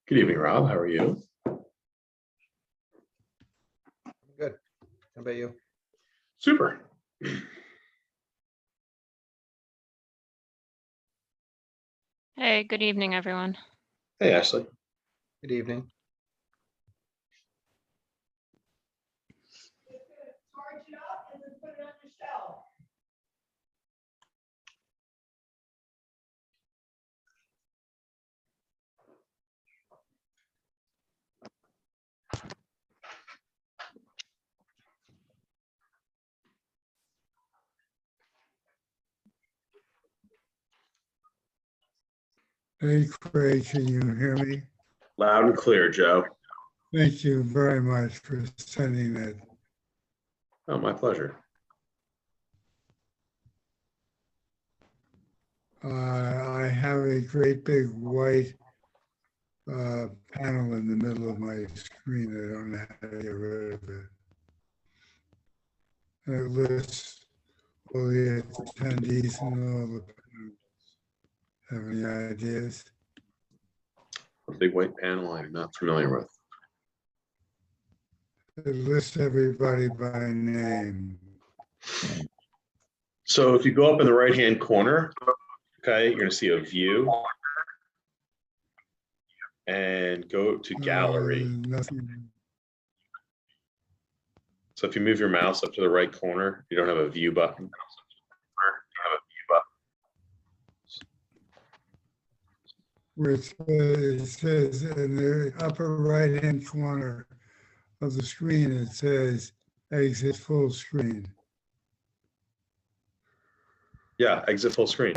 Good evening, Rob. How are you? Good. How about you? Super. Hey, good evening, everyone. Hey, Ashley. Good evening. Hey, Craig, can you hear me? Loud and clear, Joe. Thank you very much for sending that. Oh, my pleasure. I have a great big white panel in the middle of my screen. I don't know how to get rid of it. And it lists all the attendees and all the panels. Have any ideas? A big white panel I'm not familiar with. It lists everybody by name. So if you go up in the right-hand corner, okay, you're going to see a view. And go to gallery. Nothing. So if you move your mouse up to the right corner, you don't have a view button. Which it says in the upper right-hand corner of the screen, it says exit full screen. Yeah, exit full screen.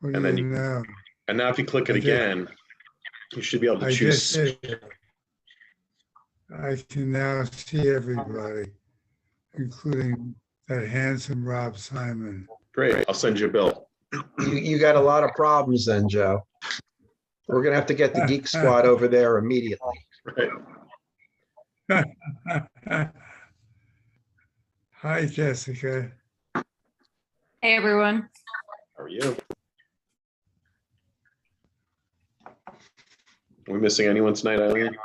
What And do then you know? And now if you click it I did. again, you should be able to I just choose. did. I can now see everybody, including that handsome Rob Simon. Great, I'll send you a bill. You got a lot of problems then, Joe. We're gonna have to get the Geek Squad over there immediately. Right. Hi, Jessica. Hey, everyone. How are you? Are we missing anyone tonight, Eileen?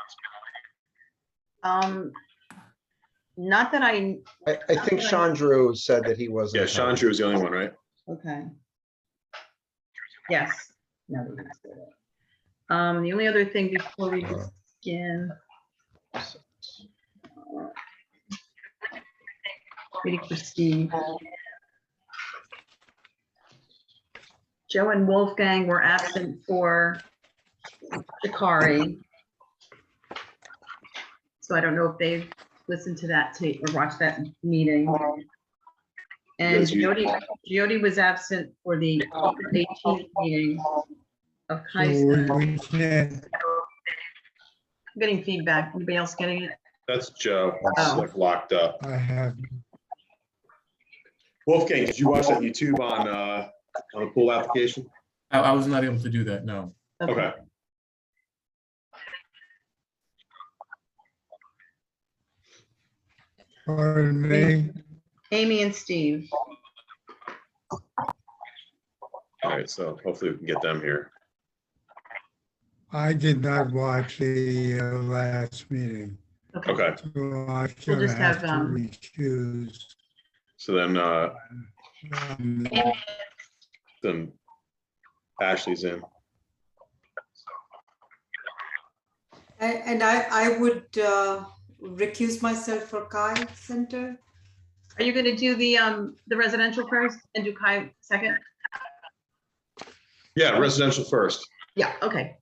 Not that I think Chandru said that he wasn't. Yeah, Chandru was the only one, right? okay. Yes. No, we didn't say that. The only other thing before we begin. Waiting for Steve. Joe and Wolfgang were absent for Shikari. So I don't know if they've listened to that tape or watched that meeting. And Jody was absent for the 18th meeting of So KaiSA. we can't. I'm getting feedback. Anybody else getting it? That's Joe. It's Oh. like locked up. I have. Wolfgang, did you watch that YouTube on the pool application? I was not able to do that, no. Okay. Pardon me. Amy and Steve. All right, so hopefully we can get them here. I did not watch the last meeting. Okay, So I'm We'll gonna just have have, to recuse. so then Um, then Ashley's in. And I would recuse myself for Kai Center. Are you going to do the residential first and do Kai second? Yeah, residential first. Yeah, okay.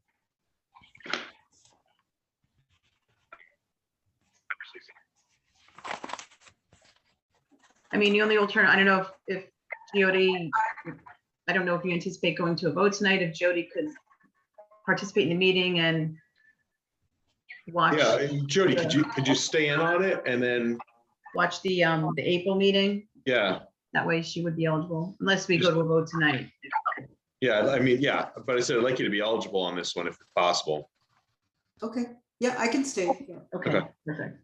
I mean, the only alternative, I don't know if Jody, I don't know if you anticipate going to a vote tonight, if Jody could participate in the meeting and watch. Yeah, and Jody, could you stay in on it and then, Watch the April meeting. yeah, That way she would be eligible, unless we go to a vote tonight. yeah, I mean, yeah, but I said I'd like you to be eligible on this one if possible. Okay, yeah, I can stay. Yeah. Okay, Okay. perfect.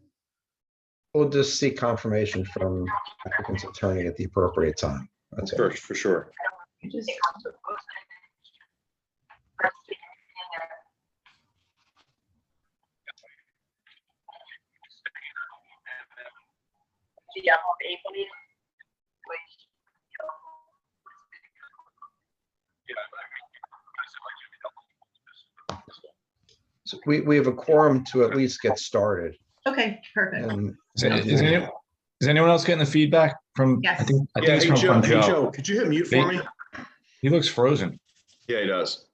We'll just seek confirmation from applicant's attorney at the appropriate time. That's it. For sure. Just, So we have a quorum to at least get started. okay, perfect. And Is anyone else getting the feedback from? Yes. I think Yeah, it's hey from Joe, Joe. could you hit mute for me? He looks frozen. Yeah, he does.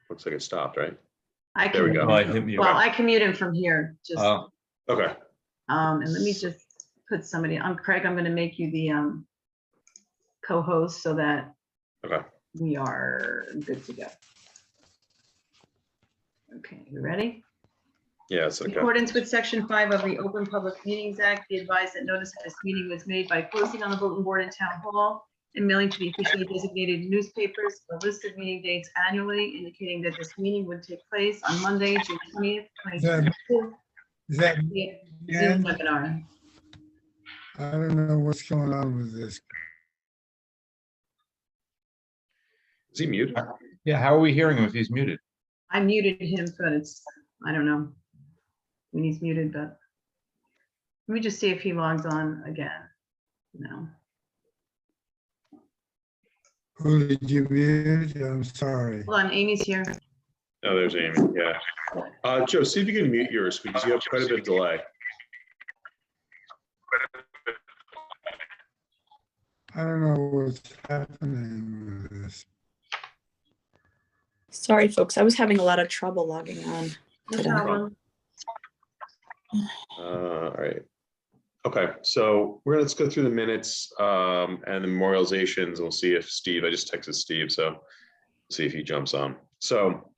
Looks like it stopped, right? I There we can, go. Oh, I hit mute. well, I can mute him from here, just, Oh, Okay, and let me just put somebody, Craig, I'm gonna make you the, co-host so that okay. we are good to go. Okay, you ready? Yeah, it's In okay. accordance with Section 5 of the Open Public Meetings Act, be advised that notice of this meeting was made by posting on the bulletin board in Town Hall and mailing to the officially designated newspapers a list of meeting dates annually, indicating that this meeting would take place on Monday, June 20th, 2022. Is that, via Zoom and webinar. I don't know what's going on with this. Is he muted? yeah. How are we hearing him if he's muted? I muted him, but it's, I don't know when he's muted, but let me just see if he logs on again. No. Who did you mute? I'm sorry. Hold on, Amy's here. Oh, there's Amy, yeah. Joe, see if you can mute yours because you have quite a bit of delay. I don't know what's happening with this. Sorry, folks. I was having a lot of trouble logging on. No today. problem. All right. Okay, so let's go through the minutes and the memorializations. And we'll see if Steve, I just texted Steve, so see if he jumps on. So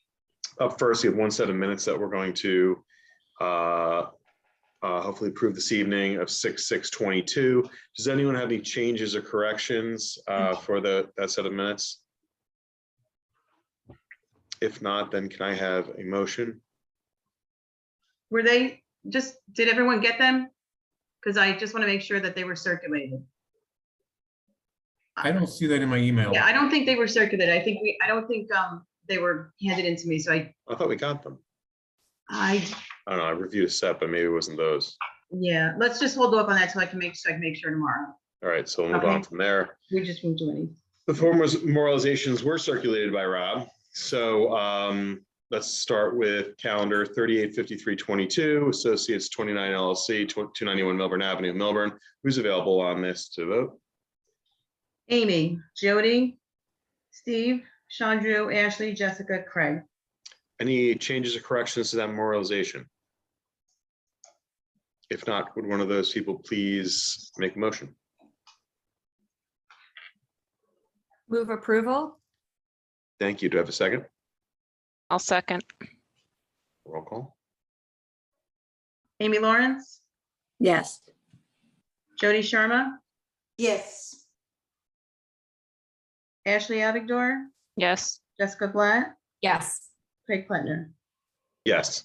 up first, we have one set of minutes that we're going to hopefully approve this evening of 6/6/22. Does anyone have any changes or corrections for that set of minutes? If not, then can I have a motion? Were they just, did everyone get them? Because I just want to make sure that they were circulated. I don't see that in my email. Yeah, I don't think they were circulated. I don't think they were handed in to me, so I thought we got them. I I don't know, I reviewed a set, but maybe it wasn't those. yeah, let's just hold off on that so I can make sure tomorrow. All right, so we'll move on Okay. from there. We just won't do any. The memorializations were circulated by Rob. So let's start with calendar 385322, Associates 29 LLC, 291 Millburn Avenue, Millburn. Who's available on this to vote? Amy, Jody, Steve, Chandru, Ashley, Jessica, Craig. Any changes or corrections to that memorialization? If not, would one of those people please make a motion? Move approval? Thank you. Do I have a second? I'll second. Roll call. Amy Lawrence, Yes. Jody Sharma, Yes. Ashley Avigdor, Yes. Jessica Blatt, Yes. Craig Plattner. Yes.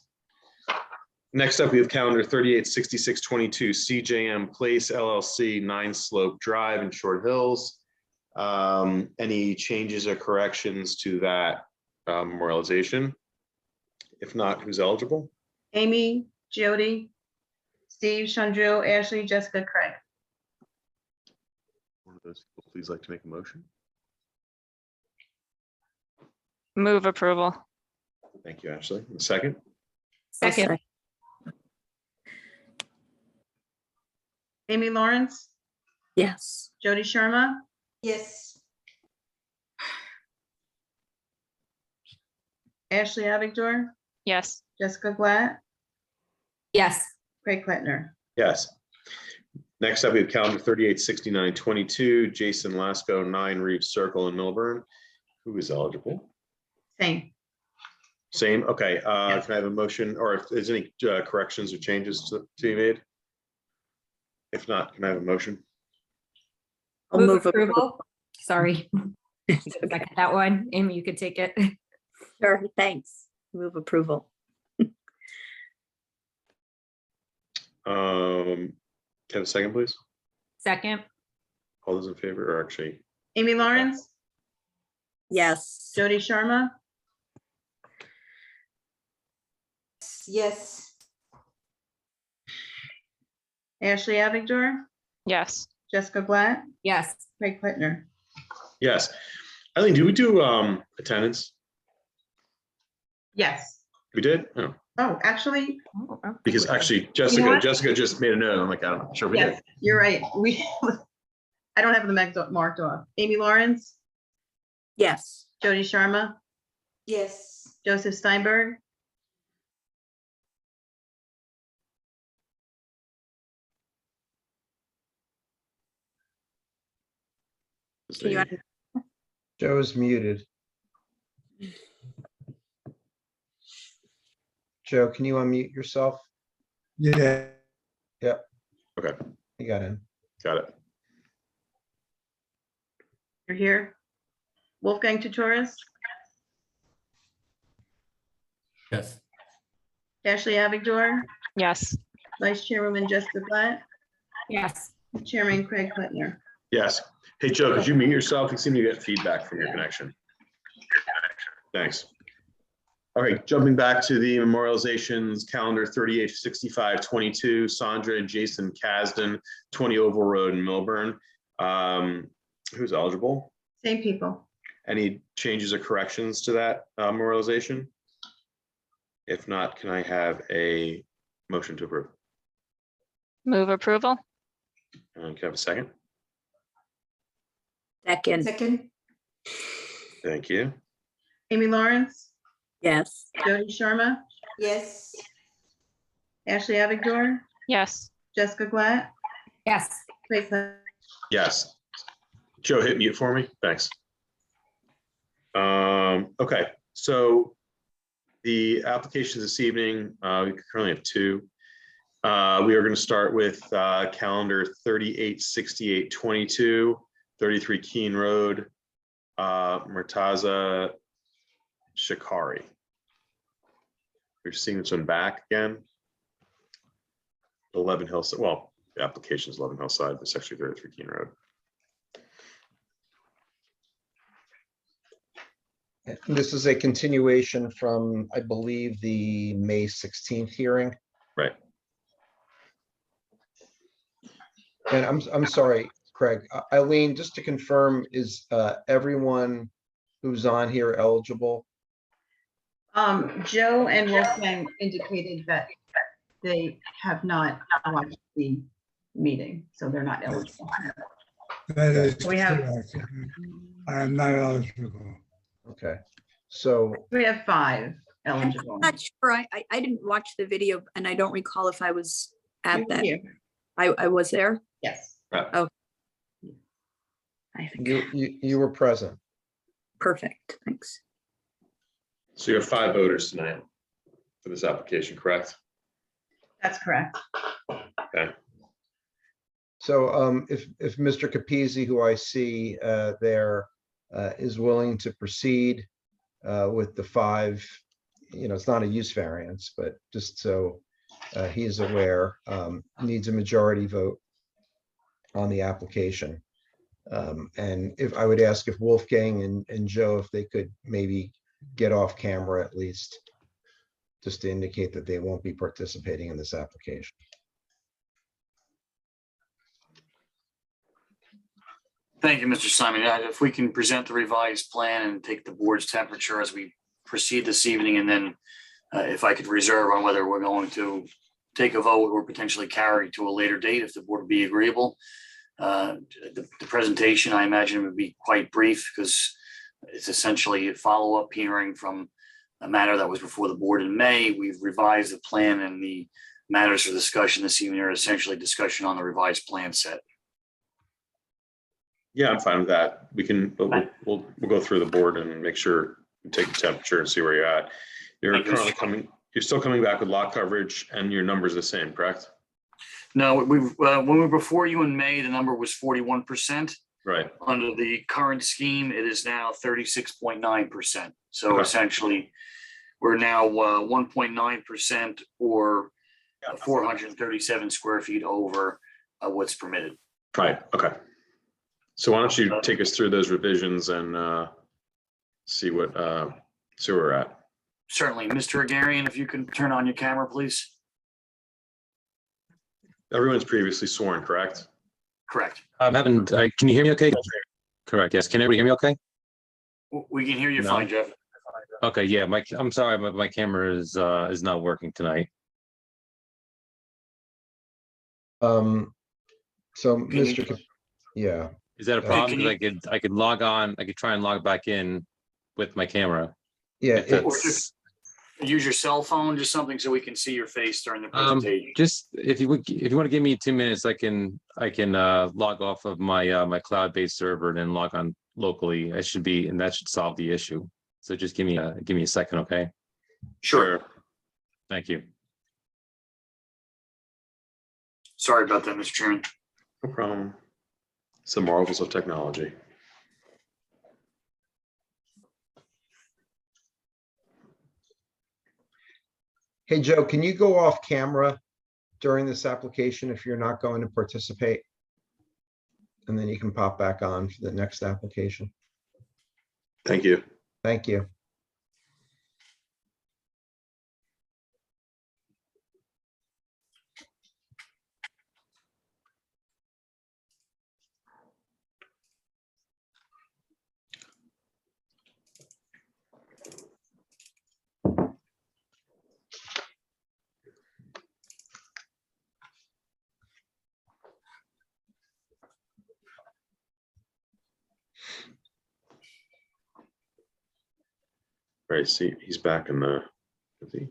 Next up, we have calendar 386622, CJM Place LLC, 9 Slope Drive in Short Hills. Any changes or corrections to that memorialization? If not, who's eligible? Amy, Jody, Steve, Chandru, Ashley, Jessica, Craig. One of those people please like to make a motion. Move approval. Thank you, Ashley. A second? Second. Amy Lawrence, Yes. Jody Sharma, Yes. Ashley Avigdor, Yes. Jessica Blatt, Yes. Craig Plattner. Yes. Next up, we have calendar 386922, Jason Lasco, 9 Reeves Circle in Millburn. Who is eligible? Same. Same, okay. Can I have a motion, or if there's any corrections or changes to be made? If not, can I have a motion? I'll Move move approval. approval. Sorry. Second that one. Amy, you could take it. Sure, thanks. Move approval. Can I have a second, please? Second. All those in favor, or actually, Amy Lawrence, Yes. Jody Sharma, Yes. Ashley Avigdor, Yes. Jessica Blatt, Yes. Craig Plattner. yes. Eileen, do we do attendance? Yes. We did? Oh, Oh, actually, because actually You know Jessica, what? Jessica just made a note. I'm like, I'm not sure we did. yes, you're right. I don't have them marked off. Amy Lawrence, Yes. Jody Sharma, Yes. Joseph Steinberg, Can you, Joe's muted. Joe, can you unmute yourself? Yeah, Okay, You got in. got it. you're here. Wolfgang Tutoris, Yes. Ashley Avigdor, Yes. Vice Chairwoman Jessica Blatt, Yes. Chairman Craig Plattner. Yes. Hey, Joe, could you mute yourself? You seem to get feedback from your connection. Thanks. All right, jumping back to the memorializations calendar 386522, Sandra and Jason Kasdan, 20 Oval Road in Millburn. Who's eligible? Same people. Any changes or corrections to that memorialization? If not, can I have a motion to approve? Move approval? Can I have a second? second? Second. Thank you. Amy Lawrence, Yes. Jody Sharma, Yes. Ashley Avigdor, Yes. Jessica Blatt, Yes. Craig Plattner. Yes. Joe, hit mute for me. Thanks. Okay, so the applications this evening, we currently have two. We are going to start with calendar 386822, 33 Keene Road, Murtaza Shikari. You're seeing this one back again. 11 Hillside, well, the application is 11 Hillside, but it's actually 33 Keene Road. This is a continuation from, I believe, the May 16th hearing. Right. And I'm sorry, Craig. Eileen, just to confirm, is everyone who's on here eligible? Joe and Wolfgang indicated that they have not watched the meeting, so they're not eligible. that is We have- correct. I am not eligible. Okay, so We have 5 I'm eligible. not sure. I didn't watch the video and I don't recall if I was at that. I was there. Yes. I think, you were present. perfect, thanks. So you have 5 voters tonight for this application, correct? That's correct. Okay. So if Mr. Capizzi, who I see there, is willing to proceed with the 5, it's not a use variance, but just so he is aware, needs a majority vote on the application. And if I would ask if Wolfgang and Joe, if they could maybe get off camera at least, just to indicate that they won't be participating in this application. Thank you, Mr. Simon. If we can present the revised plan and take the board's temperature as we proceed this evening, and then if I could reserve on whether we're going to take a vote or potentially carry to a later date, if the board would be agreeable. The presentation, I imagine, would be quite brief because it's essentially a follow-up hearing from a matter that was before the board in May. We've revised the plan, and the matters for discussion this evening are essentially discussion on the revised plan set. Yeah, I'm fine with that. We can, but we'll go through the board and make sure we take the temperature and see where you're at. You're still coming back with lot coverage and your number's the same, correct? No, when we were before you in May, the number was 41%. Right. Under the current scheme, it is now 36.9%. So Okay. essentially, we're now 1.9% or 437 square feet over what's permitted. Right, okay. So why don't you take us through those revisions and see where we're at. Certainly. Mr. Agarian, if you can turn on your camera, please. Everyone's previously sworn, correct? Correct. I'm having, can you hear me okay? Correct, yes. Can everybody hear me okay? We can hear you No. fine, Jeff. Okay, yeah, I'm sorry, but my camera is not working tonight. So, Can you- Mr. Cap- yeah, Is that a Hey, problem? can Because I could log on, I could try and log back in with my camera. yeah, If it- that's, Use your cell phone, just something so we can see your face during the presentation. just if you want to give me 2 minutes, I can log off of my my cloud-based server and then log on locally. I should be, and that should solve the issue. So just give me a second, okay? Sure. Thank you. Sorry about that, Mr. Chairman. No problem. It's the marvels of technology. hey, Joe, can you go off camera during this application if you're not going to participate? And then you can pop back on for the next application. Thank you. Thank you. Right, see, he's back in the, is he?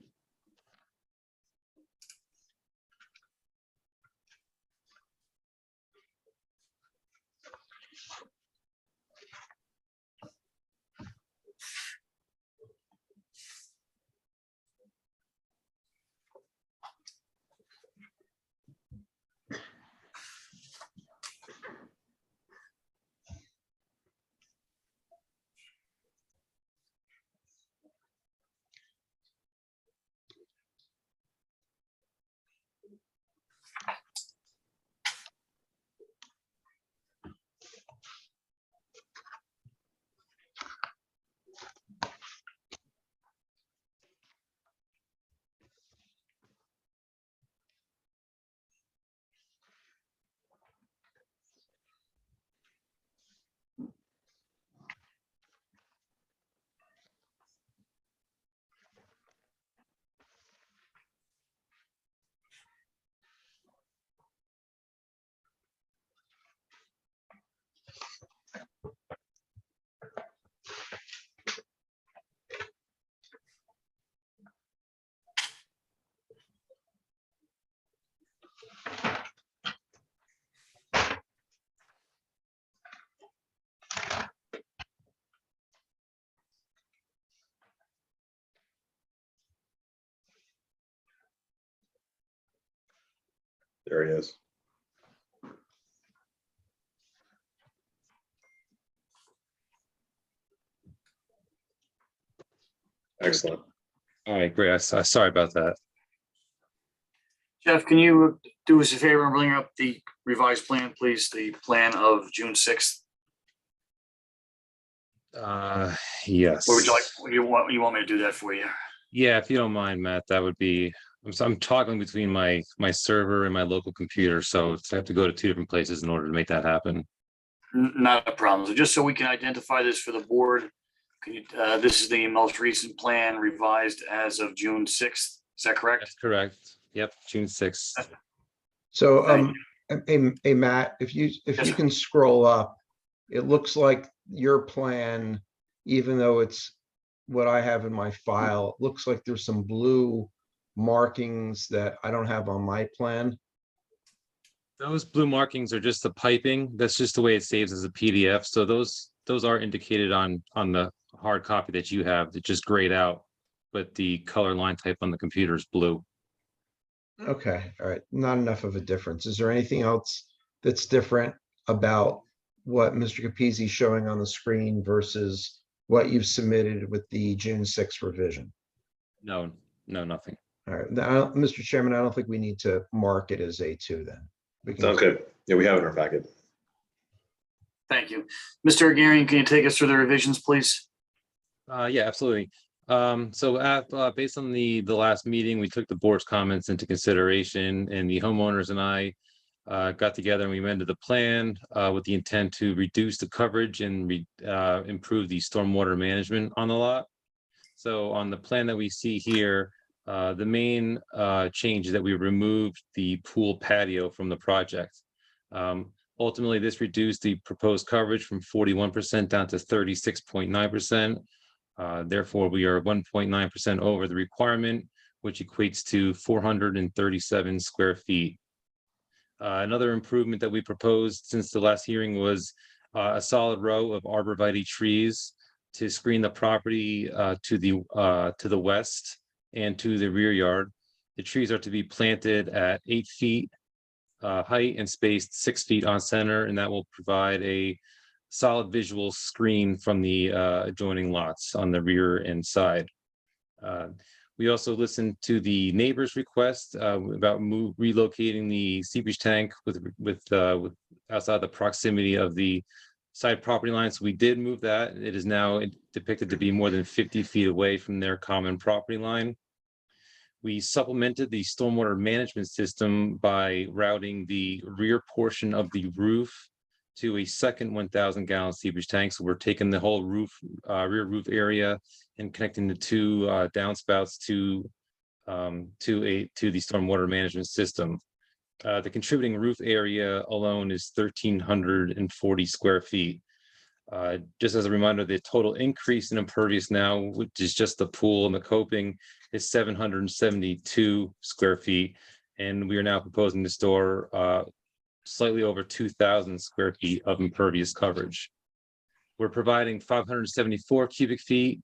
There he is. Excellent. All right, great. Sorry about that. Jeff, can you do us a favor and bring up the revised plan, please? The plan of June 6th. Yes. Or would you like, you want me to do that for you? Yeah, if you don't mind, Matt, that would be. I'm toggling between my server and my local computer, so I have to go to 2 different places in order to make that happen. Not a problem. So just so we can identify this for the board, can you, this is the most recent plan revised as of June 6th. Is that correct? That's correct. Yep, June 6th. So, hey, Matt, if you Yes, sir. can scroll up, it looks like your plan, even though it's what I have in my file, it looks like there's some blue markings that I don't have on my plan. Those blue markings are just the piping. That's just the way it saves as a PDF. So those are indicated on the hard copy that you have that just grayed out, but the color line type on the computer is blue. Okay, all right, not enough of a difference. Is there anything else that's different about what Mr. Capizzi is showing on the screen versus what you've submitted with the June 6th revision? No, nothing. All right, Mr. Chairman, I don't think we need to mark it as A2 then. We can- Sounds good. Yeah, we have it in our packet. Thank you. Mr. Agarian, can you take us through the revisions, please? Yeah, absolutely. Based on the last meeting, we took the board's comments into consideration, and the homeowners and I got together and we amended the plan with the intent to reduce the coverage and improve the stormwater management on the lot. So on the plan that we see here, the main change is that we removed the pool patio from the project. Ultimately, this reduced the proposed coverage from 41% down to 36.9%. Therefore, we are 1.9% over the requirement, which equates to 437 square feet. Another improvement that we proposed since the last hearing was a solid row of arborvitae trees to screen the property to the west and to the rear yard. The trees are to be planted at 8 feet height and spaced 6 feet on center, and that will provide a solid visual screen from the adjoining lots on the rear and side. We also listened to the neighbor's request about relocating the seepage tank with outside the proximity of the side property line. So we did move that. It is now depicted to be more than 50 feet away from their common property line. We supplemented the stormwater management system by routing the rear portion of the roof to a second 1,000 gallon seepage tank. So we're taking the whole roof, rear roof area and connecting the two downspouts to the stormwater management system. The contributing roof area alone is 1,340 square feet. Just as a reminder, the total increase in impervious now, which is just the pool and the coping, is 772 square feet. And we are now proposing to store slightly over 2,000 square feet of impervious coverage. We're providing 574 cubic feet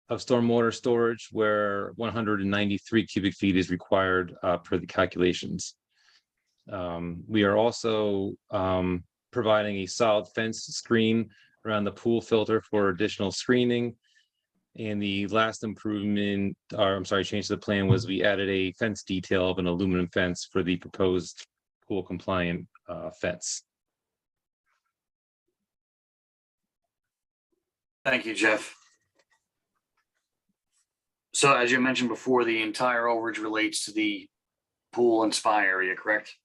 of stormwater storage, where 193 cubic feet is required per the calculations. We are also providing a solid fence screen around the pool filter for additional screening. And the last improvement, or I'm sorry, change to the plan was we added a fence detail of an aluminum fence for the proposed pool compliant fence. Thank you, Jeff. So as you mentioned before, the entire overage relates to the pool and spa area, correct?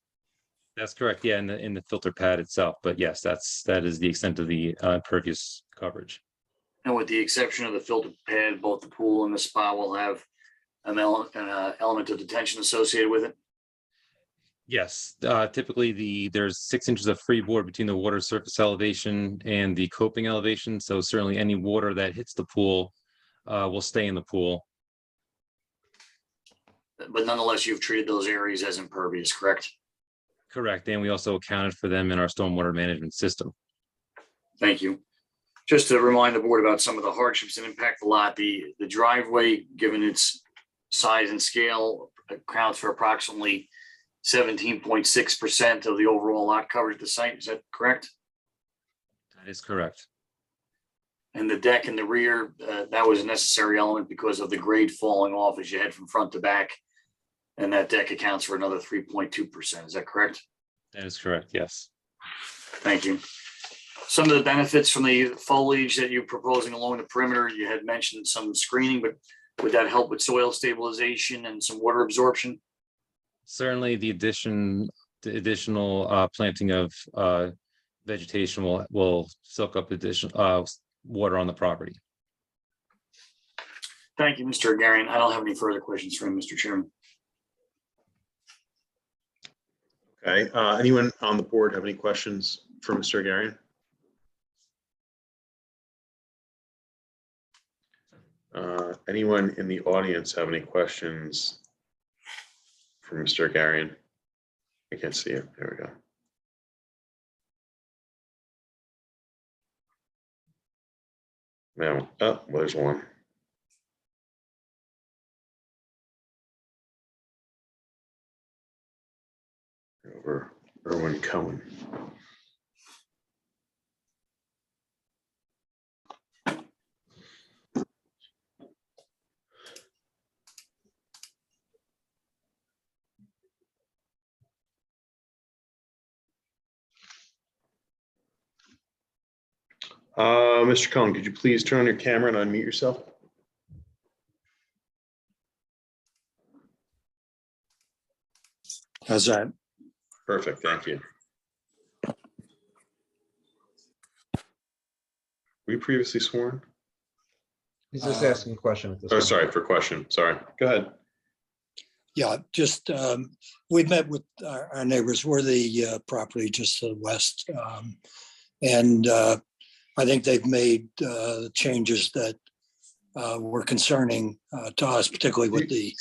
That's correct. Yeah, in the filter pad itself. But yes, that is the extent of the impervious coverage. And with the exception of the filter pad, both the pool and the spa will have an element of detention associated with it? Yes, typically there's 6 inches of freeboard between the water surface elevation and the coping elevation. So certainly any water that hits the pool will stay in the pool. But nonetheless, you've treated those areas as impervious, correct? Correct. And we also accounted for them in our stormwater management system. Thank you. Just to remind the board about some of the hardships that impact the lot, the driveway, given its size and scale, accounts for approximately 17.6% of the overall lot coverage of the site. Is that correct? That is correct. And the deck in the rear, that was a necessary element because of the grade falling off as you head from front to back. And that deck accounts for another 3.2%. Is that correct? That is correct. Yes. Thank you. Some of the benefits from the foliage that you're proposing along the perimeter, you had mentioned some screening, but would that help with soil stabilization and some water absorption? Certainly the additional planting of vegetation will soak up additional water on the property. Thank you, Mr. Agarian. I don't have any further questions for him, Mr. Chairman. Okay, anyone on the board have any questions for Mr. Agarian? Anyone in the audience have any questions for Mr. Agarian? I can't see you. There we go. No. Oh, well, there's one. Over Erwin Cohen. Mr. Cohen, could you please turn on your camera and unmute yourself? How's that? Perfect, thank you. Were you previously sworn? He's just asking a question at this Oh, point. sorry, for question, sorry. Go ahead. Yeah, just, we've met with our neighbors. We're the property just to the west. And I think they've made changes that were concerning to us, particularly with the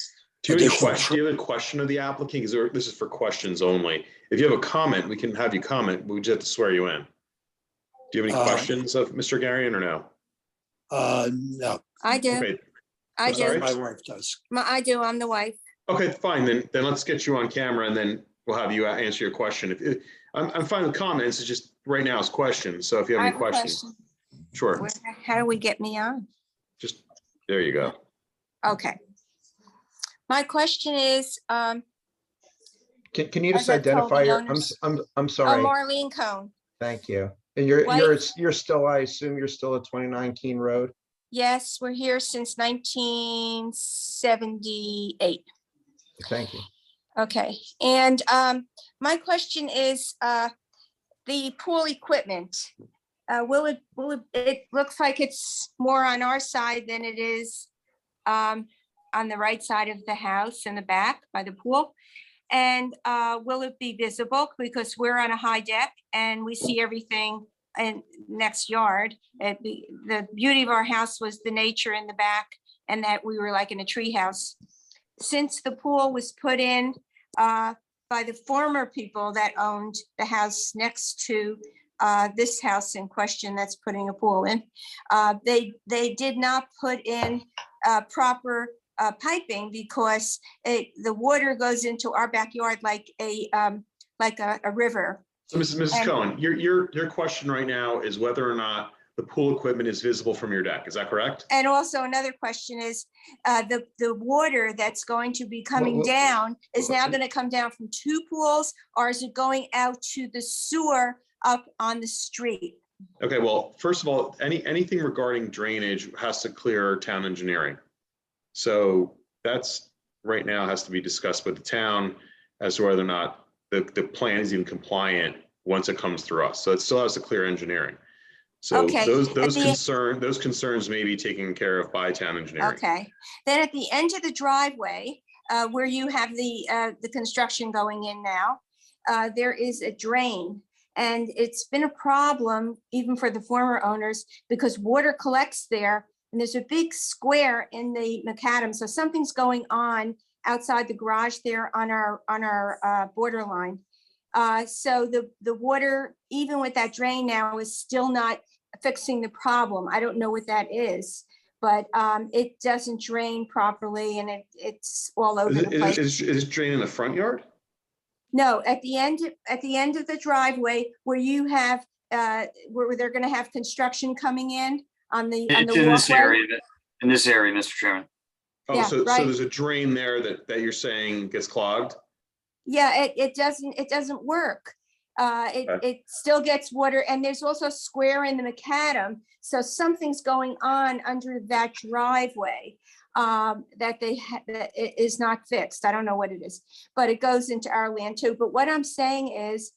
Do you have additional. a question of the applicant? Because this is for questions only. If you have a comment, we can have you comment, but we just have to swear you in. Do you have any questions of Mr. Garion or no? No, I do. Okay, I sorry? do. my wife does. I do. I'm the wife. okay, fine, then let's get you on camera and then we'll have you answer your question. I'm fine with comments, it's just right now it's questions, so if you have I any have a questions. question. Sure, How do we get me on? just, there you go. Okay. My question is, Can you just As I've told identify the your, owners- I'm sorry, Marlene Cohn. thank you. And you're Wife. still, I assume you're still at 29 Keene Road? Yes, we're here since 1978. Thank you. Okay, and my question is, the pool equipment. It looks like it's more on our side than it is on the right side of the house in the back by the pool. And will it be visible? Because we're on a high deck and we see everything in next yard. The beauty of our house was the nature in the back and that we were like in a tree house. Since the pool was put in by the former people that owned the house next to this house in question that's putting a pool in, they did not put in proper piping because the water goes into our backyard like a river. So Mrs. And- Cohen, your question right now is whether or not the pool equipment is visible from your deck, is that correct? And also another question is, the water that's going to be coming Well, down is now well, going to come down from two pools, or is it going out to the sewer up on the street? Okay, well, first of all, anything regarding drainage has to clear town engineering. So that's right now has to be discussed with the town as to whether or not the plan is even compliant once it comes through us. So it still has to clear engineering. So Okay, those at the- concerns may be taken care of by town engineering. Okay, then at the end of the driveway, where you have the construction going in now, there is a drain. And it's been a problem even for the former owners because water collects there and there's a big square in the macadam. So something's going on outside the garage there on our borderline. So the water, even with that drain now, is still not fixing the problem. I don't know what that is, but it doesn't drain properly and it's all over the place. Is it draining the front yard? No, at the end of the driveway where you have, where they're gonna have construction coming in on the It's in this walkway. area, Mr. Chairman. Oh, Yeah, so right. there's a drain there that you're saying gets clogged? Yeah, it doesn't work. It still gets water and there's also a square in the macadam. So something's going on under that driveway that is not fixed. I don't know what it is, but it goes into our land too. But what I'm saying is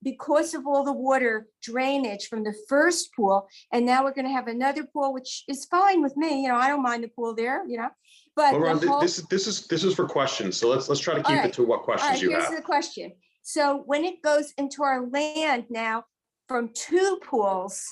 because of all the water drainage from the first pool, and now we're going to have another pool, which is fine with me. You know, I don't mind the pool there, you know, but Well, Ron, the whole- this is for questions. So let's try to keep right. it to what All questions right, you here's have. the question. So when it goes into our land now from two pools,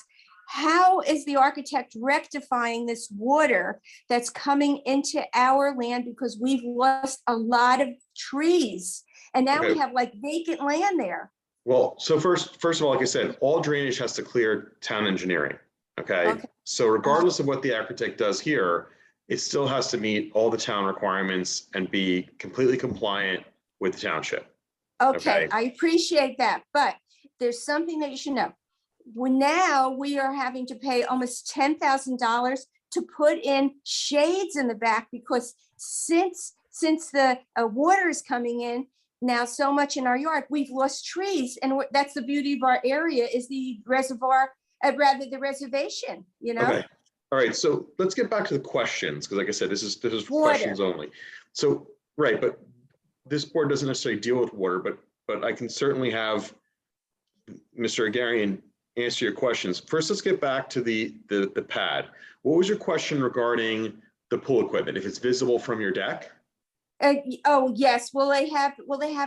how is the architect rectifying this water that's coming into our land because we've lost a lot of trees and now we Okay. have like vacant land there? Well, so first of all, like I said, all drainage has to clear town engineering. Okay. Okay. So regardless of what the architect does here, it still has to meet all the town requirements and be completely compliant with the township. Okay, Okay. I appreciate that, but there's something that you should know. Now we are having to pay almost $10,000 to put in shades in the back because since the water is coming in now so much in our yard, we've lost trees. And that's the beauty of our area is the reservoir rather the reservation, you know? Okay, all right, so let's get back to the questions, because like I said, this is Water. questions only. So, right, but this board doesn't necessarily deal with water, but I can certainly have Mr. Agarian answer your questions. First, let's get back to the pad. What was your question regarding the pool equipment, if it's visible from your deck? Oh, yes. Will they have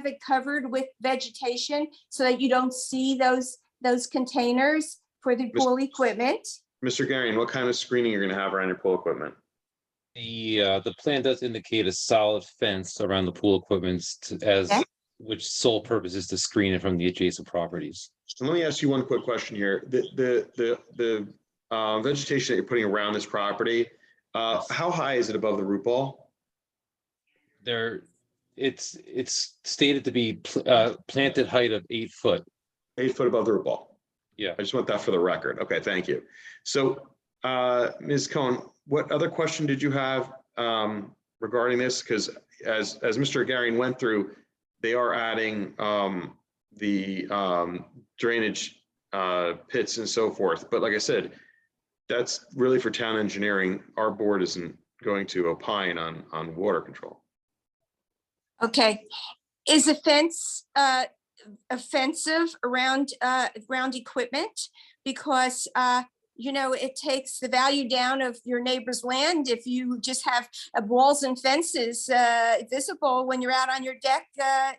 it covered with vegetation so that you don't see those containers for the pool equipment? Mr. Agarian, what kind of screening you're gonna have around your pool equipment? The plan does indicate a solid fence around the pool equipment as Okay. which sole purpose is to screen it from the adjacent properties. And let me ask you one quick question here. The vegetation that you're putting around this property, how high is it above the root ball? It's stated to be planted height of 8 foot. 8 foot above the root ball. Yeah. I just want that for the record. Okay, thank you. So, Ms. Cohen, what other question did you have regarding this? Because as Mr. Agarian went through, they are adding the drainage pits and so forth. But like I said, that's really for town engineering. Our board isn't going to opine on water control. Okay. Is a fence offensive around equipment? Because you know, it takes the value down of your neighbor's land if you just have walls and fences visible when you're out on your deck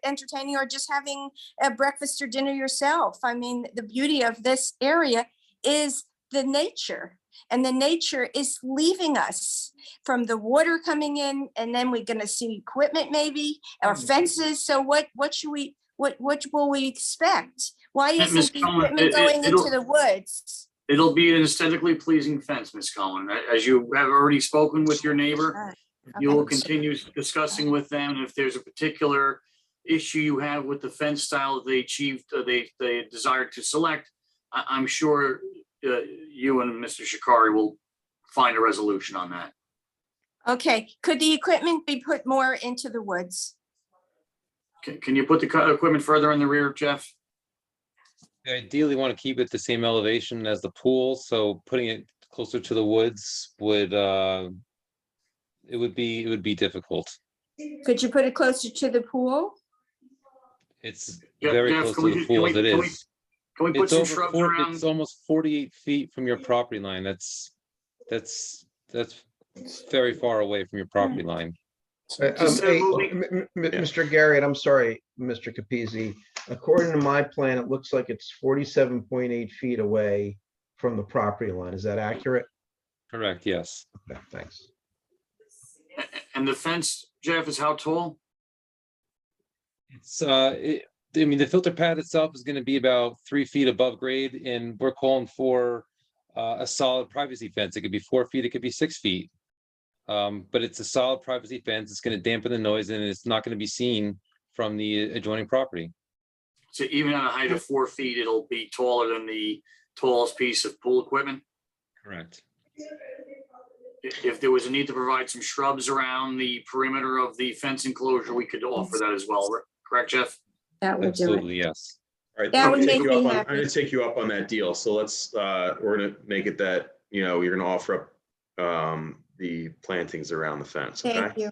entertaining or just having a breakfast or dinner yourself. I mean, the beauty of this area is the nature, and the nature is leaving us from the water coming in, and then we're going to see equipment maybe or fences. So what will we expect? Why Ms. isn't the Cohen, equipment going into the woods? It'll be an aesthetically pleasing fence, Ms. Cohen. As you have already spoken with your neighbor, you will continue discussing with them. And if there's a particular issue you have with the fence style that they achieved, they desired to select, I'm sure you and Mr. Shikari will find a resolution on that. Okay, could the equipment be put more into the woods? Can you put the equipment further in the rear, Jeff? I ideally want to keep it the same elevation as the pool, so putting it closer to the woods would it would be difficult. Could you put it closer to the pool? It's Jeff, very Jeff, close can to we- the pool as it can we- is. Can we put It's some over shrubs 40 around? it's almost 48 feet from your property line. That's very far away from your property line. Mr. Garrett, I'm sorry, Mr. Capizzi. According to my plan, it looks like it's 47.8 feet away from the property line. Is that accurate? Correct, yes. Okay, thanks. And the fence, Jeff, is how tall? It's I mean, the filter pad itself is going to be about 3 feet above grade, and we're calling for a solid privacy fence. It could be 4 feet, it could be 6 feet. But it's a solid privacy fence. It's going to dampen the noise, and it's not going to be seen from the adjoining property. So even at a height of 4 feet, it'll be taller than the tallest piece of pool equipment? Correct. If there was a need to provide some shrubs around the perimeter of the fence enclosure, we could offer that as well. Correct, Jeff? That would do it. Absolutely, yes. All right, That I'm would gonna make take you me up on- happy. I'm gonna take you up on that deal. So let's, we're gonna make it that, you know, you're gonna offer up the plantings around the fence, okay? Thank you.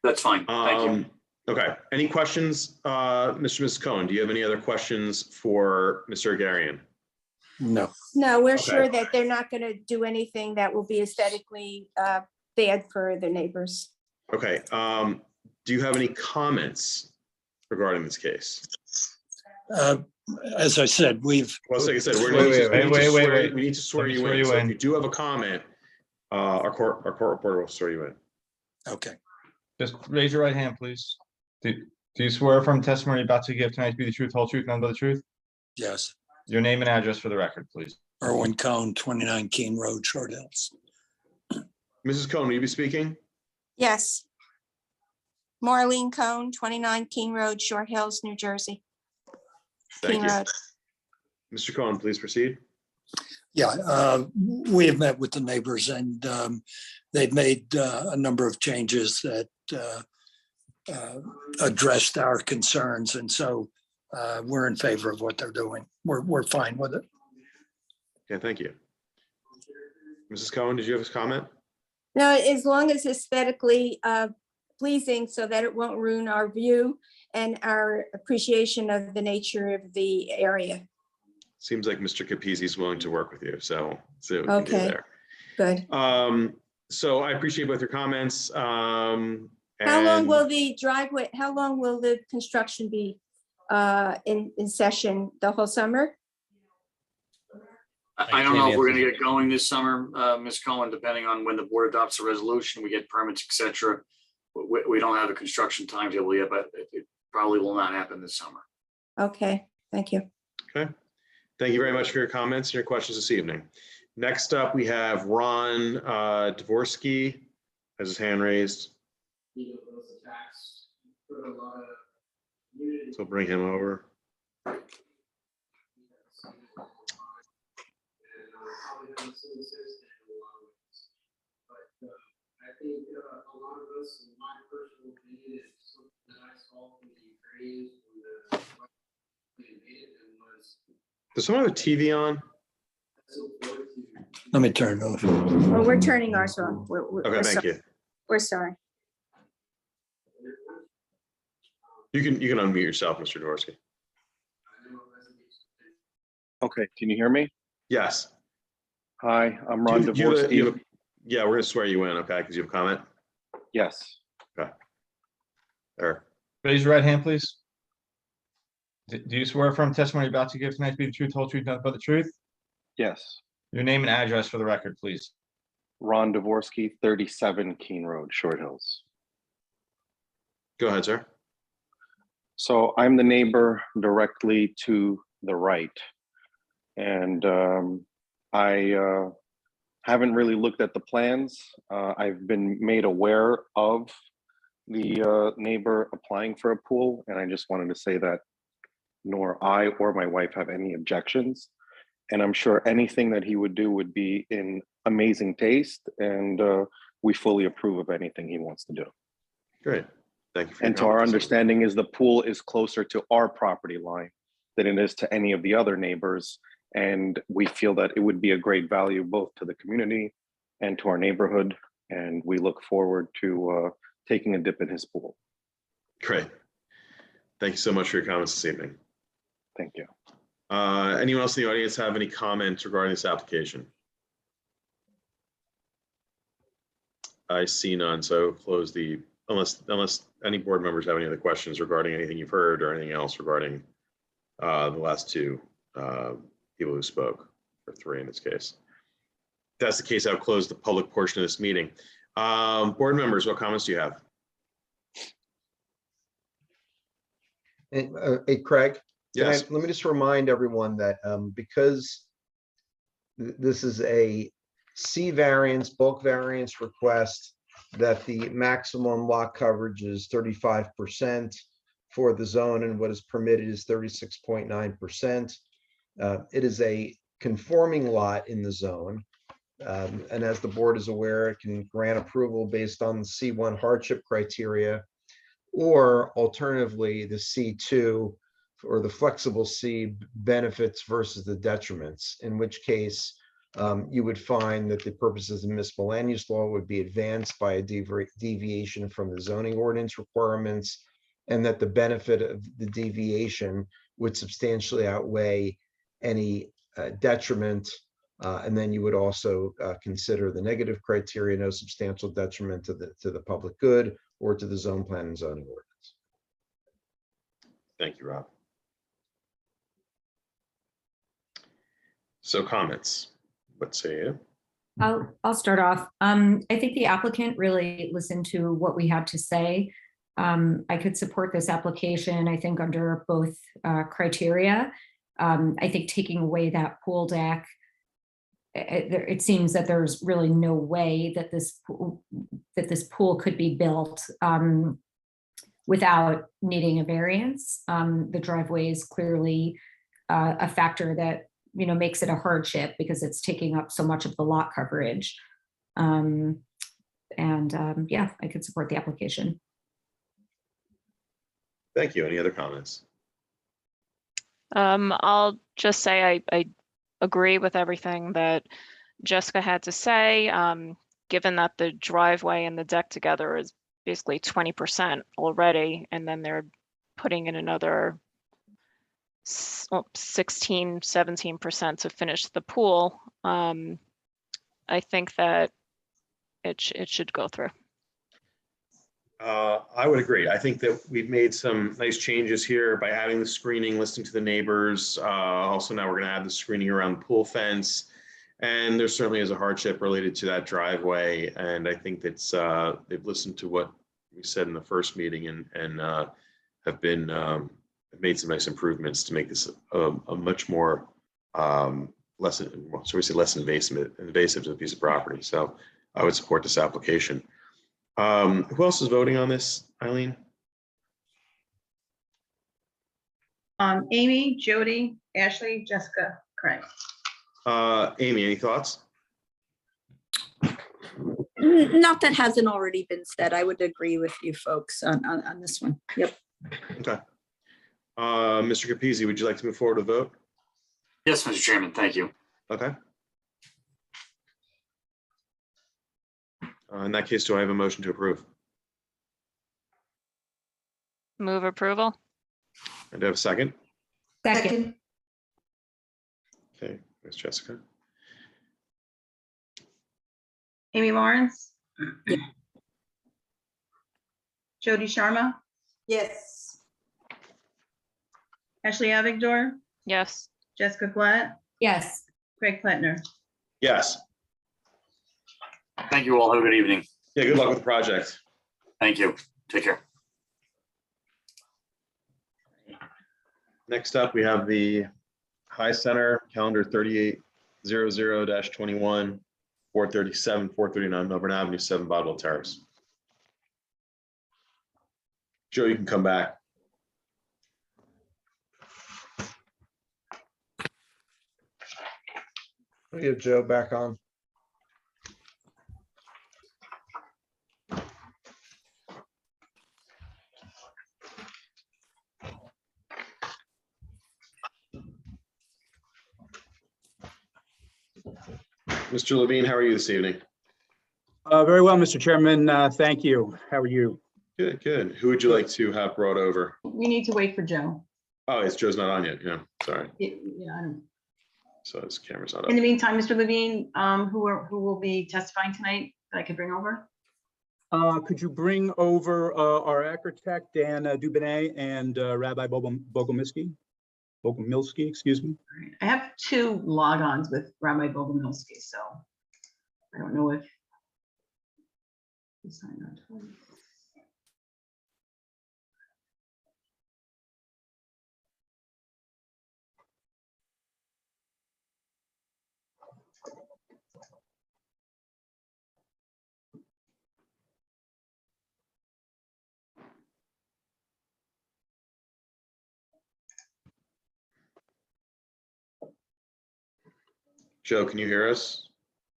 That's fine. Thank you. Okay, any questions, Mrs. Cohen? Do you have any other questions for Mr. Agarian? No. No, we're Okay. sure that they're not going to do anything that will be aesthetically bad for the neighbors. Okay, do you have any comments regarding this case? As I said, Well, like I said, we're we need to swear Let me you swear in. you So if in. you do have a comment, our court reporter will swear you in. okay. Just raise your right hand, please. Do you swear from testimony you're about to give tonight to be the truth, whole truth, none but the truth? Yes. Your name and address for the record, please. Erwin Cohn, 29 Keene Road, Short Hills. Mrs. Cohen, will you be speaking? Yes. Marlene Cohn, 29 King Road, Short Hills, New Jersey. Thank King you. Road. Mr. Cohen, please proceed. Yeah, we have met with the neighbors, and they've made a number of changes that addressed our concerns. And so we're in favor of what they're doing. We're fine with it. Okay, thank you. Mrs. Cohen, did you have a comment? No, as long as aesthetically pleasing so that it won't ruin our view and our appreciation of the nature of the area. Seems like Mr. Capizzi is willing to work with you, so see what we can do Okay. there. Good. So I appreciate both your comments. How long and- will the driveway, how long will the construction be in session? The whole summer? I don't know if we're gonna get going this summer, Ms. Cohen, depending on when the board adopts a resolution, we get permits, et cetera. We don't have a construction timetable yet, but it probably will not happen this summer. Okay, thank you. Okay. Thank you very much for your comments and your questions this evening. Next up, we have Ron Dvorsky has his hand raised. So bring him over. I think a lot of us, in my personal opinion, is something that I saw from the Ukrainians when they invaded them was. Does someone have a TV on? Let me turn it off. Well, we're turning ours on. Okay, thank you. We're sorry. You can unmute yourself, Mr. Dvorsky. Okay, can you hear me? Yes. Hi, I'm Ron Dvorsky. Yeah, we're gonna swear you in, okay, because you have a comment? Yes. Okay. There. Raise your right hand, please. Do you swear from testimony you're about to give tonight to be the truth, whole truth, nothing but the truth? Yes. Your name and address for the record, please. Ron Dvorsky, 37 Keene Road, Short Hills. Go ahead, sir. So I'm the neighbor directly to the right. And I haven't really looked at the plans. I've been made aware of the neighbor applying for a pool, and I just wanted to say that nor I or my wife have any objections. And I'm sure anything that he would do would be in amazing taste, and we fully approve of anything he wants to do. Great. Thank you. And to our understanding is the pool is closer to our property line than it is to any of the other neighbors. And we feel that it would be a great value both to the community and to our neighborhood. And we look forward to taking a dip in his pool. Great. Thank you so much for your comments this evening. Thank you. Anyone else in the audience have any comments regarding this application? I see none, so close the, unless any board members have any other questions regarding anything you've heard or anything else regarding the last two people who spoke, or three in this case. If that's the case, I'll close the public portion of this meeting. Board members, what comments do you have? Hey, Craig? Yes. Let me just remind everyone that because this is a C variance, bulk variance request, that the maximum lot coverage is 35% for the zone, and what is permitted is 36.9%. It is a conforming lot in the zone. And as the board is aware, it can grant approval based on the C1 hardship criteria, or alternatively, the C2 or the flexible C benefits versus the detriments, in which case you would find that the purposes of municipal land use law would be advanced by a deviation from the zoning ordinance requirements, and that the benefit of the deviation would substantially outweigh any detriment. And then you would also consider the negative criteria, no substantial detriment to the public good or to the zone plan and zoning ordinance. Thank you, Rob. So comments, what say you? I'll start off. I think the applicant really listened to what we had to say. I could support this application, I think, under both criteria. I think taking away that pool deck, it seems that there's really no way that this pool could be built without needing a variance. The driveway is clearly a factor that makes it a hardship because it's taking up so much of the lot coverage. Yeah, I could support the application. Thank you. Any other comments? I'll just say I agree with everything that Jessica had to say. Given that the driveway and the deck together is basically 20% already, and then they're putting in another 16, 17% to finish the pool. I think that it should go through. I would agree. I think that we've made some nice changes here by adding the screening, listening to the neighbors. Also, now we're going to add the screening around the pool fence. And there certainly is a hardship related to that driveway. And I think that's they've listened to what we said in the first meeting and have been made some nice improvements to make this a much more less invasive to the piece of property. So I would support this application. Who else is voting on this, Eileen? Amy, Jody, Ashley, Jessica, Craig. Amy, any thoughts? Not that hasn't already been said. I would agree with you folks on this one. Yep. Okay. Mr. Capizzi, would you like to move forward to vote? Yes, Mr. Chairman, thank you. Okay. In that case, do I have a motion to approve? Move approval. And do I have a second? Second. Okay, Ms. Jessica. Amy Lawrence. Jody Sharma, Yes. Ashley Avigdor, Yes. Jessica Glatt, Yes. Craig Plattner. Yes. Thank you all. Have a good evening. Yeah, good luck with the project. Thank you. Take care. Next up, we have the High Center, calendar 3800-21, 437, 439 Millburn Avenue, 7 Bodwell Terrace. Joe, you can come back. We have Joe back on. Mr. Levine, how are you this evening? Very well, Mr. Chairman. Thank you. How are you? Good, good. Who would you like to have brought over? We need to wait for Joe. Oh, it's Joe's not on yet. Yeah, sorry. Yeah, I don't. So his camera's not up. In the meantime, Mr. Levine, who will be testifying tonight that I could bring over? Could you bring over our architect, Dan Dubonnet, and Rabbi Bogomilsky, excuse me? I have 2 logons with Rabbi Bogomilsky, so I don't know if he signed on twice. Joe, can you hear us?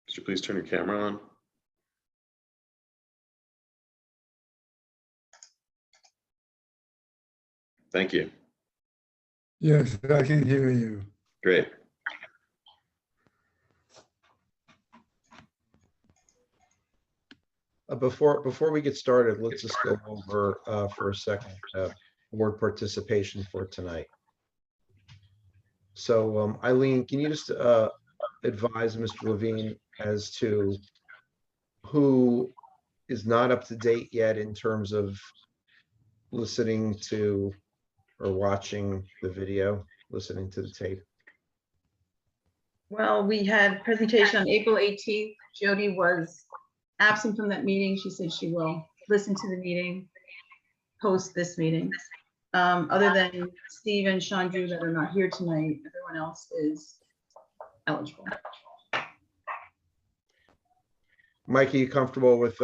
Could you please turn your camera on? Thank you. Yes, I can hear you. Great. Before we get started, let's just go over for a second board participation for tonight. So Eileen, can you just advise Mr. Levine as to who is not up to date yet in terms of listening to or watching the video, listening to the tape? Well, we had presentation on April 18th. Jody was absent from that meeting. She said she will listen to the meeting, post this meeting. Other than Steve and Sean Drew that are not here tonight, everyone else is eligible. Mike, are you comfortable with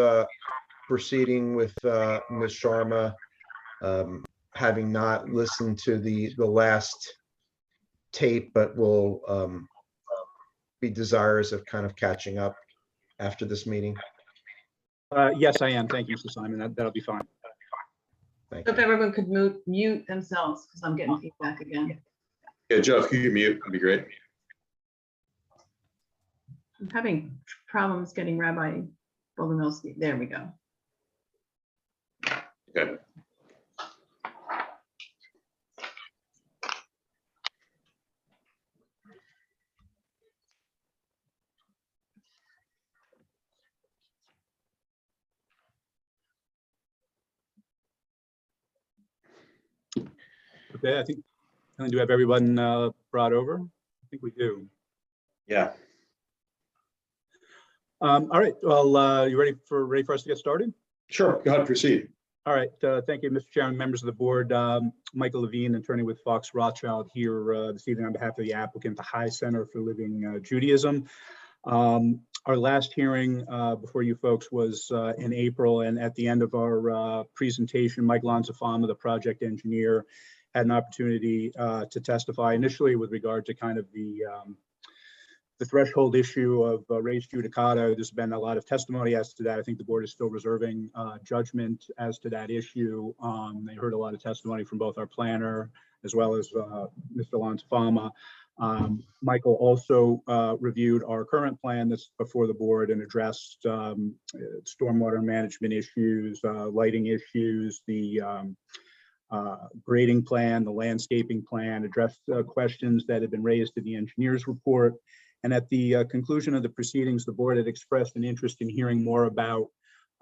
proceeding with Ms. Sharma, having not listened to the last tape, but will be desirous of kind of catching up after this meeting? Yes, I am. Thank you, Mr. Simon. That'll be fine. Thank So if everyone could mute themselves, because I'm getting feedback again. Yeah, Joe, if you could mute, that'd be great. I'm having problems getting Rabbi Bogomilsky. There we go. Okay. Okay, I think, do we have everyone brought over? I think we do. Yeah. All right, well, you ready for us to get started? Sure, go ahead, proceed. All right, thank you, Mr. Chairman, members of the board. Michael Levine, attorney with Fox Rothschild, here this evening on behalf of the applicant, the High Center for Living Judaism. Our last hearing before you folks was in April, and at the end of our presentation, Mike Lanzafama, the project engineer, had an opportunity to testify initially with regard to kind of the threshold issue of res judicata. There's been a lot of testimony as to that. I think the board is still reserving judgment as to that issue. They heard a lot of testimony from both our planner as well as Mr. Lanzafama. Michael also reviewed our current plan that's before the board and addressed stormwater management issues, lighting issues, the grading plan, the landscaping plan, addressed questions that had been raised in the engineer's report. And at the conclusion of the proceedings, the board had expressed an interest in hearing more about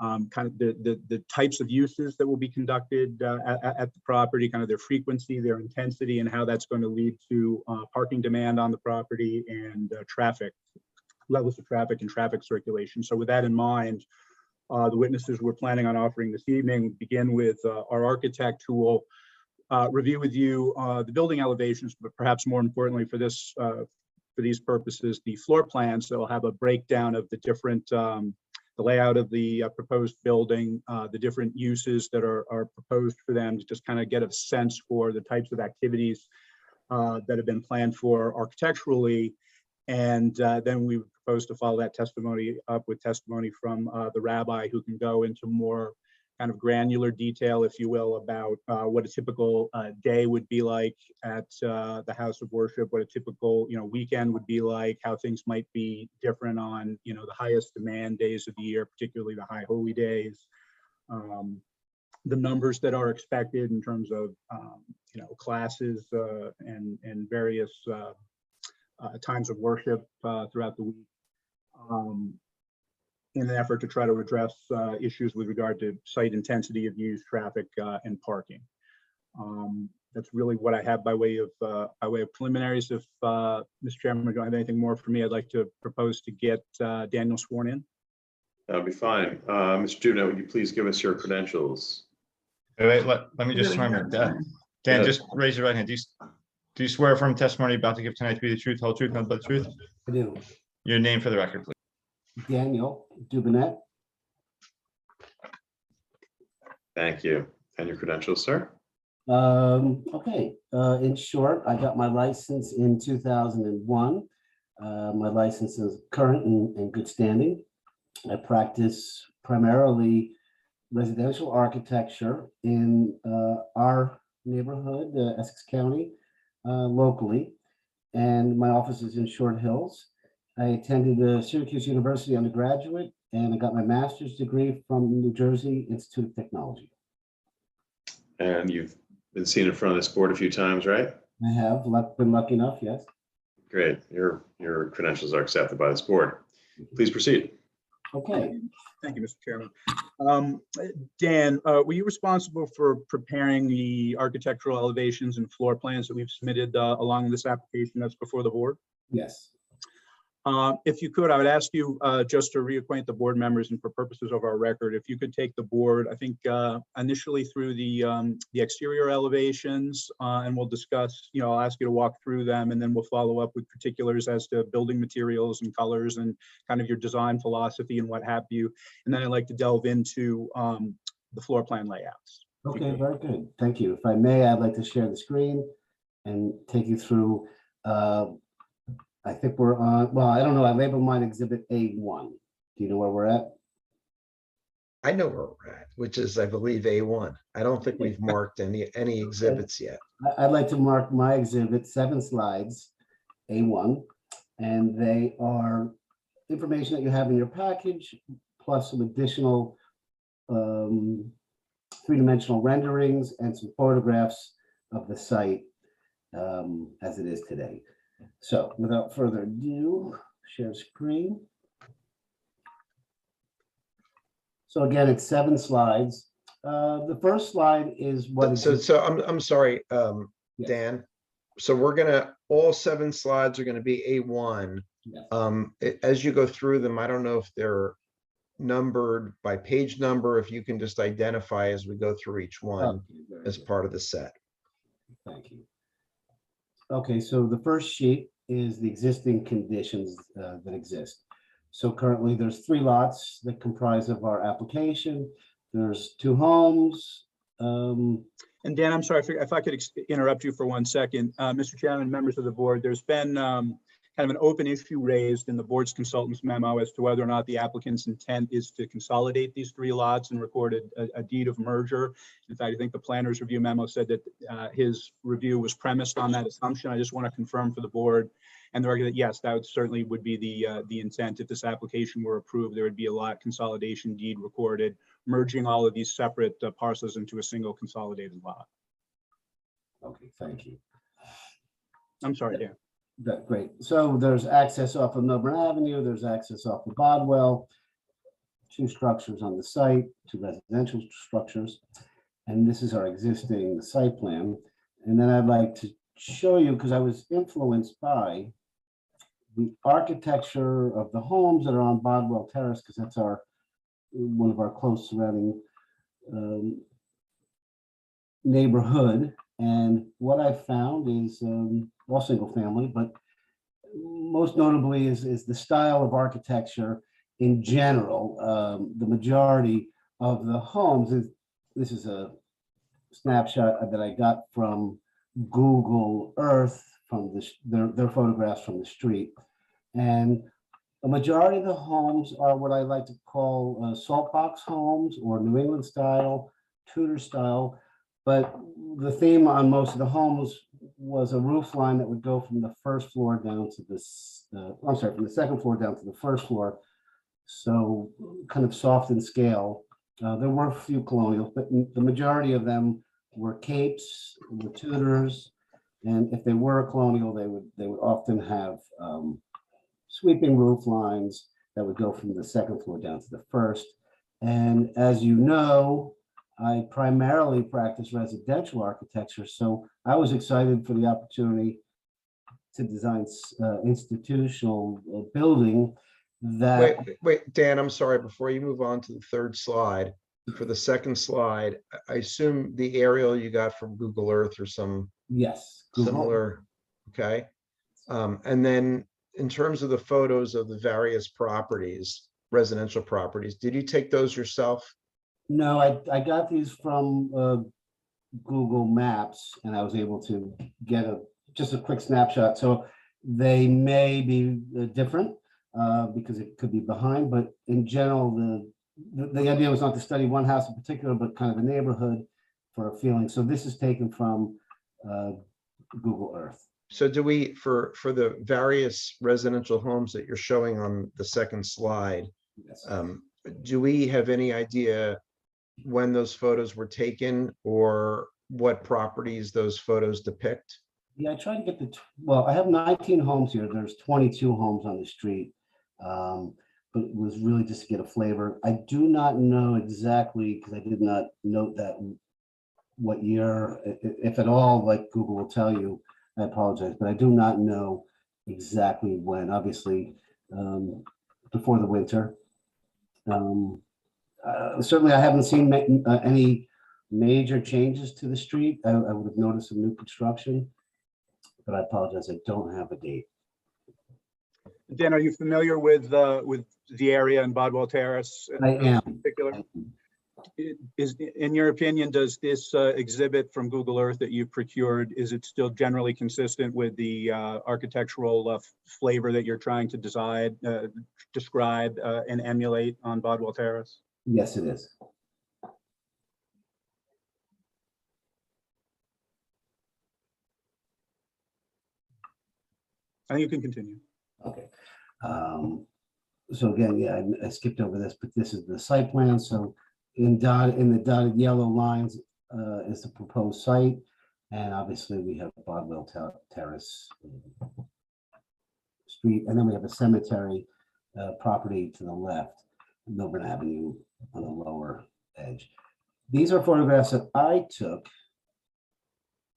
kind of the types of uses that will be conducted at the property, kind of their frequency, their intensity, and how that's going to lead to parking demand on the property and traffic, levels of traffic and traffic circulation. So with that in mind, the witnesses we're planning on offering this evening begin with our architect, who will review with you the building elevations, but perhaps more importantly for this for these purposes, the floor plans. So we'll have a breakdown of the different the layout of the proposed building, the different uses that are proposed for them, to just kind of get a sense for the types of activities that have been planned for architecturally. And then we propose to follow that testimony up with testimony from the rabbi, who can go into more kind of granular detail, if you will, about what a typical day would be like at the house of worship, what a typical weekend would be like, how things might be different on the highest demand days of the year, particularly the high holy days, the numbers that are expected in terms of classes and various times of worship throughout the week, in an effort to try to address issues with regard to site intensity of use, traffic, and parking. That's really what I have by way of preliminaries. If Mr. Chairman, don't have anything more for me, I'd like to propose to get Daniel sworn in. That'll be fine. Mr. Dubin, would you please give us your credentials? Wait, let me just swear him in. Dan, just raise your right hand. Do you swear from testimony you're about to give tonight to be the truth, whole truth, nothing but the truth? I do. Your name for the record, please. Daniel Dubinet. Thank you. And your credentials, sir? Okay. In short, I got my license in 2001. My license is current and in good standing. I practice primarily residential architecture in our neighborhood, Essex County, locally, and my office is in Short Hills. I attended Syracuse University undergraduate, and I got my master's degree from New Jersey Institute of Technology. And you've been seen in front of this board a few times, right? I have been lucky enough, yes. Great. Your credentials are accepted by this board. Please proceed. Okay. Thank you, Mr. Chairman. Dan, were you responsible for preparing the architectural elevations and floor plans that we've submitted along this application that's before the board? Yes. If you could, I would ask you just to reacquaint the board members, and for purposes of our record, if you could take the board, I think initially through the exterior elevations, and we'll discuss, I'll ask you to walk through them, and then we'll follow up with particulars as to building materials and colors and kind of your design philosophy and what have you. And then I'd like to delve into the floor plan layouts. Okay, very good. Thank you. If I may, I'd like to share the screen and take you through I think we're on, well, I don't know, I labeled mine exhibit A1. Do you know where we're at? I know where we're at, which is, I believe, A1. I don't think we've marked any exhibits yet. I'd like to mark my exhibit, 7 slides, A1, and they are information that you have in your package, plus some additional three-dimensional renderings and some photographs of the site as it is today. So without further ado, share screen. So again, it's 7 slides. The first slide is what. So I'm sorry, Dan. So we're gonna, all 7 slides are gonna be A1. As you go through them, I don't know if they're numbered by page number, if you can just identify as we go through each one as part of the set. Thank you. Okay, so the first sheet is the existing conditions that exist. So currently there's 3 lots that comprise of our application. There's 2 homes. And Dan, I'm sorry if I could interrupt you for 1 second. Mr. Chairman, members of the board, there's been kind of an open issue raised in the board's consultant's memo as to whether or not the applicant's intent is to consolidate these 3 lots and record a deed of merger. In fact, I think the planner's review memo said that his review was premised on that assumption. I just want to confirm for the board and the record that yes, that would be the intent. If this application were approved, there would be a lot consolidation deed recorded, merging all of these separate parcels into a single consolidated lot. Okay, thank you. I'm sorry, Dan. Great. So there's access off of Millburn Avenue. There's access off of Bodwell. 2 structures on the site, 2 residential structures. And this is our existing site plan. And then I'd like to show you, because I was influenced by the architecture of the homes that are on Bodwell Terrace, because that's one of our close surrounding neighborhood. And what I found is all single family, but most notably is the style of architecture in general. The majority of the homes, this is a snapshot that I got from Google Earth, from their photographs from the street. And the majority of the homes are what I like to call salt box homes or New England style, Tudor style. But the theme on most of the homes was a roof line that would go from the first floor down to this, I'm sorry, from the second floor down to the first floor. So kind of soft in scale. There were a few colonials, but the majority of them were capes, were Tudors. And if they were a colonial, they would often have sweeping roof lines that would go from the second floor down to the first. And as you know, I primarily practice residential architecture, so I was excited for the opportunity to design institutional building that. Wait, Dan, I'm sorry, before you move on to the 3rd slide, for the 2nd slide, I assume the aerial you got from Google Earth or some similar, okay? And then in terms of the photos of the various properties, residential properties, did you take those yourself? No, I got these from Google Maps, and I was able to get just a quick snapshot. So they may be different because it could be behind, but in general, the idea was not to study one house in particular, but kind of a neighborhood for a feeling. So this is taken from Google Earth. So do we, for the various residential homes that you're showing on the 2nd slide, do we have any idea when those photos were taken or what properties those photos depict? Yeah, I tried to get well, I have 19 homes here. There's 22 homes on the street, but it was really just to get a flavor. I do not know exactly, because I did not note that what year, if at all, like Google will tell you. I apologize, but I do not know exactly when. Obviously, before the winter. Certainly, I haven't seen any major changes to the street. I would have noticed some new construction, but I apologize, I don't have a date. Dan, are you familiar with the area in Bodwell Terrace? I am. In particular? Is, in your opinion, does this exhibit from Google Earth that you procured, is it still generally consistent with the architectural flavor that you're trying to describe and emulate on Bodwell Terrace? Yes, it is. I think you can continue. Okay. So again, yeah, I skipped over this, but this is the site plan. So in the dotted yellow lines is the proposed site. And obviously we have Bodwell Terrace Street, and then we have a cemetery property to the left, Millburn Avenue on the lower edge. These are photographs that I took,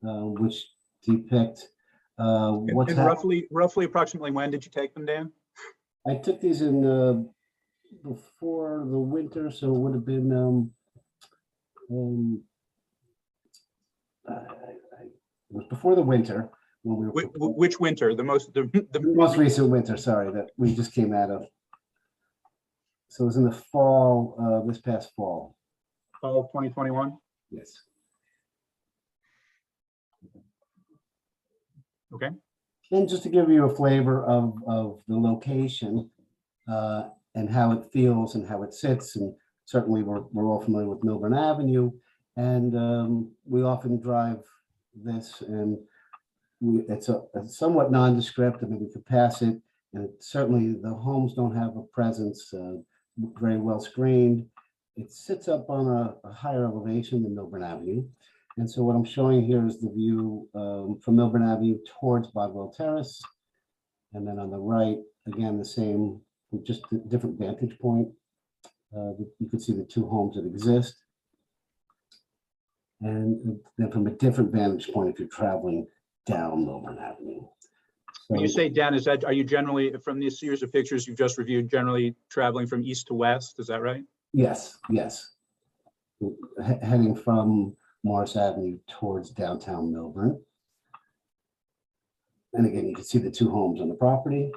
which depict what's And roughly approximately when did you take them, Dan? I took these in before the winter, so it would have been it was before the winter when we were Which winter? The most recent winter, sorry, that we just came out of. So it was in the fall, this past fall. Fall of 2021? Yes. Okay. And just to give you a flavor of the location and how it feels and how it sits, and certainly we're all familiar with Millburn Avenue, and we often drive this, and it's a somewhat nondescript. I mean, we could pass it, and certainly the homes don't have a presence, very well screened. It sits up on a higher elevation than Millburn Avenue. And so what I'm showing here is the view from Millburn Avenue towards Bodwell Terrace. And then on the right, again, the same, just a different vantage point. You can see the two homes that exist. And then from a different vantage point, if you're traveling down Millburn Avenue. When you say down, are you generally, from these series of pictures you've just reviewed, generally traveling from east to west? Is that right? Yes, yes. Heading from Morris Avenue towards downtown Millburn. And again, you can see the two homes on the property.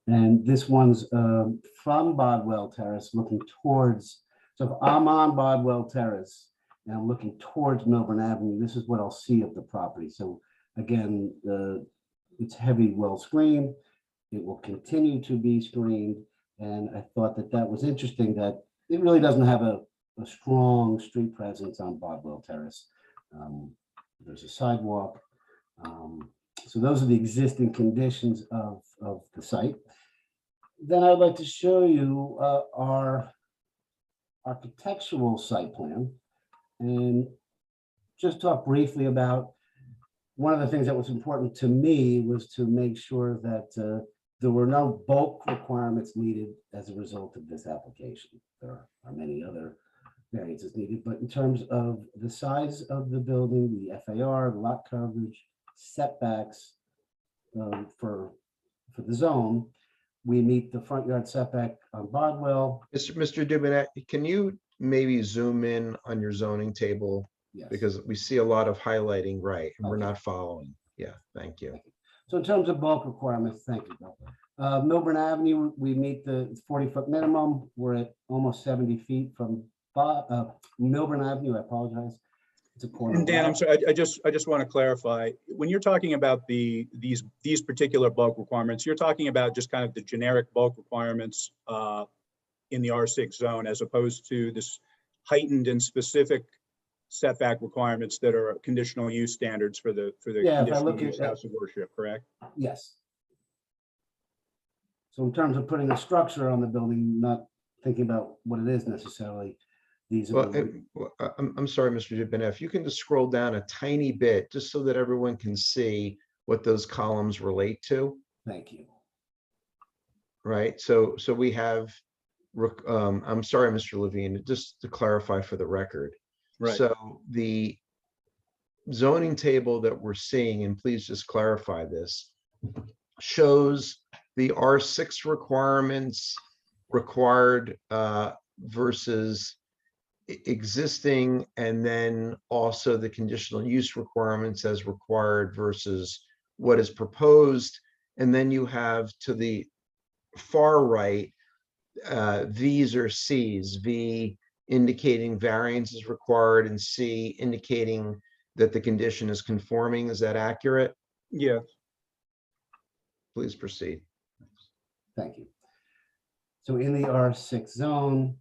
And this one's from Bodwell Terrace looking towards, so if I'm on Bodwell Terrace and I'm looking towards Millburn Avenue, this is what I'll see of the property. So again, it's heavy, well screened. It will continue to be screened. And I thought that that was interesting, that it really doesn't have a strong street presence on Bodwell Terrace. There's a sidewalk. So those are the existing conditions of the site. Then I'd like to show you our architectural site plan and just talk briefly about one of the things that was important to me was to make sure that there were no bulk requirements needed as a result of this application. There are many other variances needed, but in terms of the size of the building, the FAR, the lot coverage, setbacks for the zone, we meet the front yard setback on Bodwell. Mr. Dubenet, can you maybe zoom in on your zoning table? Yes. Because we see a lot of highlighting, right, and we're not following. Yeah, thank you. So in terms of bulk requirements, thank you, Bill. Millburn Avenue, we meet the 40-foot minimum. We're at almost 70 feet from Millburn Avenue. I apologize. It's a corner. And Dan, I'm sorry, I just want to clarify. When you're talking about these particular bulk requirements, you're talking about just kind of the generic bulk requirements in the R6 zone, as opposed to this heightened and specific setback requirements that are conditional use standards for the conditional use house of worship, correct? Yes. So in terms of putting a structure on the building, not thinking about what it is necessarily, these are. I'm sorry, Mr. Dubenet, if you can just scroll down a tiny bit, just so that everyone can see what those columns relate to. Thank you. Right, so we have, I'm sorry, Mr. Levine, just to clarify for the record. Right. So the zoning table that we're seeing, and please just clarify this, shows the R6 requirements required versus existing, and then also the conditional use requirements as required versus what is proposed. And then you have to the far right, V's or C's, V indicating variance is required and C indicating that the condition is conforming. Is that accurate? Yeah. Please proceed. Thank you. So in the R6 zone,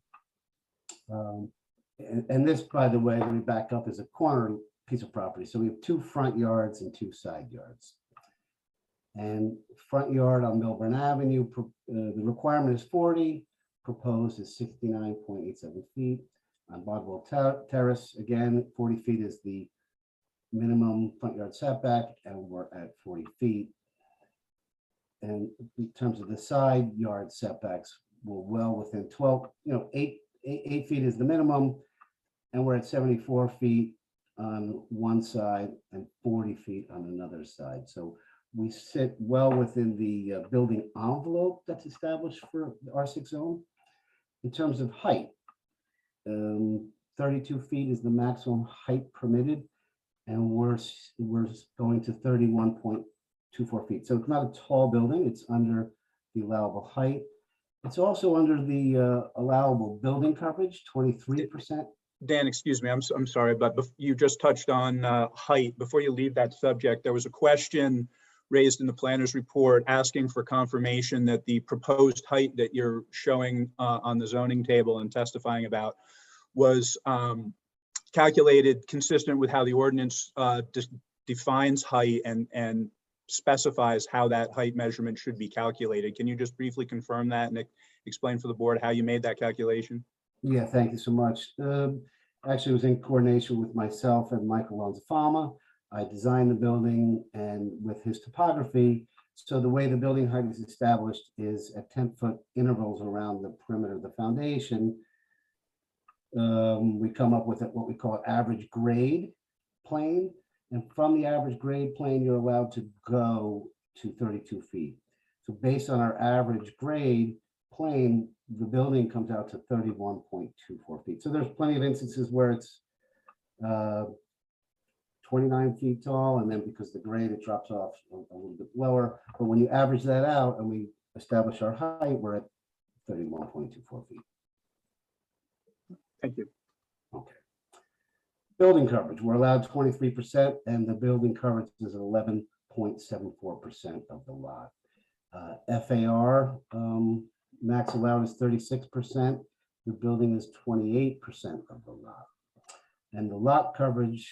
and this, by the way, let me back up, is a corner piece of property. So we have 2 front yards and 2 side yards. And front yard on Millburn Avenue, the requirement is 40, proposed is 69.87 feet. On Bodwell Terrace, again, 40 feet is the minimum front yard setback, and we're at 40 feet. And in terms of the side yard setbacks, we're well within 12, 8 feet is the minimum, and we're at 74 feet on one side and 40 feet on another side. So we sit well within the building envelope that's established for the R6 zone. In terms of height, 32 feet is the maximum height permitted, and we're going to 31.24 feet. So it's not a tall building, it's under the allowable height. It's also under the allowable building coverage, 23%. Dan, excuse me, I'm sorry, but you just touched on height. Before you leave that subject, there was a question raised in the planner's report asking for confirmation that the proposed height that you're showing on the zoning table and testifying about was calculated consistent with how the ordinance defines height and specifies how that height measurement should be calculated. Can you just briefly confirm that and explain for the board how you made that calculation? Yeah, thank you so much. Actually, it was in coordination with myself and Michael Lonzafama. I designed the building and with his topography. So the way the building height is established is at 10-foot intervals around the perimeter of the foundation. We come up with what we call average grade plane. And from the average grade plane, you're allowed to go to 32 feet. So based on our average grade plane, the building comes out to 31.24 feet. So there's plenty of instances where it's 29 feet tall, and then because the grade, it drops off a little bit lower. But when you average that out and we establish our height, we're at 31.24 feet. Thank you. Okay. Building coverage, we're allowed 23%, and the building coverage is 11.74% of the lot. FAR, max allowed is 36%. The building is 28% of the lot. And the lot coverage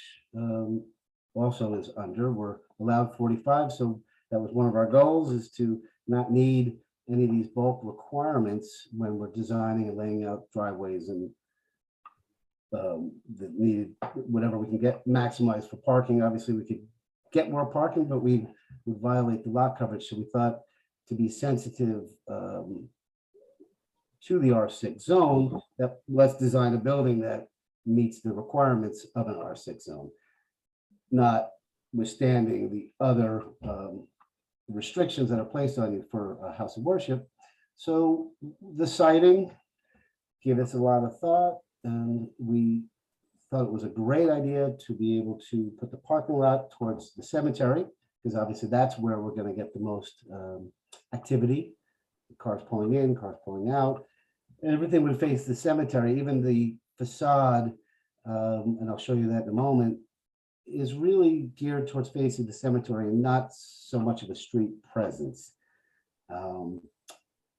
also is under. We're allowed 45, so that was one of our goals, is to not need any of these bulk requirements when we're designing and laying out driveways and that needed whatever we can get maximized for parking. Obviously, we could get more parking, but we would violate the lot coverage. So we thought, to be sensitive to the R6 zone, that let's design a building that meets the requirements of an R6 zone, notwithstanding the other restrictions that are placed on you for a house of worship. So the siding gave us a lot of thought, and we thought it was a great idea to be able to put the parking lot towards the cemetery, because obviously that's where we're going to get the most activity. Cars pulling in, cars pulling out, and everything would face the cemetery. Even the facade, and I'll show you that in a moment, is really geared towards facing the cemetery and not so much of a street presence.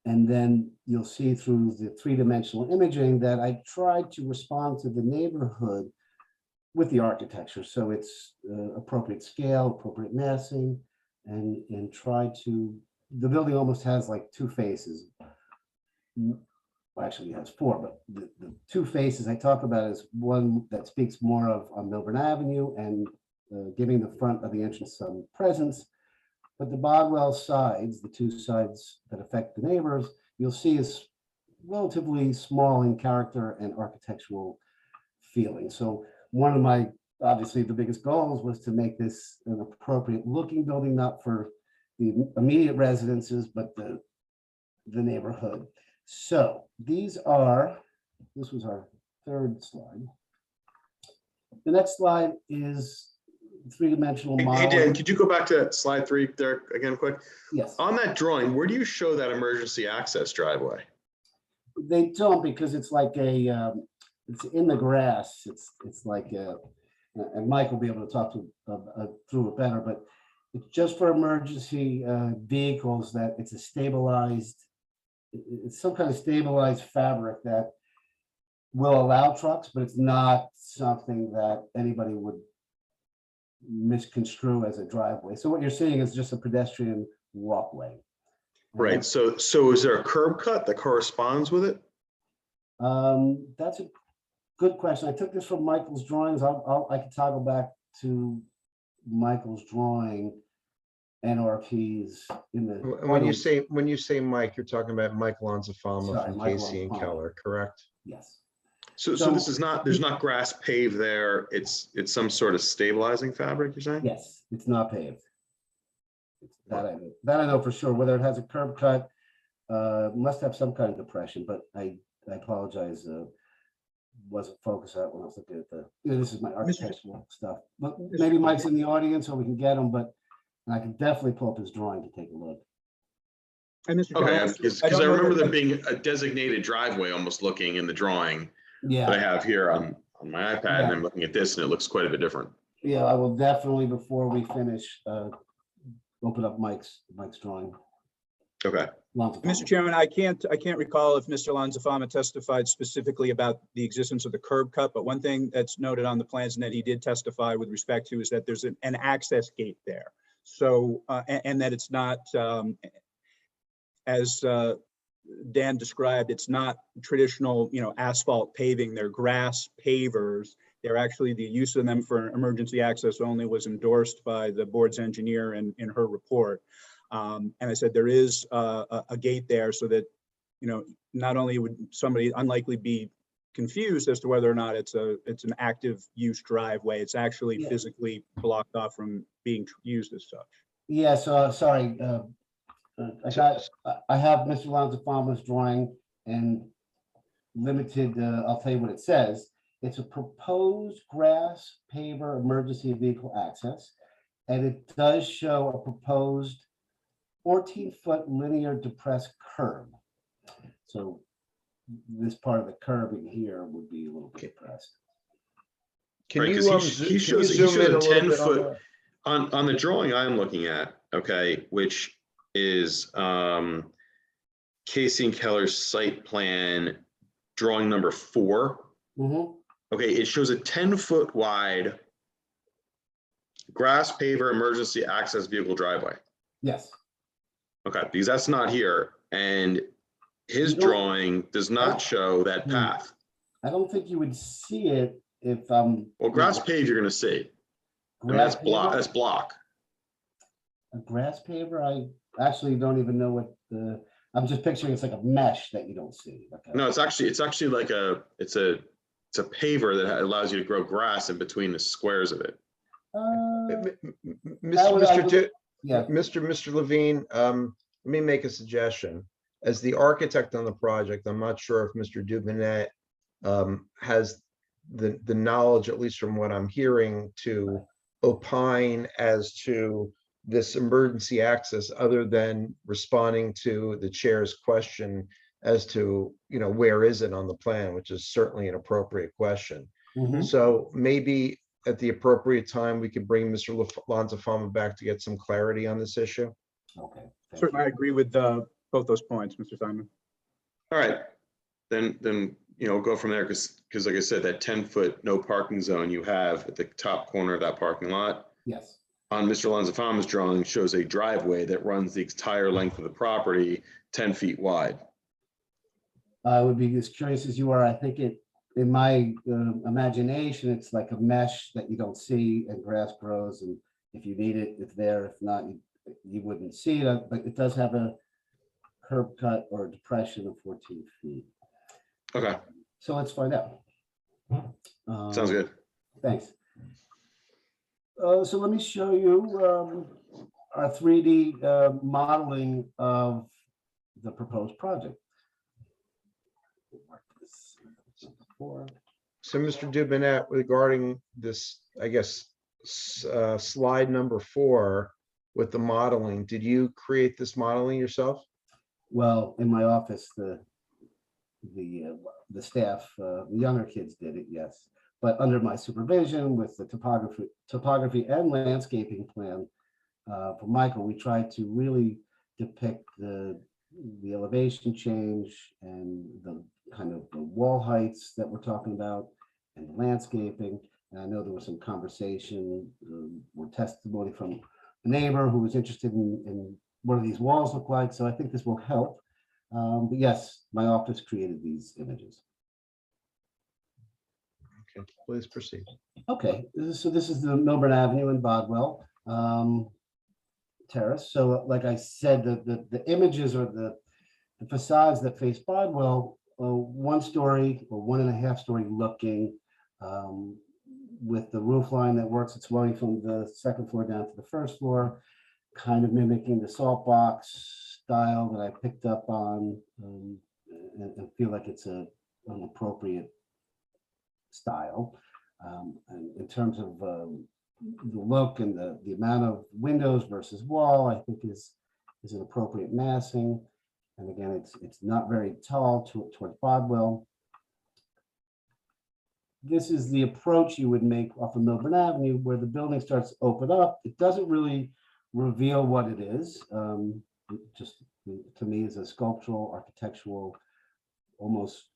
And then you'll see through the three-dimensional imaging that I tried to respond to the neighborhood with the architecture. So it's appropriate scale, appropriate massing, and try to, the building almost has like two faces. Well, actually it has four, but the two faces I talk about is one that speaks more of on Millburn Avenue and giving the front of the entrance some presence. But the Bodwell sides, the two sides that affect the neighbors, you'll see is relatively small in character and architectural feeling. So one of my, obviously the biggest goals was to make this an appropriate looking building, not for the immediate residences, but the neighborhood. So this was our third slide. The next slide is three-dimensional model. Hey, Dan, could you go back to slide 3 there again quick? Yes. On that drawing, where do you show that emergency access driveway? They don't, because it's like a, it's in the grass. It's like a, and Mike will be able to talk to through it better, but it's just for emergency vehicles, that it's a stabilized, it's some kind of stabilized fabric that will allow trucks, but it's not something that anybody would misconstrue as a driveway. So what you're seeing is just a pedestrian walkway. Right, so is there a curb cut that corresponds with it? That's a good question. I took this from Michael's drawings. I can toggle back to Michael's drawing NRPs in the. When you say Mike, you're talking about Mike Lanzafama Sorry, from Mike Casey and Lanzafama. Keller, correct? Yes. So this is not, there's not grass paved there. It's some sort of stabilizing fabric, you're saying? Yes, it's not paved. That I know for sure. Whether it has a curb cut, must have some kind of depression, but I apologize. Wasn't focused on it when I was looking at this is my architectural stuff. But maybe Mike's in the audience or we can get him, but I can definitely pull up his drawing to take a look. And Mr. Okay, Chairman, because I remember there being a designated driveway almost looking in the drawing Yeah. that I have here on my iPad, and I'm looking at this and it looks quite a bit different. Yeah, I will definitely, before we finish, open up Mike's drawing. Okay. Mr. Chairman, I can't recall if Mr. Lanzafama testified specifically about the existence of the curb cut, but one thing that's noted on the plans and that he did testify with respect to is that there's an access gate there. So, and that it's not, as Dan described, it's not traditional, asphalt paving. They're grass pavers. They're actually, the use of them for emergency access only was endorsed by the board's engineer in her report. And I said there is a gate there so that, not only would somebody unlikely be confused as to whether or not it's an active use driveway, it's actually physically blocked off from being used as such. Yeah, so sorry. I have Mr. Lanzafama's drawing and limited, I'll tell you what it says. It's a proposed grass paver emergency vehicle access. And it does show a proposed 14-foot linear depressed curb. So this part of the curbing here would be a little bit depressed. Right, because he shows a 10-foot on the drawing I'm looking at, okay, which is Casey and Keller's site plan drawing number 4. Okay, it shows a 10-foot wide grass paver emergency access vehicle driveway. Yes. Okay, because that's not here, and his drawing does not show that path. I don't think you would see it if well, grass paved you're going to see, and that's block. That's block. A grass paver. I actually don't even know what the. I'm just picturing it's like a mesh that you don't see. Okay. No, it's actually like it's a paver that allows you to grow grass in between the squares of it. Mr. Levine, let me make a suggestion. As the architect on the project, I'm not sure if Mr. Dubinet has the knowledge, at least from what I'm hearing, to opine as to this emergency access, other than responding to the chair's question as to, where is it on the plan, which is certainly an appropriate question. So maybe at the appropriate time, we could bring Mr. Lanzafama back to get some clarity on this issue. Okay. Certainly, I agree with both those points, Mr. Simon. All right, then go from there, because like I said, that 10-foot no parking zone you have at the top corner of that parking lot. Yes. On Mr. Lanzafama's drawing shows a driveway that runs the entire length of the property, 10 feet wide. I would be as curious as you are. I think in my imagination, it's like a mesh that you don't see, and grass grows, and if you need it, it's there. If not, you wouldn't see it, but it does have a curb cut or a depression of 14 feet. Okay. So let's find out. Sounds good. Thanks. So let me show you our 3D modeling of the proposed project. So Mr. Dubinet, regarding this, I guess, slide number 4 with the modeling, did you create this modeling yourself? Well, in my office, the staff, the younger kids did it, yes. But under my supervision with the topography and landscaping plan for Michael, we tried to really depict the elevation change and the kind of the wall heights that we're talking about and the landscaping. And I know there was some conversation or testimony from a neighbor who was interested in what do these walls look like. So I think this will help. But yes, my office created these images. Okay, please proceed. Okay, so this is the Millburn Avenue in Bodwell Terrace. So like I said, the images are the facades that face Bodwell, 1 story or 1.5 story looking, with the roof line that works its way from the 2nd floor down to the 1st floor, kind of mimicking the salt box style that I picked up on, and feel like it's an appropriate style. And in terms of the look and the amount of windows versus wall, I think is an appropriate massing. And again, it's not very tall towards Bodwell. This is the approach you would make off of Millburn Avenue, where the building starts to open up. It doesn't really reveal what it is. It just, to me, is a sculptural, architectural, almost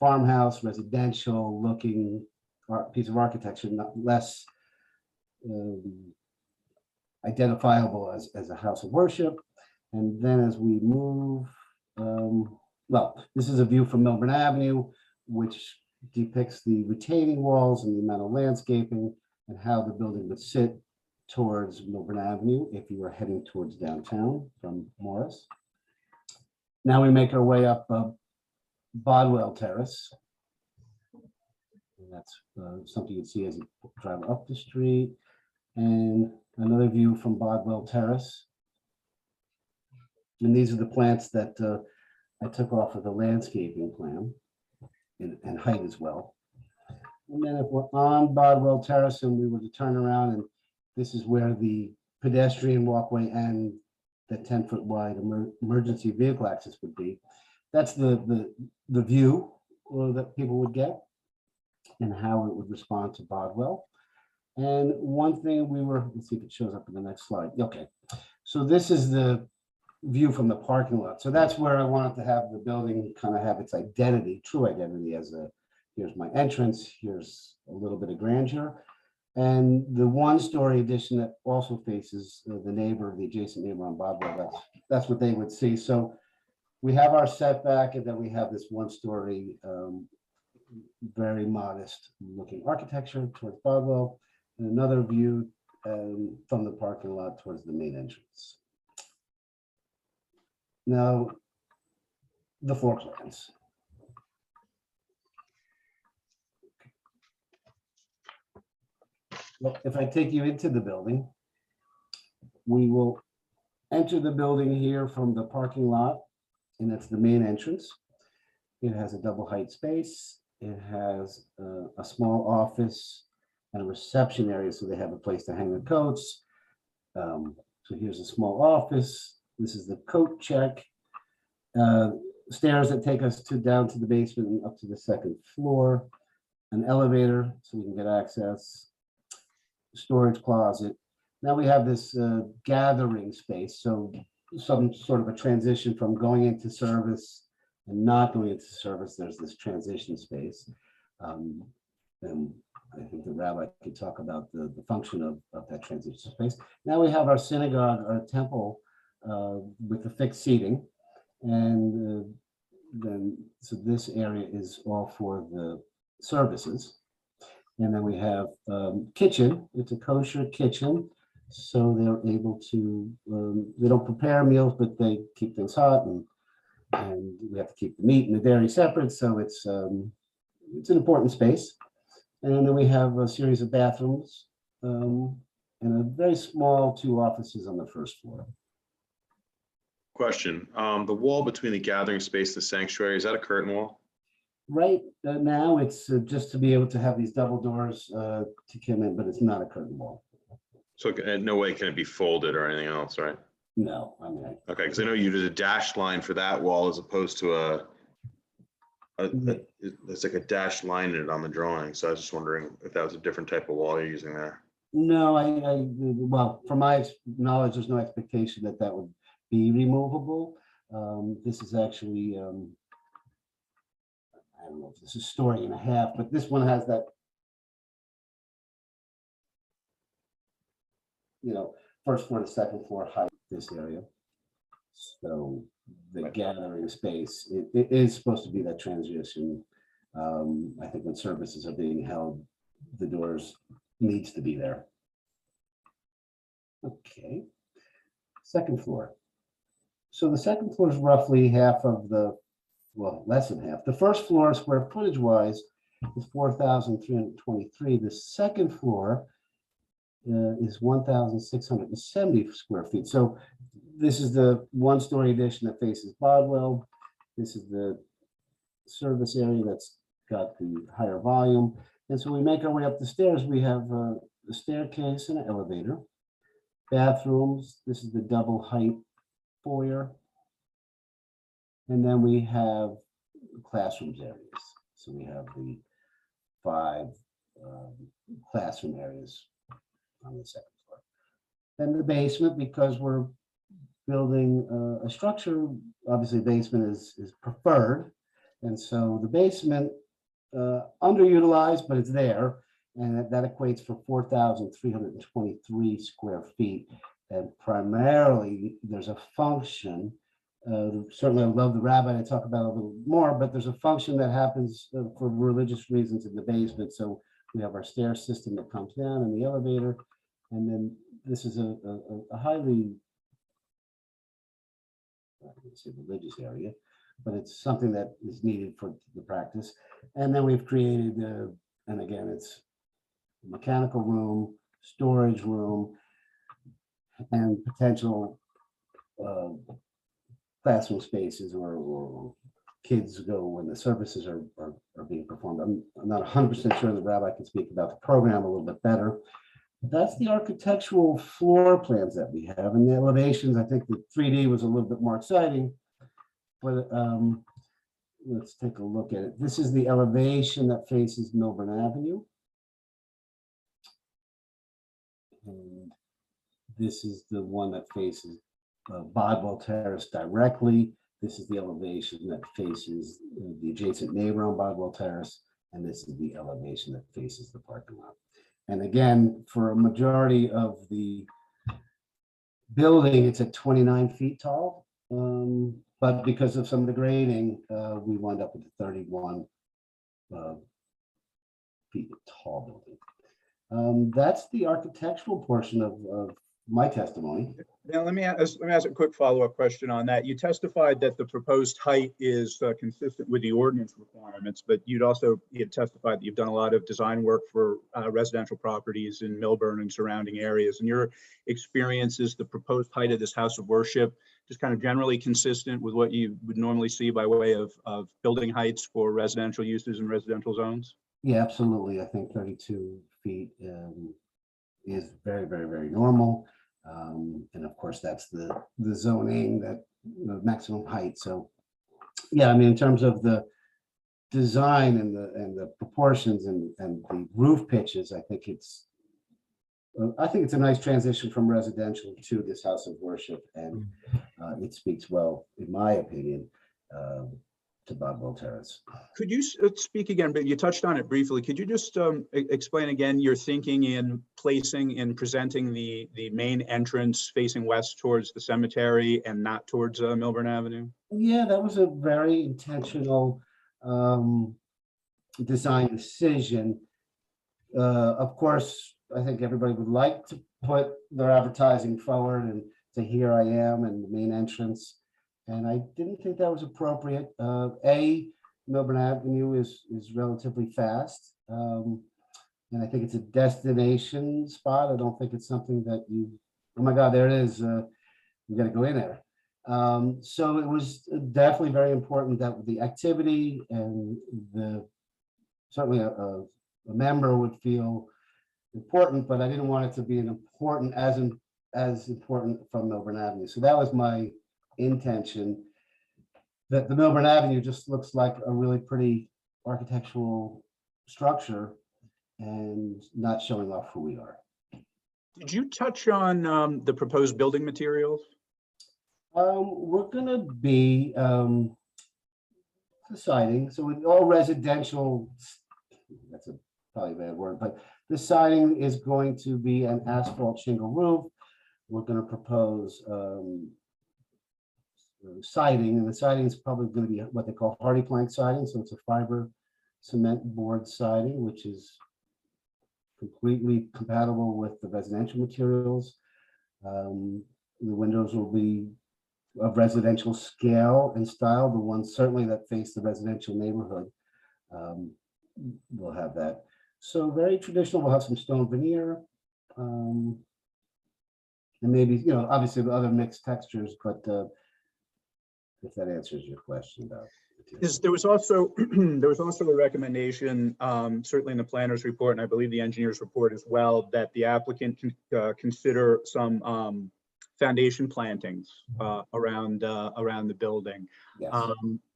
farmhouse, residential looking piece of architecture, not less identifiable as a house of worship. And then as we move, well, this is a view from Millburn Avenue, which depicts the retaining walls and the amount of landscaping and how the building would sit towards Millburn Avenue if you were heading towards downtown from Morris. Now we make our way up Bodwell Terrace. And that's something you'd see as you drive up the street. And another view from Bodwell Terrace. And these are the plants that I took off of the landscaping plan and height as well. And then if we're on Bodwell Terrace and we were to turn around, and this is where the pedestrian walkway and the 10-foot wide emergency vehicle access would be. That's the view that people would get and how it would respond to Bodwell. And one thing let's see if it shows up in the next slide. Okay, so this is the view from the parking lot. So that's where I wanted to have the building kind of have its identity, true identity, as here's my entrance, here's a little bit of grandeur. And the 1-story addition that also faces the adjacent neighbor on Bodwell, that's what they would see. So we have our setback, and then we have this 1-story, very modest looking architecture towards Bodwell, and another view from the parking lot towards the main entrance. Now, the floor plans. Well, if I take you into the building, we will enter the building here from the parking lot, and that's the main entrance. It has a double height space. It has a small office and a reception area, so they have a place to hang their coats. So here's a small office. This is the coat check. Stairs that take us down to the basement and up to the 2nd floor. An elevator so we can get access. Storage closet. Now we have this gathering space. So some sort of a transition from going into service and not going into service. There's this transition space. And I think the rabbi could talk about the function of that transition space. Now we have our synagogue, our temple, with the fixed seating. And then, so this area is all for the services. And then we have kitchen. It's a kosher kitchen. So they're able to, they don't prepare meals, but they keep things hot, and we have to keep the meat and the dairy separate. So it's an important space. And then we have a series of bathrooms and a very small 2 offices on the 1st floor. Question, the wall between the gathering space and the sanctuary, is that a curtain wall? Right now, it's just to be able to have these double doors to come in, but it's not a curtain wall. So in no way can it be folded or anything else, right? No, I mean. Okay, because I know you did a dashed line for that wall as opposed to it's like a dashed line in it on the drawing. So I was just wondering if that was a different type of wall you're using there. No, well, from my knowledge, there's no expectation that would be removable. This is actually, I don't know if this is 1.5 stories, but this one has that first floor to second floor height, this area. So the gathering space, it is supposed to be that transition. I think when services are being held, the doors needs to be there. Okay. Second floor. So the second floor is roughly half of the, well, less than half. The first floor, square footage wise, is 4,323. The second floor is 1,670 square feet. So this is the one-story addition that faces Bodwell. This is the service area that's got the higher volume. And so we make our way up the stairs. We have a staircase and an elevator. Bathrooms, this is the double height foyer. And then we have classrooms areas. So we have the 5 classroom areas on the second floor. Then the basement, because we're building a structure, obviously basement is preferred. And so the basement, underutilized, but it's there. And that equates for 4,323 square feet. And primarily, there's a function. Certainly, I love the rabbi to talk about a little more, but there's a function that happens for religious reasons in the basement. So we have our stair system that comes down and the elevator. And then this is a highly, I wouldn't say religious area, but it's something that is needed for the practice. And then we've created, and again, it's mechanical room, storage room, and potential classroom spaces or kids go when the services are being performed. I'm not 100% sure the rabbi can speak about the program a little bit better. That's the architectural floor plans that we have, and the elevations. I think the 3D was a little bit more exciting, but let's take a look at it. This is the elevation that faces Millburn Avenue. And this is the one that faces Bodwell Terrace directly. This is the elevation that faces the adjacent neighbor on Bodwell Terrace. And this is the elevation that faces the parking lot. And again, for a majority of the building, it's at 29 feet tall. But because of some of the grading, we wound up with a 31 feet tall building. That's the architectural portion of my testimony. Now, let me ask a quick follow-up question on that. You testified that the proposed height is consistent with the ordinance requirements, but you had testified that you've done a lot of design work for residential properties in Millburn and surrounding areas. In your experience, is the proposed height of this house of worship just kind of generally consistent with what you would normally see by way of building heights for residential uses in residential zones? Yeah, absolutely. I think 32 feet is very, very, very normal. And of course, that's the zoning, that the maximum height. So, yeah, I mean, in terms of the design and the proportions and the roof pitches, I think it's a nice transition from residential to this house of worship, and it speaks well, in my opinion, to Bodwell Terrace. Could you speak again, but you touched on it briefly. Could you just explain again your thinking in placing and presenting the main entrance facing west towards the cemetery and not towards Millburn Avenue? Yeah, that was a very intentional design decision. Of course, I think everybody would like to put their advertising forward and say, here I am, and the main entrance. And I didn't think that was appropriate. Millburn Avenue is relatively fast. And I think it's a destination spot. I don't think it's something that oh my God, there it is. You got to go in there. So it was definitely very important that the activity and certainly a member would feel important, but I didn't want it to be as important from Millburn Avenue. So that was my intention, that the Millburn Avenue just looks like a really pretty architectural structure and not showing off who we are. Did you touch on the proposed building materials? We're gonna be siding, so with all residential, that's probably a bad word, but the siding is going to be an asphalt shingle roof. we're going to propose siding, and the siding is probably going to be what they call hardy plank siding. So it's a fiber cement board siding, which is completely compatible with the residential materials. The windows will be of residential scale and style. The ones certainly that face the residential neighborhood will have that. So very traditional. We'll have some stone veneer. And maybe, obviously the other mixed textures, but if that answers your question about. There was also a recommendation, certainly in the planner's report, and I believe the engineer's report as well, that the applicant can consider some foundation plantings around the building. Yes.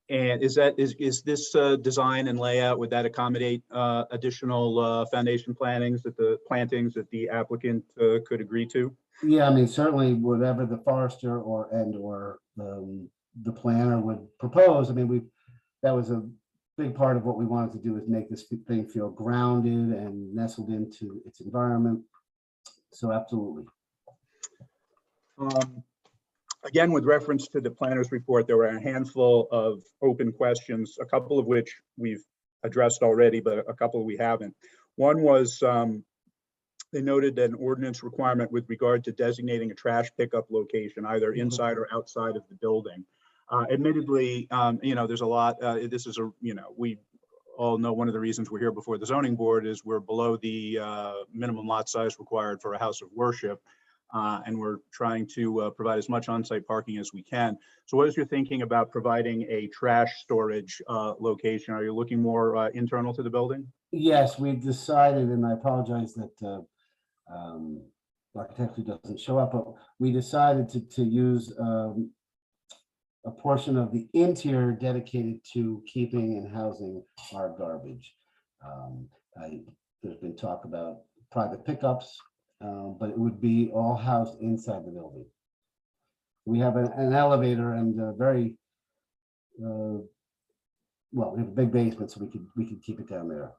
And is this design and layout, would that accommodate additional foundation plantings that the applicant could agree to? Yeah, I mean, certainly whatever the forester or the planner would propose. I mean, that was a big part of what we wanted to do, is make this thing feel grounded and nestled into its environment. So absolutely. Again, with reference to the planner's report, there were a handful of open questions, a couple of which we've addressed already, but a couple we haven't. One was they noted an ordinance requirement with regard to designating a trash pickup location, either inside or outside of the building. Admittedly, there's a lot, we all know one of the reasons we're here before the zoning board is we're below the minimum lot size required for a house of worship. And we're trying to provide as much on-site parking as we can. So what is your thinking about providing a trash storage location? Are you looking more internal to the building? Yes, we've decided, and I apologize that architecture doesn't show up, but we decided to use a portion of the interior dedicated to keeping and housing our garbage. There's been talk about private pickups, but it would be all housed inside the building. We have an elevator and a very, well, we have a big basement, so we could keep it down there.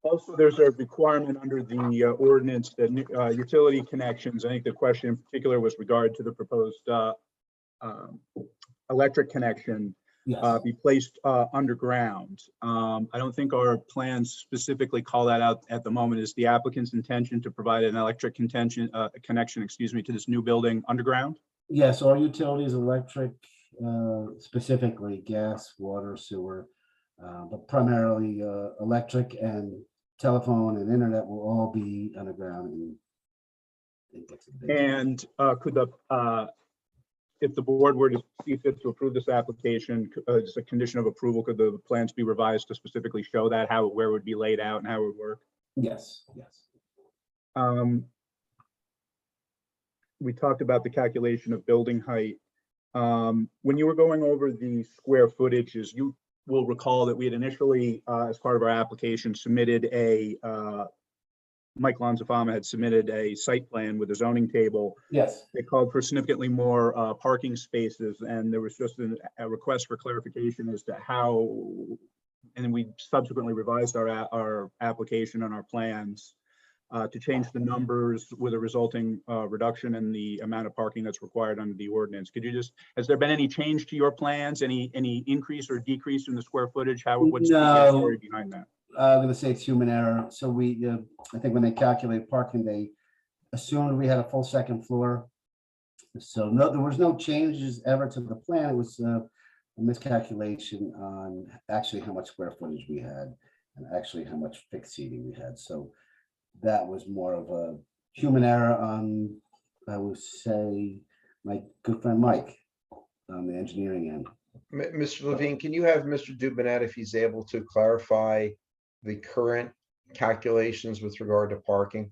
Also, there's a requirement under the ordinance that utility connections, I think the question in particular was regard to the proposed electric connection, yes, be placed underground. I don't think our plans specifically call that out at the moment. Is the applicant's intention to provide an electric connection, to this new building underground? Yes, all utilities, electric, specifically gas, water, sewer, but primarily electric and telephone and internet will all be underground. And could the if the board were to see fit to approve this application, as a condition of approval, could the plans be revised to specifically show that where it would be laid out and how it would work? Yes, yes. We talked about the calculation of building height. When you were going over the square footages, you will recall that we had initially, as part of our application, submitted Mike Lanzafama had submitted a site plan with a zoning table. Yes. They called for significantly more parking spaces, and there was just a request for clarification as to how, and we subsequently revised our application and our plans to change the numbers with a resulting reduction in the amount of parking that's required under the ordinance. Could you just, has there been any change to your plans? Any increase or decrease in the square footage? What's the story behind that? I'm going to say it's human error. So we, I think when they calculated parking, they assumed we had a full second floor. So no, there was no changes ever to the plan. It was a miscalculation on actually how much square footage we had and actually how much fixed seating we had. So that was more of a human error on, I would say, my good friend Mike on the engineering end. Mr. Levine, can you have Mr. Dubanet, if he's able to clarify the current calculations with regard to parking?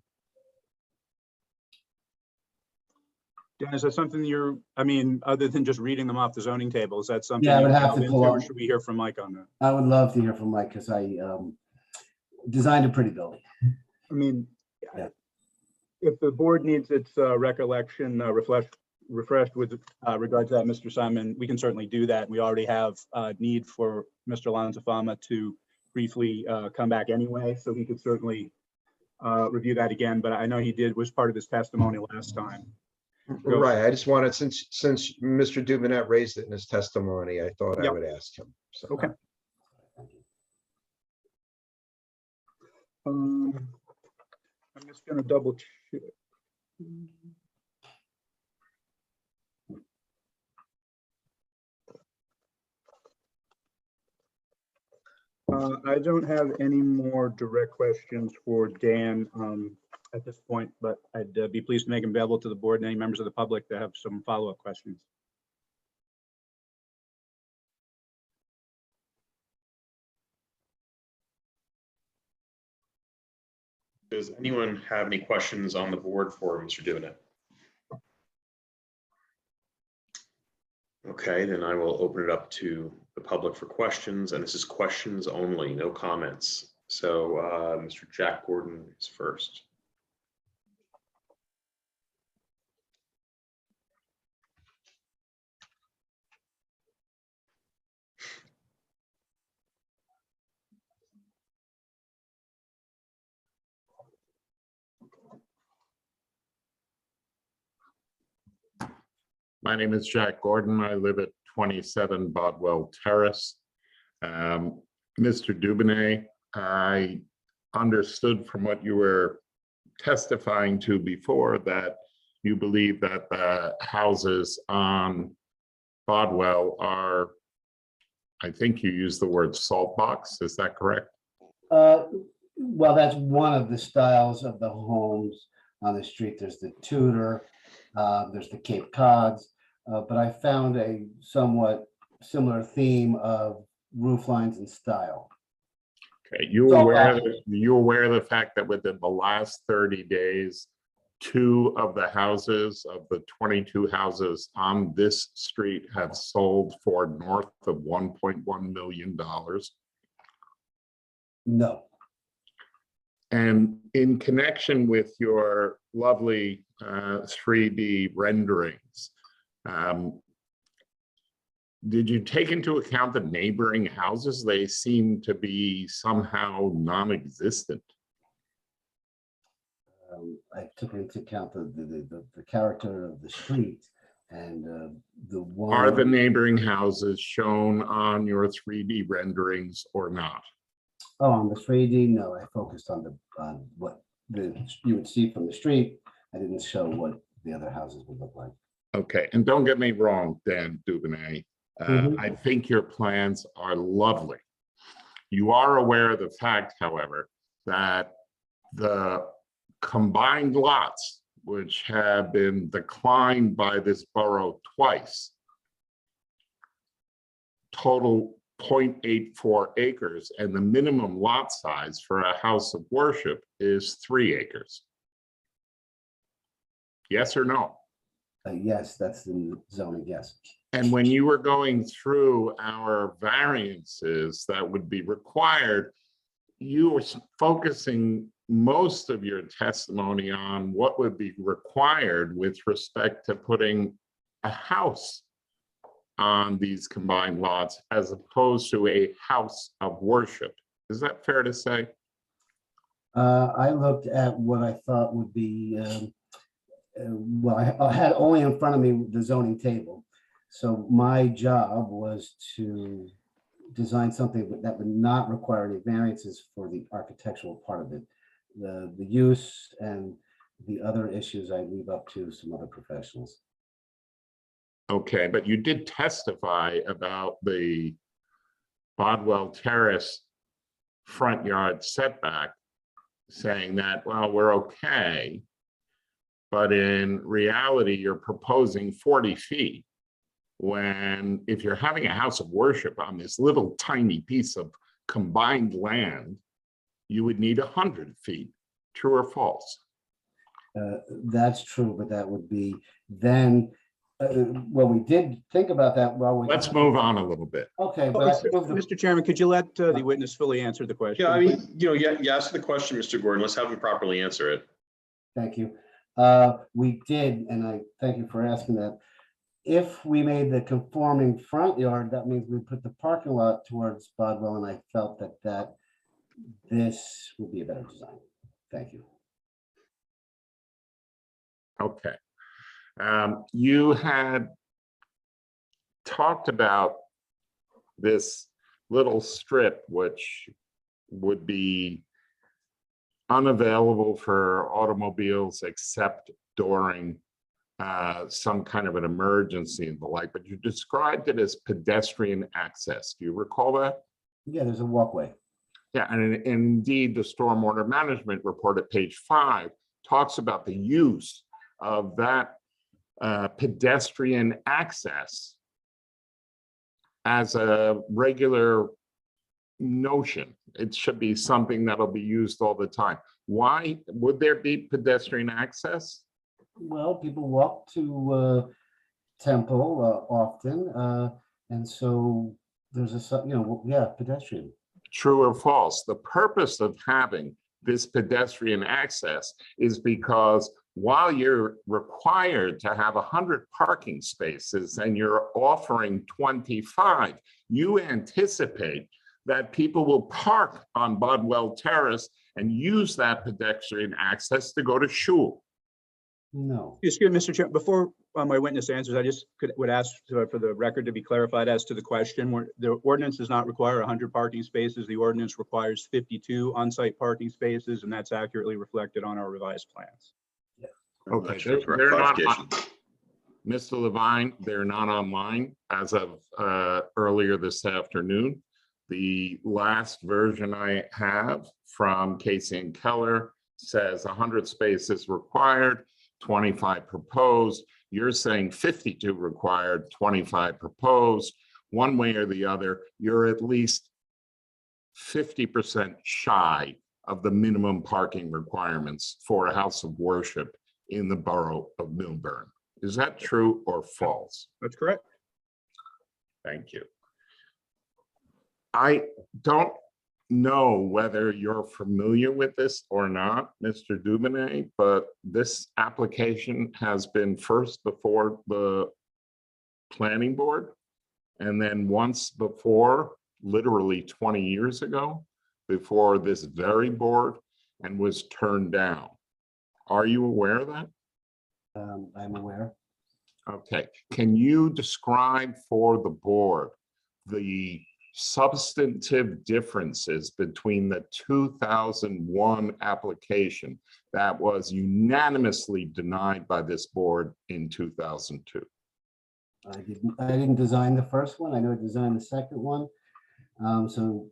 Dan, is that something you're, I mean, other than just reading them off the zoning table, is that something? Yeah, I would you have to delve pull into, or up. should we hear from Mike on that? I would love to hear from Mike because I designed a pretty building. I mean, yeah. If the board needs its recollection refreshed with regard to that, Mr. Simon, we can certainly do that. We already have need for Mr. Lanzafama to briefly come back anyway, so he could certainly review that again, but I know he was part of his testimony last time. So- Right, I just wanted, since Mr. Duvenet raised it in his testimony, I thought I Yep. would ask him. So, Okay. I'm just gonna double check. I don't have any more direct questions for Dan at this point, but I'd be pleased to make them available to the board and any members of the public that have some follow-up questions. Does anyone have any questions on the board for Mr. Duvenet? Okay, then I will open it up to the public for questions, and this is questions only, no comments. So Mr. Jack Gordon is first. My name is Jack Gordon. I live at 27 Bodwell Terrace. Mr. Duvenet, I understood from what you were testifying to before that you believe that the houses on Bodwell are, I think you used the word salt box. Is that correct? Well, that's one of the styles of the homes on the street. There's the Tudor, there's the Cape Cods, but I found a somewhat similar theme of roof lines and style. Okay, you aware of the fact that within the last 30 days, 2 of the houses of the 22 houses on this street have sold for north of $1.1 million? No. And in connection with your lovely 3D renderings, did you take into account the neighboring houses? They seem to be somehow non-existent. I took into account the character of the street and the one. Are the neighboring houses shown on your 3D renderings or not? Oh, on the 3D, no, I focused on what you would see from the street. I didn't show what the other houses would look like. Okay, and don't get me wrong, Dan Duvenet. I think your plans are lovely. You are aware of the fact, however, that the combined lots, which have been declined by this borough twice, total 0.84 acres, and the minimum lot size for a house of worship is 3 acres. Yes or no? Yes, that's the zoning, yes. And when you were going through our variances that would be required, you were focusing most of your testimony on what would be required with respect to putting a house on these combined lots as opposed to a house of worship. Is that fair to say? I looked at what I thought would be, well, I had only in front of me the zoning table. So my job was to design something that would not require any variances for the architectural part of it. The use and the other issues I leave up to some other professionals. Okay, but you did testify about the Bodwell Terrace front yard setback, saying that, well, we're okay, but in reality, you're proposing 40 feet. When if you're having a house of worship on this little tiny piece of combined land, you would need 100 feet. True or false? That's true, but that would be then, well, we did think about that. Well, let's move on a little bit. Okay, but Mr. Chairman, could you let the witness fully answer the question? Yeah, I mean, you asked the question, Mr. Gordon. Let's have him properly answer it. Thank you. We did, and I thank you for asking that. If we made the conforming front yard, that means we put the parking lot towards Bodwell, and I felt that this would be a better design. Thank you. Okay. You had talked about this little strip, which would be unavailable for automobiles except during some kind of an emergency and the like, but you described it as pedestrian access. Do you recall that? Yeah, there's a walkway. Yeah, and indeed, the stormwater management report at page 5 talks about the use of that pedestrian access as a regular notion. It should be something that'll be used all the time. Why would there be pedestrian access? Well, people walk to Temple often, and so there's a, pedestrian. True or false? The purpose of having this pedestrian access is because while you're required to have 100 parking spaces and you're offering 25, you anticipate that people will park on Bodwell Terrace and use that pedestrian access to go to shul. No. Excuse me, Mr. Chair, before my witness answers, I just would ask for the record to be clarified as to the question. Where the ordinance does not require 100 parking spaces. The ordinance requires 52 on-site parking spaces, and that's accurately reflected on our revised plans. Okay, they're not on, Mr. Levine, they're not online as of earlier this afternoon. The last version I have from Casey and Keller says 100 spaces required, 25 proposed. You're saying 52 required, 25 proposed. One way or the other, you're at least 50% shy of the minimum parking requirements for a house of worship in the borough of Millburn. Is that true or false? That's correct. Thank you. I don't know whether you're familiar with this or not, Mr. Dubonnet, but this application has been first before the planning board and then once before, literally 20 years ago, before this very board, and was turned down. Are you aware of that? I'm aware. Okay. Can you describe for the board the substantive differences between the 2001 application that was unanimously denied by this board in 2002? I didn't design the first one. I know I designed the second one. So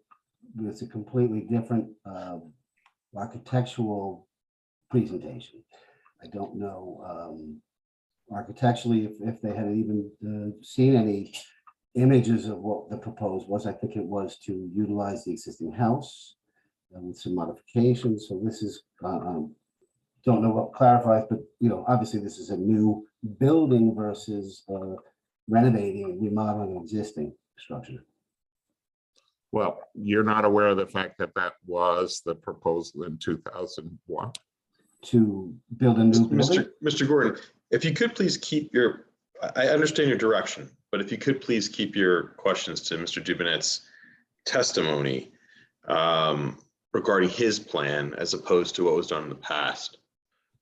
it's a completely different architectural presentation. I don't know architecturally if they had even seen any images of what the proposed was. I think it was to utilize the existing house with some modifications. So this is, don't know what clarifies, but obviously this is a new building versus renovating and remodeling an existing structure. Well, you're not aware of the fact that that was the proposal in 2001? To build a new building? Mr. Gordon, if you could please keep your, I understand your direction, but if you could please keep your questions to Mr. Dubonet's testimony regarding his plan as opposed to what was done in the past.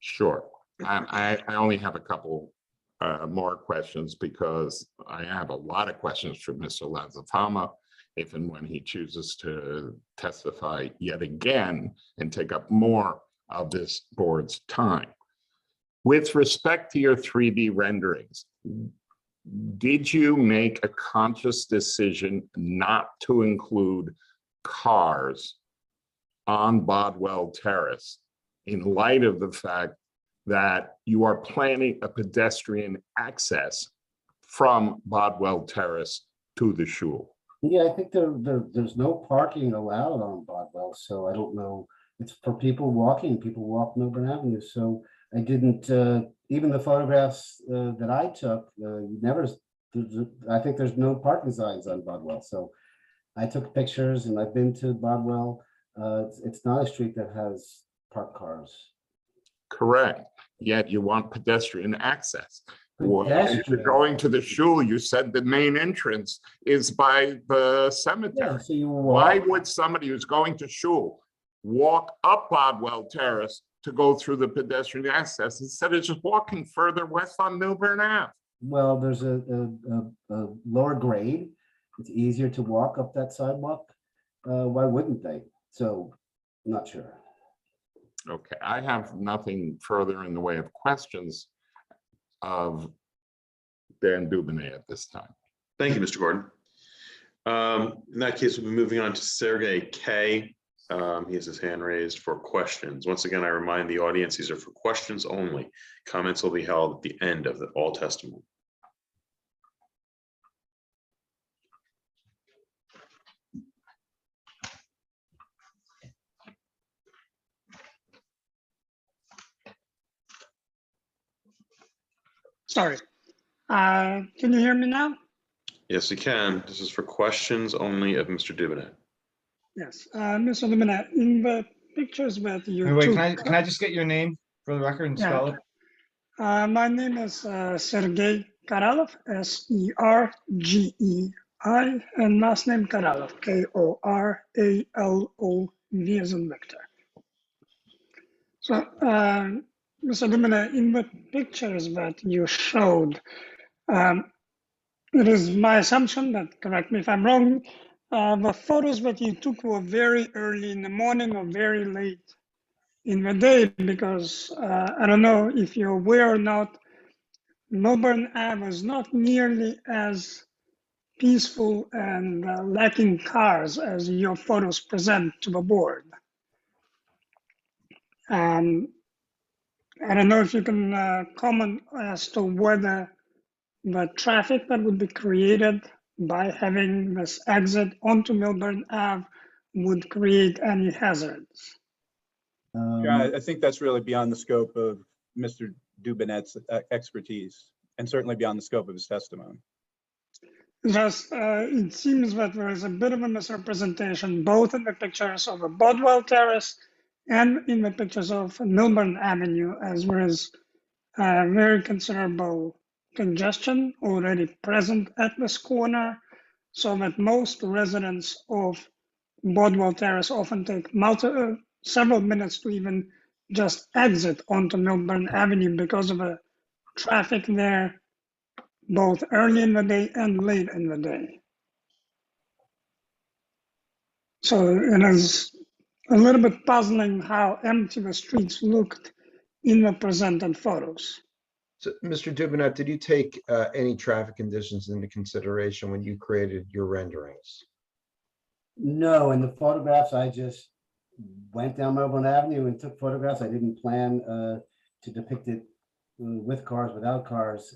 Sure. I only have a couple more questions because I have a lot of questions for Mr. Lazafama if and when he chooses to testify yet again and take up more of this board's time. With respect to your 3D renderings, did you make a conscious decision not to include cars on Bodwell Terrace in light of the fact that you are planning a pedestrian access from Bodwell Terrace to the shul? Yeah, I think there's no parking allowed on Bodwell, so I don't know. It's for people walking. People walk Millburn Avenue, so I didn't. Even the photographs that I took, I think there's no parking signs on Bodwell. So I took pictures, and I've been to Bodwell. It's not a street that has parked cars. Correct. Yet you want pedestrian access. Well, Pedestrian. if you're going to the shul, you said the main entrance is by the cemetery. Yeah, so you Why would somebody who's going to shul walk up Bodwell Terrace to go through the pedestrian access instead of just walking further west on Millburn Ave? Well, there's a lower grade. It's easier to walk up that sidewalk. Why wouldn't they? So, I'm not sure. Okay, I have nothing further in the way of questions of Dan Dubonnet at this time. Thank you, Mr. Gordon. In that case, we'll be moving on to Sergey K. He has his hand raised for questions. Once again, I remind the audience, these are for questions only. Comments will be held at the end of all testimony. Sorry. Can you hear me now? Yes, we can. This is for questions only of Mr. Dubonnet. Yes. Mr. Luminet, in the pictures that you Wait, took. can I just get your name for the record and spell it? My name is Sergey Karalov, Sergei, and last name Karalov, Koralov, as in Victor. So, Mr. Luminet, in the pictures that you showed, it is my assumption, but correct me if I'm wrong, the photos that you took were very early in the morning or very late in the day, because I don't know if you're aware or not, Millburn Ave is not nearly as peaceful and lacking cars as your photos present to the board. I don't know if you can comment as to whether the traffic that would be created by having this exit onto Millburn Ave would create any hazards. Yeah, I think that's really beyond the scope of Mr. Dubonet's expertise, and certainly beyond the scope of his testimony. Just, it seems that there is a bit of a misrepresentation, both in the pictures of a Bodwell Terrace and in the pictures of Millburn Avenue, as there is very considerable congestion already present at this corner, so that most residents of Bodwell Terrace often take several minutes to even just exit onto Millburn Avenue because of the traffic there, both early in the day and late in the day. So it is a little bit puzzling how empty the streets looked in the presented photos. So, Mr. Dubonnet, did you take any traffic conditions into consideration when you created your renderings? No, in the photographs, I just went down Melbourne Avenue and took photographs. I didn't plan to depict it with cars, without cars.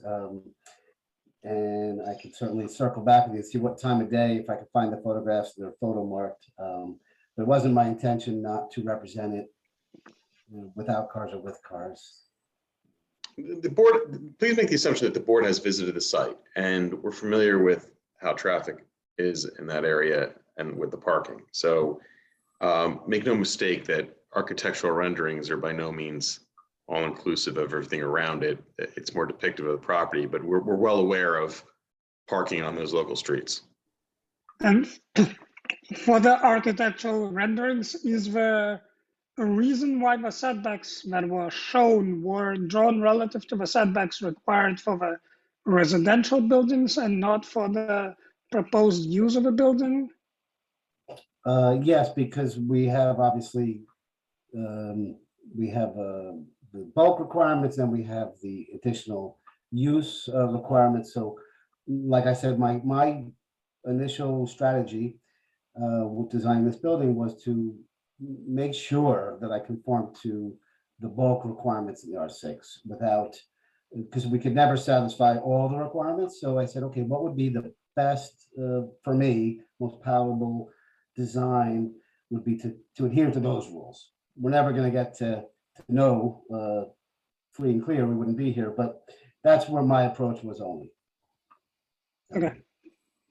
And I could certainly circle back with you, see what time of day, if I could find the photographs that are photo marked. But it wasn't my intention not to represent it without cars or with cars. The board, please make the assumption that the board has visited the site and we're familiar with how traffic is in that area and with the parking. So make no mistake that architectural renderings are by no means all inclusive of everything around it. It's more depictive of the property, but we're well aware of parking on those local streets. And for the architectural renderings, is there a reason why the setbacks that were shown were drawn relative to the setbacks required for the residential buildings and not for the proposed use of a building? Yes, because we have obviously, we have the bulk requirements and we have the additional use requirements. So like I said, my initial strategy with designing this building was to make sure that I conform to the bulk requirements in the R6 without, because we could never satisfy all the requirements. So I said, okay, what would be the best for me, most palatable design would be to adhere to those rules. We're never going to get to know free and clear, we wouldn't be here, but that's where my approach was only. Okay,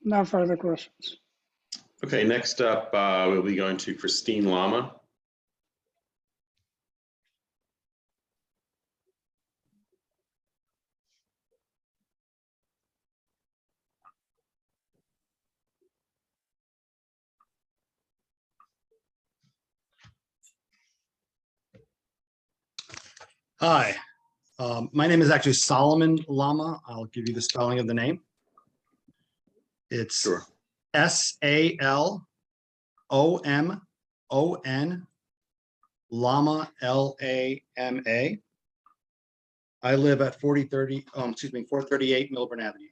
no further questions. Okay, next up, we'll be going to Christine Lama. Hi, my name is actually Solomon Lama. I'll give you the spelling of the name. It's Sure. SALOMON, Lama, LAMA. I live at 438 Millburn Avenue.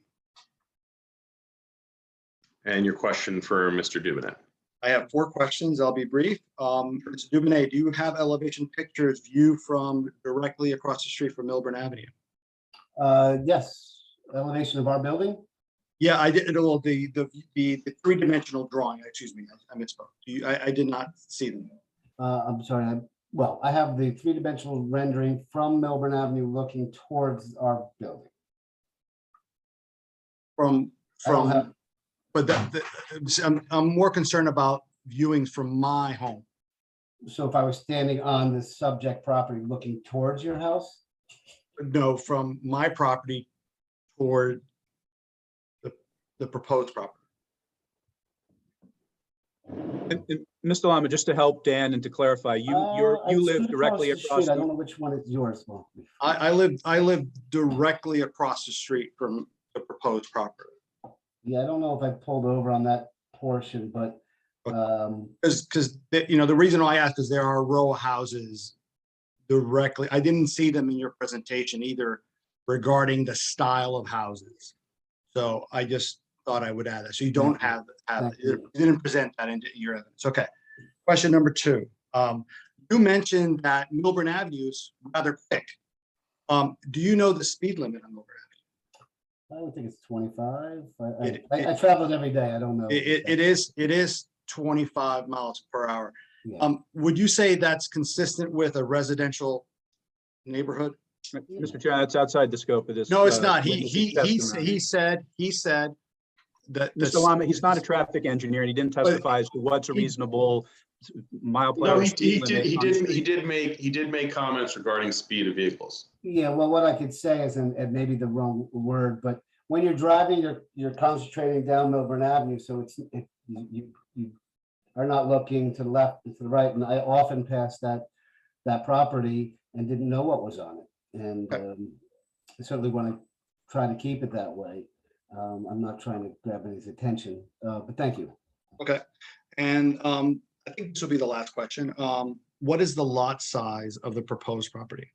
And your question for Mr. Duvenet. I have 4 questions. I'll be brief. Mr. Dubonnet, do you have elevation pictures view from directly across the street from Millburn Avenue? Yes, elevation of our building. Yeah, I did. Well, the 3-dimensional drawing. Excuse me, I misspoke. I did not see them. I'm sorry. Well, I have the 3-dimensional rendering from Millburn Avenue looking towards our building. But I'm more concerned about viewings from my home. So if I was standing on the subject property looking towards your house? No, from my property toward the proposed property. And Mr. Lama, just to help Dan and to clarify, you live directly across. I don't know which one is yours. Well, I live directly across the street from the proposed property. yeah, I don't know if I pulled over on that portion, but because the reason why I asked is there are row houses directly. I didn't see them in your presentation either regarding the style of houses. So I just thought I would add that. So you don't have you didn't present that into your evidence. Okay. Question number 2. You mentioned that Millburn Avenue is rather quick. Do you know the speed limit on Millburn Avenue? I don't think it's 25. I travel it every day. I don't know. It is 25 miles per hour. Yeah. Would you say that's consistent with a residential neighborhood? Mr. Chair, it's outside the scope of this. No, it's not. He said that Mr. Lama, he's not a traffic engineer, and he didn't testify as to what's a reasonable mile per hour. No, he did make comments regarding speed of vehicles. Yeah, well, what I could say is, and maybe the wrong word, but when you're driving, you're concentrating down Millburn Avenue, so you are not looking to the left and to the right. And I often pass that property and didn't know what was on it. And I certainly want to try to keep it that way. I'm not trying to grab anybody's attention, but thank you. Okay, and I think this will be the last question. What is the lot size of the proposed property?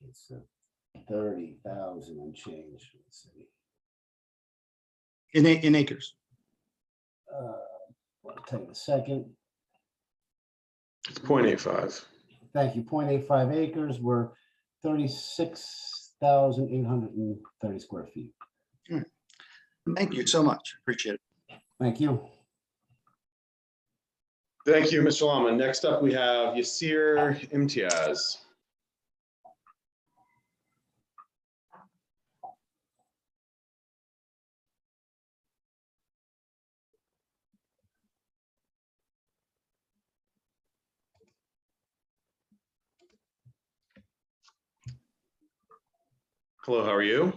It's 30,000 and change. Let's see. In acres? I'll tell you in a second. It's 0.85. Thank you. 0.85 acres. We're 36,830 square feet. Thank you so much. Appreciate it. Thank you. Thank you, Mr. Lama. Next up, we have Yasir Imtiaz. Hello, how are you?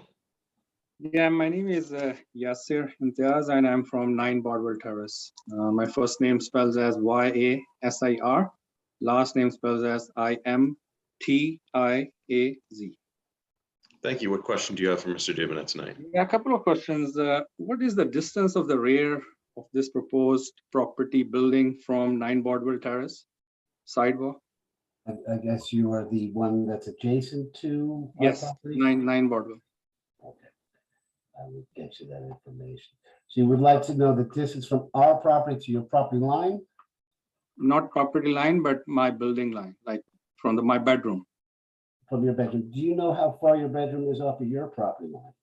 Yeah, my name is Yasir Imtiaz, and I'm from 9 Bardwell Terrace. My first name spells as YASIR. Last name spells as IMTIAZ. Thank you. What question do you have for Mr. Duvenet tonight? Yeah, a couple of questions. What is the distance of the rear of this proposed property building from 9 Bardwell Terrace sidewalk? I guess you are the one that's adjacent to our Yes, property? 9 Bardwell. Okay, I will get you that information. So you would like to know the distance from our property to your property line? Not property line, but my building line, like from my bedroom. From your bedroom. Do you know how far your bedroom is off of your property line?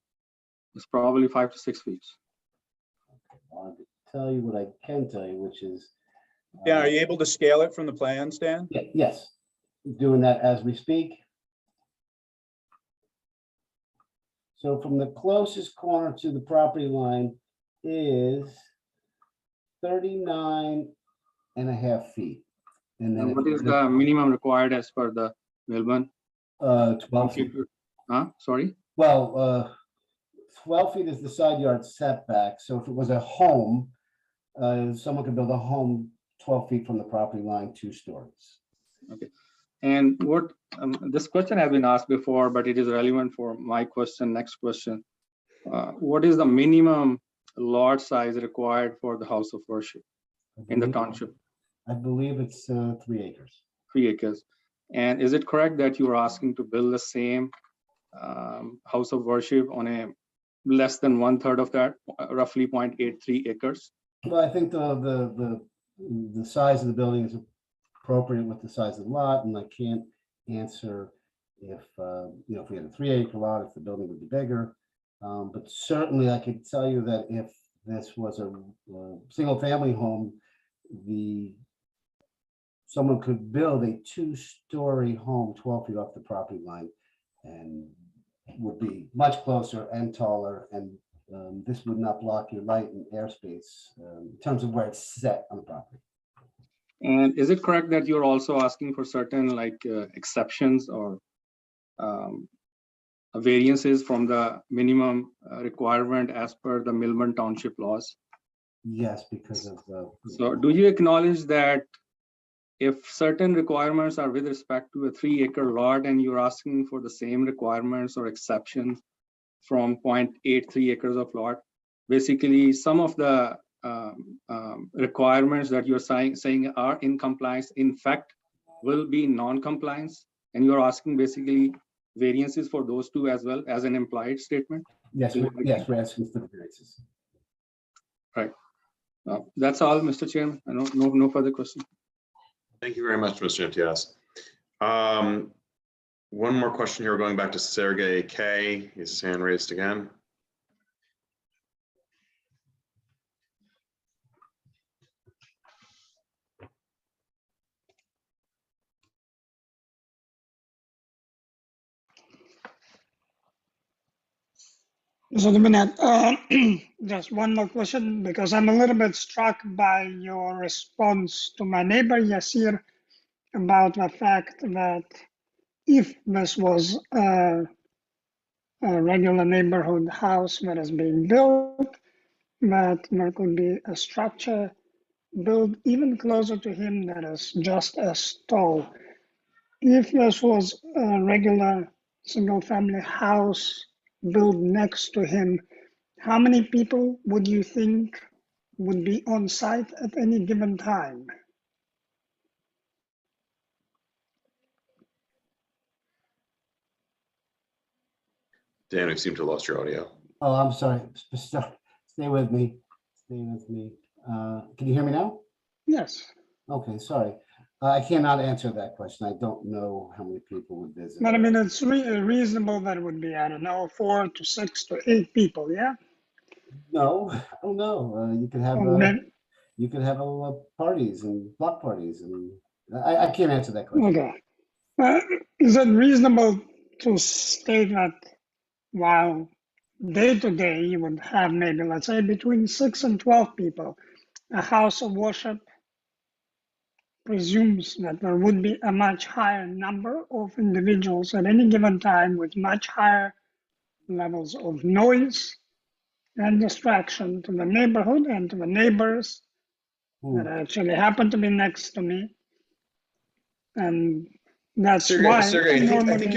It's probably 5 to 6 feet. I'll tell you what I can tell you, which is. Yeah, are you able to scale it from the plans, Dan? Yes, doing that as we speak. So from the closest corner to the property line is 39.5 feet. And then what is the minimum required as per the Millburn? 12 feet. Sorry? Well, 12 feet is the side yard setback. So if it was a home, someone could build a home 12 feet from the property line, 2 stories. Okay. And what this question has been asked before, but it is relevant for my question, next question. What is the minimum lot size required for the house of worship in the township? I believe it's 3 acres. 3 acres. And is it correct that you're asking to build the same house of worship on a less than 1/3 of that, roughly 0.83 acres? Well, I think the size of the building is appropriate with the size of the lot, and I can't answer if, if we had a 3 acre lot, if the building would be bigger. But certainly I could tell you that if this was a single family home, someone could build a 2-story home 12 feet off the property line and would be much closer and taller, and this would not block your light and airspace in terms of where it's set on the property. And is it correct that you're also asking for certain exceptions or variances from the minimum requirement as per the Millburn Township laws? Yes, because of the. So do you acknowledge that if certain requirements are with respect to a 3 acre lot and you're asking for the same requirements or exceptions from 0.83 acres of lot, basically some of the requirements that you're saying are in compliance, in fact, will be non-compliance, and you're asking basically variances for those two as well as an implied statement? Yes, yes, we're asking for the variances. Right. That's all, Mr. Chairman. I don't no further questions. Thank you very much, Mr. Imtiaz. One more question here. We're going back to Sergey K. His hand raised again. So the minute, just one more question, because I'm a little bit struck by your response to my neighbor Yasir about the fact that if this was a regular neighborhood house that is being built, that there could be a structure built even closer to him that is just a stall. If this was a regular single-family house built next to him, how many people would you think would be on site at any given time? Dan, we seem to have lost your audio. Oh, I'm sorry. Stay with me. Stay with me. Can you hear me now? Yes. Okay, sorry. I cannot answer that question. I don't know how many people would visit. But I mean, it's reasonable that it would be, I don't know, 4 to 6 to 8 people, yeah? No, I don't know. You could have parties and block parties, and I can't answer that question. Okay. Is it reasonable to state that while day to day you would have maybe, let's say, between 6 and 12 people, a house of worship presumes that there would be a much higher number of individuals at any given time with much higher levels of noise and distraction to the neighborhood and to the neighbors that actually happen to be next to me. And that's why Sergey, I think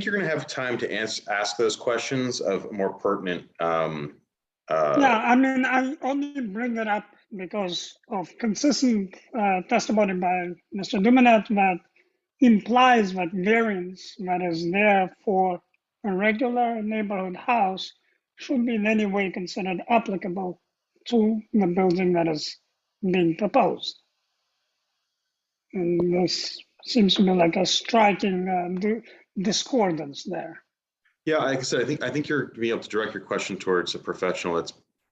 you're going to have time to ask those questions of more pertinent. Yeah, I mean, I only bring it up because of consistent testimony by Mr. Dumanet that implies that variance that is there for a regular neighborhood house should be in any way considered applicable to the building that is being proposed. And this seems to be like a striking discordance there. Yeah, like I said, I think you're being able to direct your question towards a professional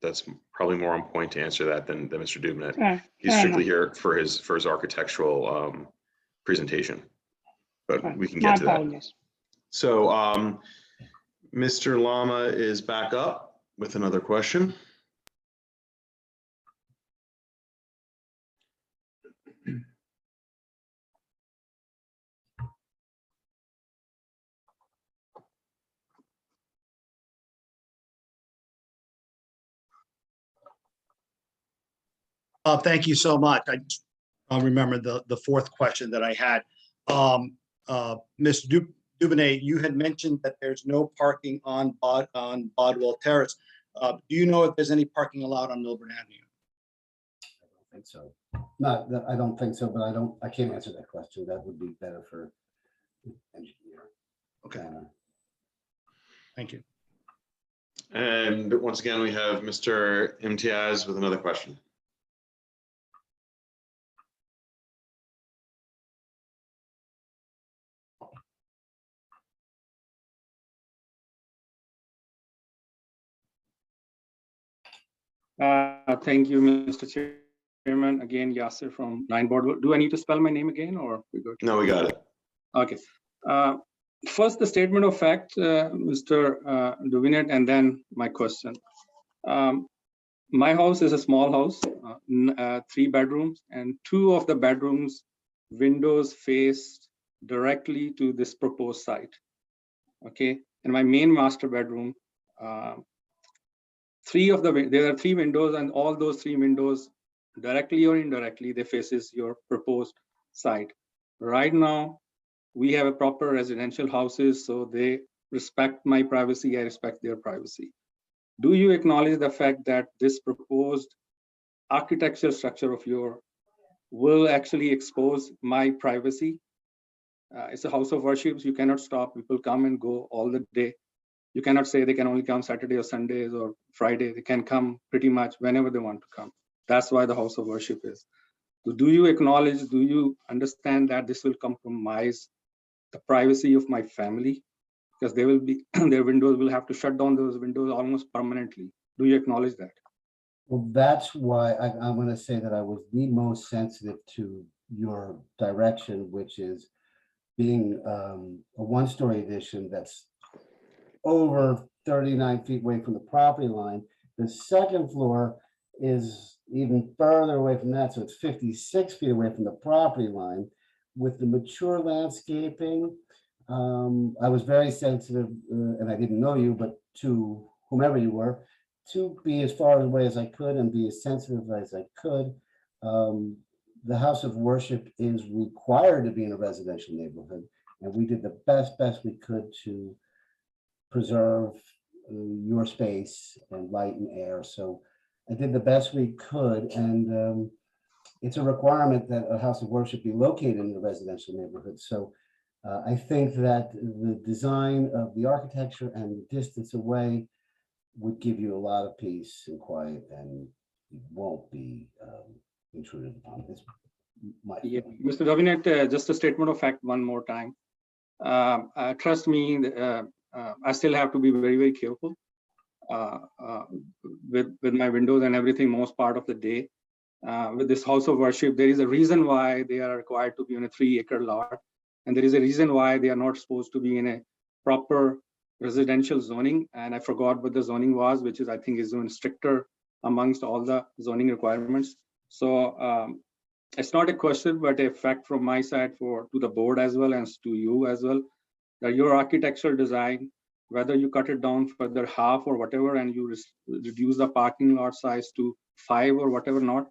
that's probably more on point to answer that than Mr. Dubnet. He's strictly here for his architectural presentation, but we can get to that. So Mr. Lama is back up with another question. Thank you so much. I remember the fourth question that I had. Ms. Dubonnet, you had mentioned that there's no parking on Bodwell Terrace. Do you know if there's any parking allowed on Millburn Avenue? I don't think so. I don't think so, but I can't answer that question. That would be better for engineer. Okay. Thank you. And once again, we have Mr. Imtiaz with another question. Thank you, Mr. Chairman. Again, Yasser from 9 Boardwalk. Do I need to spell my name again or we good? No, we got it. Okay. First, the statement of fact, Mr. Duvinet, and then my question. My house is a small house, 3 bedrooms, and 2 of the bedrooms windows face directly to this proposed site. Okay, and my main master bedroom, there are 3 windows, and all those 3 windows, directly or indirectly, they faces your proposed site. Right now, we have a proper residential houses, so they respect my privacy, I respect their privacy. Do you acknowledge the fact that this proposed architectural structure of your will actually expose my privacy? It's a house of worship. You cannot stop. People come and go all the day. You cannot say they can only come Saturday or Sundays or Friday. They can come pretty much whenever they want to come. That's why the house of worship is. So do you acknowledge, do you understand that this will compromise the privacy of my family? Because they will be, their windows will have to shut down those windows almost permanently. Do you acknowledge that? Well, that's why I want to say that I was the most sensitive to your direction, which is being a 1-story addition that's over 39 feet away from the property line. The second floor is even further away from that, so it's 56 feet away from the property line. With the mature landscaping, I was very sensitive, and I didn't know you, but to whomever you were, to be as far away as I could and be as sensitive as I could. The house of worship is required to be in a residential neighborhood, and we did the best we could to preserve your space and light and air. So I did the best we could, and it's a requirement that a house of worship be located in a residential neighborhood. So I think that the design of the architecture and the distance away would give you a lot of peace and quiet, and it won't be intruded upon. It's my feeling. Mr. Davinet, just a statement of fact one more time. Trust me, I still have to be very careful with my windows and everything most part of the day. With this house of worship, there is a reason why they are required to be on a 3-acre lot. And there is a reason why they are not supposed to be in a proper residential zoning. And I forgot what the zoning was, which is, I think, is even stricter amongst all the zoning requirements. So it's not a question, but a fact from my side to the board as well and to you as well, that your architectural design, whether you cut it down further half or whatever, and you reduce the parking lot size to 5 or whatever not,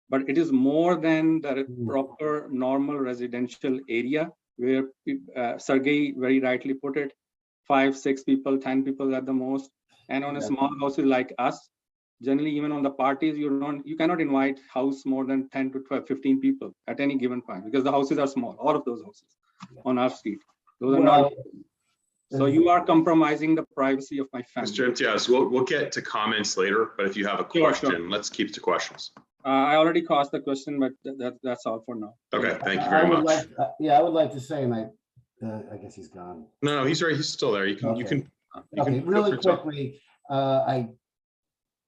but it is more than the proper normal residential area where Sergey very rightly put it, 5, 6 people, 10 people at the most. And on a small houses like us, generally even on the parties, you cannot invite house more than 10 to 12, 15 people at any given point, because the houses are small, all of those houses on our street. Those are not. So you are compromising the privacy of my family. Mr. Imtiaz, we'll get to comments later, but if you have a question, let's keep to questions. I already asked the question, but that's all for now. Okay, thank you very much. I would like to say, and I guess he's gone. No, he's right. He's still there. You can really quickly, I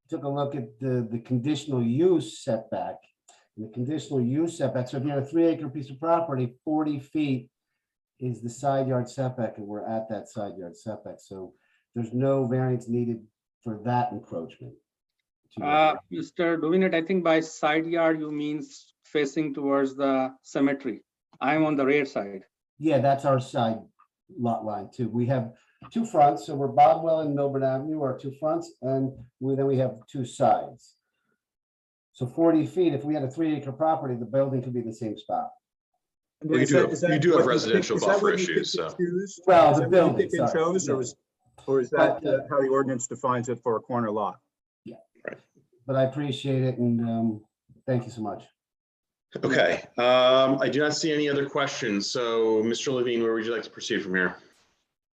took a look at the conditional use setback. The conditional use setback. So if you have a 3-acre piece of property, 40 feet is the side yard setback, and we're at that side yard setback. So there's no variance needed for that encroachment. Mr. Duvinet, I think by side yard you means facing towards the cemetery. I'm on the rear side. Yeah, that's our side lot line too. We have 2 fronts, so we're Bodwell and Millburn Avenue are 2 fronts, and then we have 2 sides. So 40 feet, if we had a 3-acre property, the building could be the same spot. Well, Is that you do have what residential is that buffer what you issues, picked and so. chose? Well, Is the that what you building, picked and sorry, chose, yeah. or is that But, how the ordinance defines it for a corner lot? But I appreciate it and thank you so much. Okay, I do not see any other questions. So Mr. Levine, where would you like to proceed from here?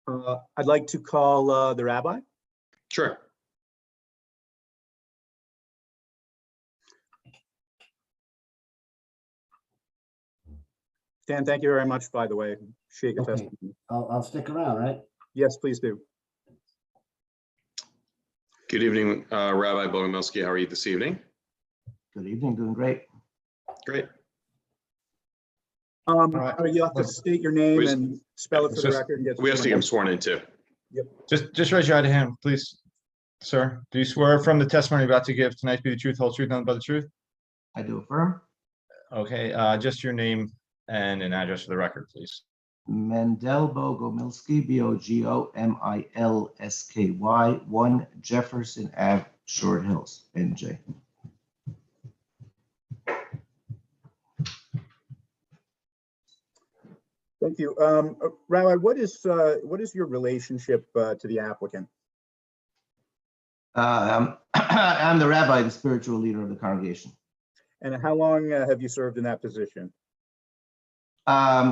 I'd like to call the rabbi. Sure. Dan, thank you very much, by the way. Appreciate your Okay. testimony. I'll stick around, right? Yes, please do. Good evening, Rabbi Bogomilsky. How are you this evening? Good evening, doing great. Great. You have to state your name and spell it for the Just- record. And get We have to get him sworn sworn in too. Just raise your right hand, please. Sir, do you swear from the testimony you're about to give tonight to be the truth, whole truth, nothing but the truth? I do affirm. Okay, just your name and an address for the record, please. Mendel Bogomilsky, Bogomilsky, 1 Jefferson Ave, Short Hills, NJ. Thank you. Rabbi, what is your relationship to the applicant? I'm the rabbi, the spiritual leader of the congregation. And how long have you served in that position?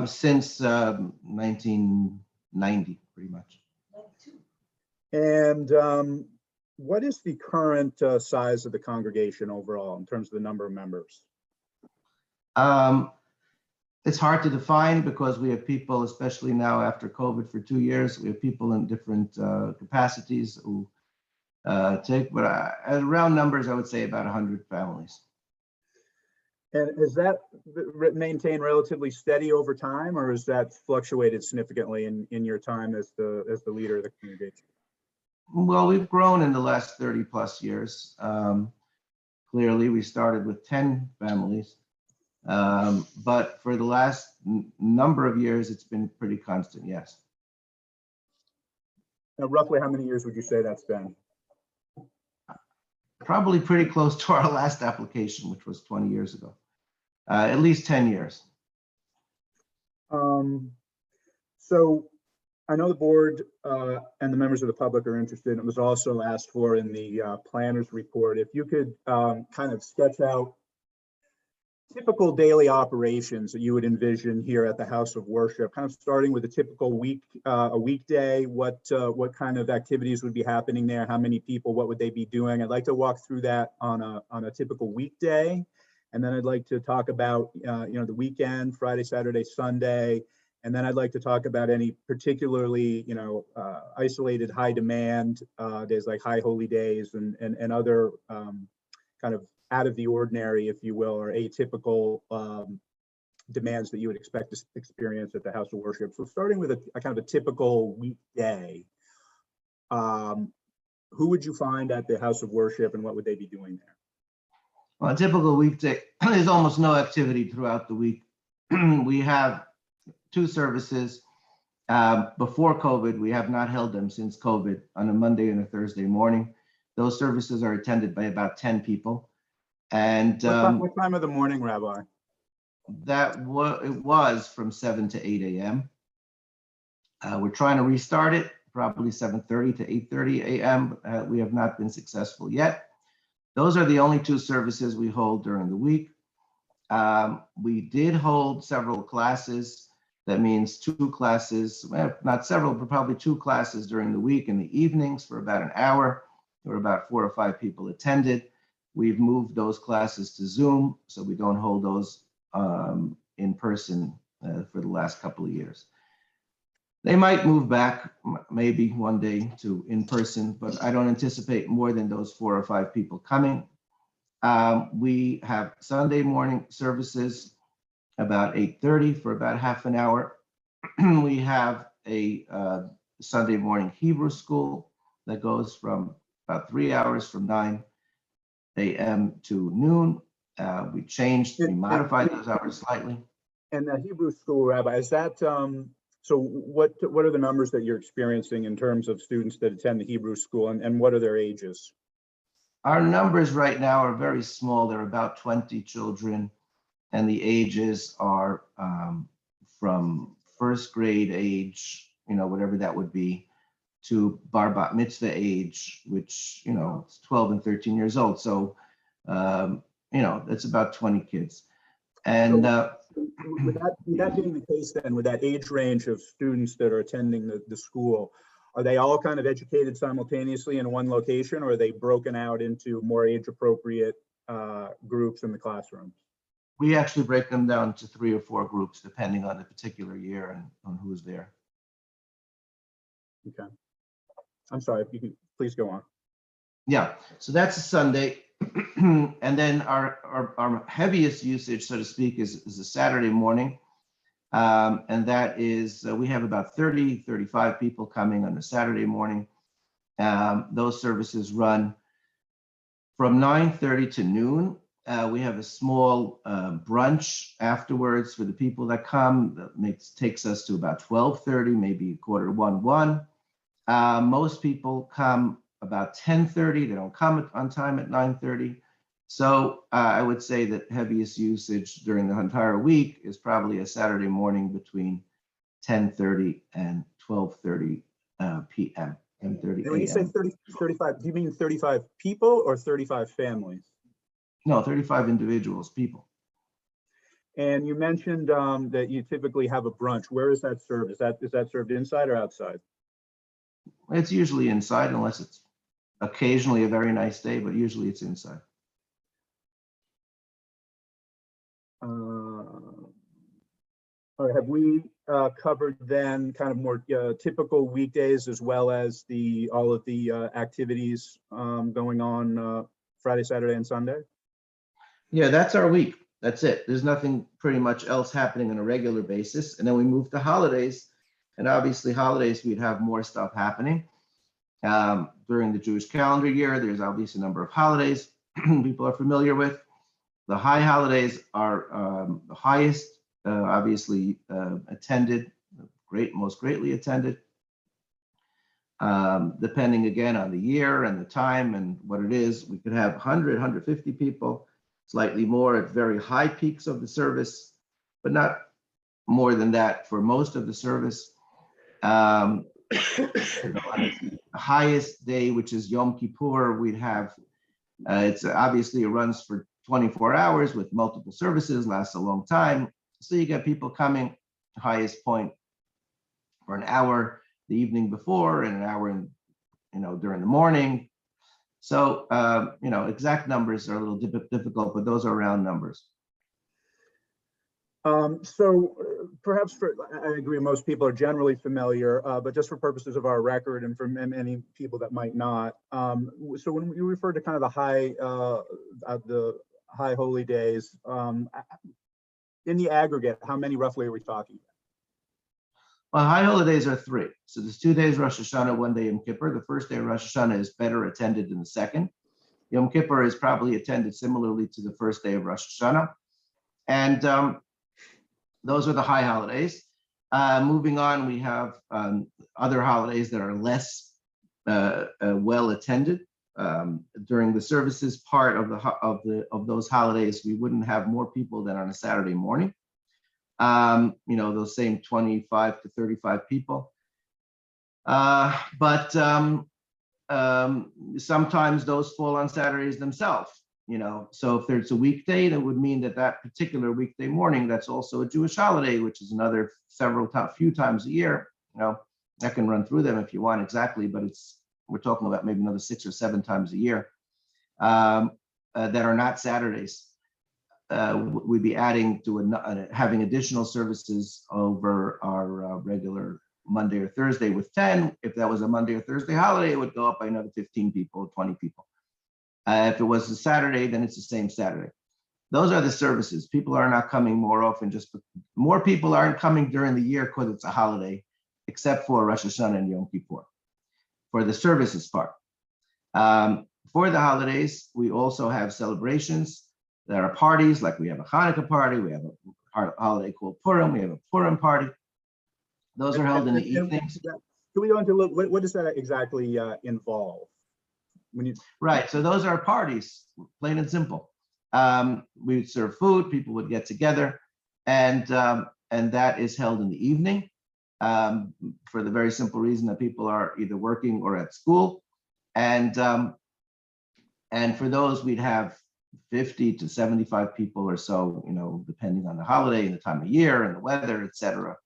Since 1990, pretty much. And what is the current size of the congregation overall in terms of the number of members? It's hard to define because we have people, especially now after COVID for 2 years, we have people in different capacities who take, but at round numbers, I would say about 100 families. And is that maintained relatively steady over time, or has that fluctuated significantly in your time as the leader of the congregation? Well, we've grown in the last 30 plus years. Clearly, we started with 10 families. But for the last number of years, it's been pretty constant, yes. Now, roughly how many years would you say that's been? Probably pretty close to our last application, which was 20 years ago. At least 10 years. So I know the board and the members of the public are interested. It was also asked for in the planner's report. If you could kind of sketch out typical daily operations that you would envision here at the House of Worship, kind of starting with a typical weekday, what kind of activities would be happening there, how many people, what would they be doing? I'd like to walk through that on a typical weekday, and then I'd like to talk about the weekend, Friday, Saturday, Sunday, and then I'd like to talk about any particularly isolated high demand days like high holy days and other kind of out of the ordinary, if you will, or atypical demands that you would expect to experience at the House of Worship. So starting with a kind of a typical weekday, who would you find at the House of Worship and what would they be doing there? Well, a typical weekday, there's almost no activity throughout the week. We have 2 services. Before COVID, we have not held them since COVID on a Monday and a Thursday morning. Those services are attended by about 10 people. And what time of the morning, Rabbi? it was from 7 to 8 a.m. We're trying to restart it, probably 7:30 to 8:30 a.m. We have not been successful yet. Those are the only 2 services we hold during the week. We did hold several classes. That means 2 classes, well, not several, but probably 2 classes during the week in the evenings for about an hour. There were about 4 or 5 people attended. We've moved those classes to Zoom, so we don't hold those in person for the last couple of years. They might move back maybe one day to in person, but I don't anticipate more than those 4 or 5 people coming. We have Sunday morning services about 8:30 for about half an hour. We have a Sunday morning Hebrew school that goes from about 3 hours from 9 a.m. to noon. We modified those hours slightly. And the Hebrew school, Rabbi, is that, so what are the numbers that you're experiencing in terms of students that attend the Hebrew school and what are their ages? Our numbers right now are very small. There are about 20 children and the ages are from first grade age, whatever that would be, to bar bat mitzvah age, which, it's 12 and 13 years old. So, that's about 20 kids. And With that being the case, then, with that age range of students that are attending the school, are they all kind of educated simultaneously in one location, or are they broken out into more age-appropriate groups in the classroom? we actually break them down to 3 or 4 groups, depending on the particular year and on who's there. Okay. I'm sorry, if you could please go on. Yeah, so that's a Sunday. And then our heaviest usage, so to speak, is a Saturday morning. And that is, we have about 30, 35 people coming on a Saturday morning. Those services run from 9:30 to noon. We have a small brunch afterwards for the people that come. That takes us to about 12:30, maybe 1:45. Most people come about 10:30. They don't come on time at 9:30. So I would say that heaviest usage during the entire week is probably a Saturday morning between 10:30 and 12:30 p.m. and 30 And when you say 35, do you mean 35 people or 35 families? No, 35 individuals, people. And you mentioned that you typically have a brunch. Where is that served? Is that served inside or outside? It's usually inside, unless it's occasionally a very nice day, but usually it's inside. All right, have we covered then kind of more typical weekdays, as well as all of the activities going on Friday, Saturday, and Sunday? Yeah, that's our week. That's it. There's nothing pretty much else happening on a regular basis. And then we move to holidays. And obviously holidays, we'd have more stuff happening. During the Jewish calendar year, there's obviously a number of holidays people are familiar with. The high holidays are the highest, obviously attended, most greatly attended. Depending again on the year and the time and what it is, we could have 100, 150 people, slightly more at very high peaks of the service, but not more than that for most of the service. On the highest day, which is Yom Kippur, we'd have, it's obviously it runs for 24 hours with multiple services, lasts a long time. So you get people coming, highest point for an hour the evening before and an hour in, during the morning. So, exact numbers are a little difficult, but those are round numbers. So perhaps I agree, most people are generally familiar, but just for purposes of our record and for many people that might not. So when you refer to kind of the high holy days, in the aggregate, how many roughly are we talking about? Well, high holidays are 3. So there's 2 days Rosh Hashanah, 1 day Yom Kippur. The first day of Rosh Hashanah is better attended than the second. Yom Kippur is probably attended similarly to the first day of Rosh Hashanah. And those are the high holidays. Moving on, we have other holidays that are less well attended. During the services part of those holidays, we wouldn't have more people than on a Saturday morning. Those same 25 to 35 people. But sometimes those fall on Saturdays themselves. So if there's a weekday, that would mean that particular weekday morning, that's also a Jewish holiday, which is another few times a year. I can run through them if you want exactly, but we're talking about maybe another 6 or 7 times a year that are not Saturdays. We'd be adding to having additional services over our regular Monday or Thursday with 10. If that was a Monday or Thursday holiday, it would go up by another 15 people, 20 people. If it was a Saturday, then it's the same Saturday. Those are the services. People are not coming more often. More people aren't coming during the year because it's a holiday, except for Rosh Hashanah and Yom Kippur, for the services part. For the holidays, we also have celebrations. There are parties, like we have a Hanukkah party, we have a holiday called Purim, we have a Purim party. Those are held in the evenings. Can we go into what does that exactly involve? Right, so those are parties, plain and simple. We would serve food, people would get together, and and that is held in the evening for the very simple reason that people are either working or at school. And for those, we'd have 50 to 75 people or so, depending on the holiday and the time of year and the weather, et cetera.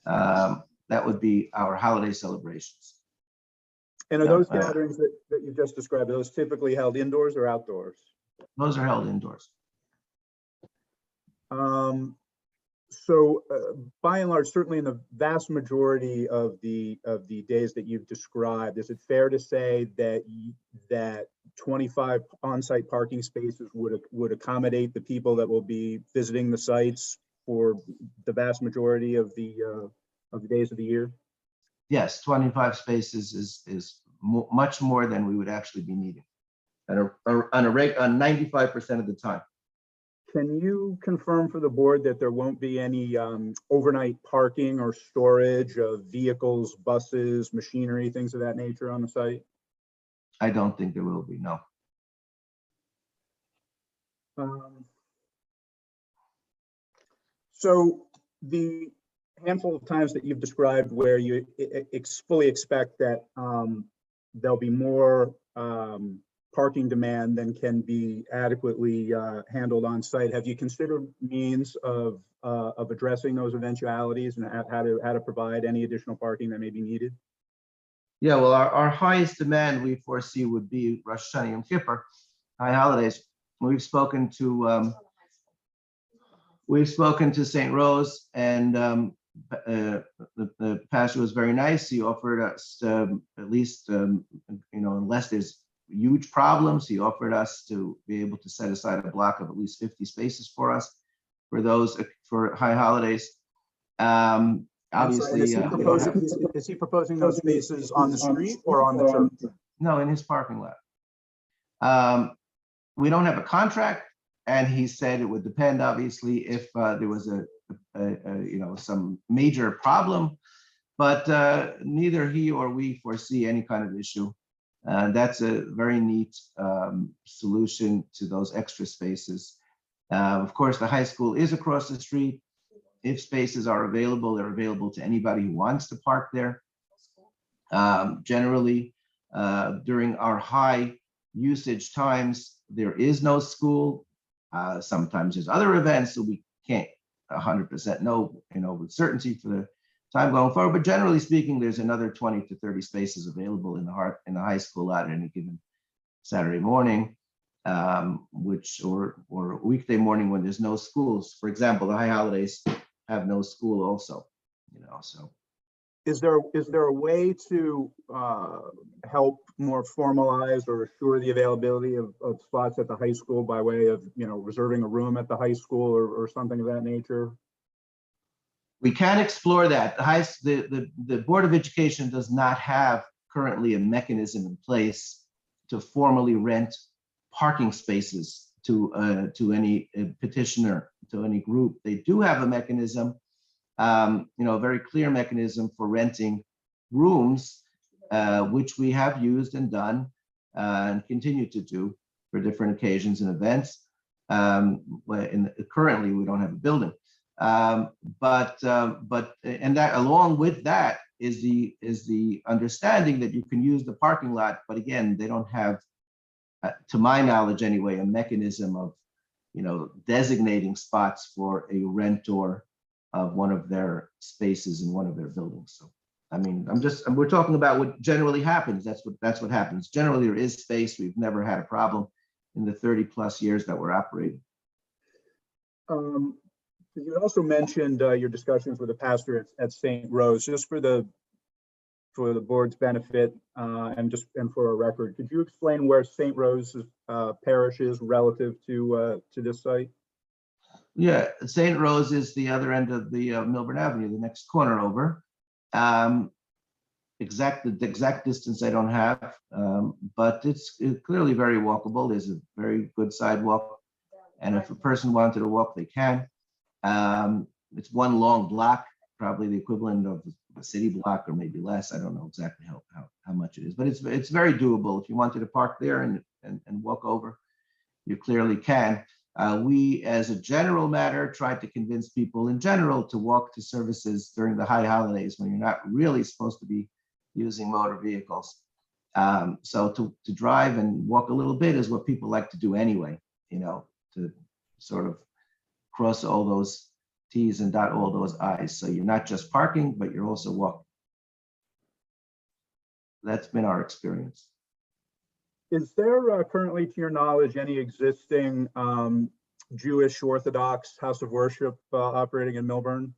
That would be our holiday celebrations. And are those gatherings that you just described, are those typically held indoors or outdoors? Those are held indoors. So by and large, certainly in the vast majority of the days that you've described, is it fair to say that that 25 on-site parking spaces would accommodate the people that will be visiting the sites for the vast majority of the days of the year? Yes, 25 spaces is much more than we would actually be needing on 95% of the time. Can you confirm for the board that there won't be any overnight parking or storage of vehicles, buses, machinery, things of that nature on the site? I don't think there will be, no. So the handful of times that you've described where you fully expect that there'll be more parking demand than can be adequately handled on site, have you considered means of addressing those eventualities and how to provide any additional parking that may be needed? Yeah, well, our highest demand we foresee would be Rosh Hashanah Yom Kippur, high holidays. We've spoken to St. Rose, and the pastor was very nice. He offered us at least, unless there's huge problems, he offered us to be able to set aside a block of at least 50 spaces for us for high holidays. Obviously, is he proposing those spaces on the street or on the church? No, in his parking lot. We don't have a contract, and he said it would depend, obviously, if there was some major problem, but neither he or we foresee any kind of issue. That's a very neat solution to those extra spaces. Of course, the high school is across the street. If spaces are available, they're available to anybody who wants to park there. Generally, during our high usage times, there is no school. Sometimes there's other events, so we can't 100% know, with certainty for the time going forward. But generally speaking, there's another 20 to 30 spaces available in the high school lot at any given Saturday morning, or weekday morning when there's no schools. For example, the high holidays have no school also, so. Is there a way to help more formalize or assure the availability of spots at the high school by way of, reserving a room at the high school or something of that nature? We can explore that. The Board of Education does not have currently a mechanism in place to formally rent parking spaces to any petitioner, to any group. They do have a mechanism, a very clear mechanism for renting rooms, which we have used and done and continue to do for different occasions and events. Currently, we don't have a building. And that, along with that, is the understanding that you can use the parking lot, but again, they don't have, to my knowledge anyway, a mechanism of, designating spots for a rentor of one of their spaces in one of their buildings. So, I mean, we're talking about what generally happens. That's what happens. Generally, there is space. We've never had a problem in the 30+ years that we're operating. You also mentioned your discussions with the pastor at St. Rose. Just for the board's benefit and for a record, could you explain where St. Rose's parish is relative to this site? Yeah, St. Rose is the other end of the Millburn Avenue, the next corner over. The exact distance I don't have, but it's clearly very walkable. There's a very good sidewalk, and if a person wanted to walk, they can. It's one long block, probably the equivalent of a city block or maybe less. I don't know exactly how much it is, but it's very doable. If you wanted to park there and walk over, you clearly can. We, as a general matter, tried to convince people in general to walk to services during the high holidays when you're not really supposed to be using motor vehicles. So to drive and walk a little bit is what people like to do anyway, you know, to sort of cross all those T's and dot all those I's. So you're not just parking, but you're also walking. That's been our experience. Is there currently, to your knowledge, any existing Jewish Orthodox house of worship operating in Millburn?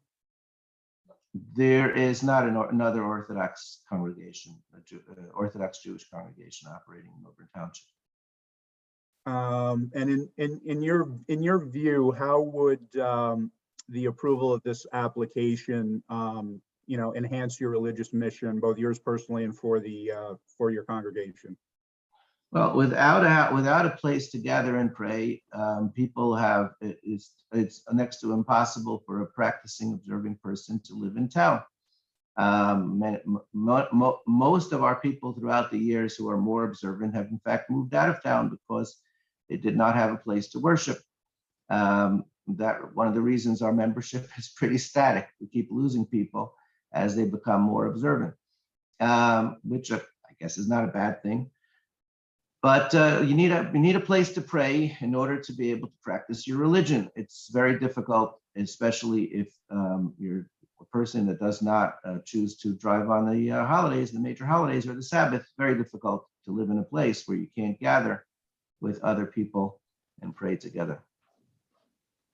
There is not another Orthodox congregation, Orthodox Jewish congregation operating in Millburn Township. And in your view, how would the approval of this application, you know, enhance your religious mission, both yours personally and for your congregation? Well, without a place to gather and pray, people have, it's next to impossible for a practicing, observing person to live in town. Most of our people throughout the years who are more observant have in fact moved out of town because they did not have a place to worship. That one of the reasons our membership is pretty static. We keep losing people as they become more observant, which I guess is not a bad thing. But you need a place to pray in order to be able to practice your religion. It's very difficult, especially if you're a person that does not choose to drive on the holidays, the major holidays or the Sabbath. Very difficult to live in a place where you can't gather with other people and pray together.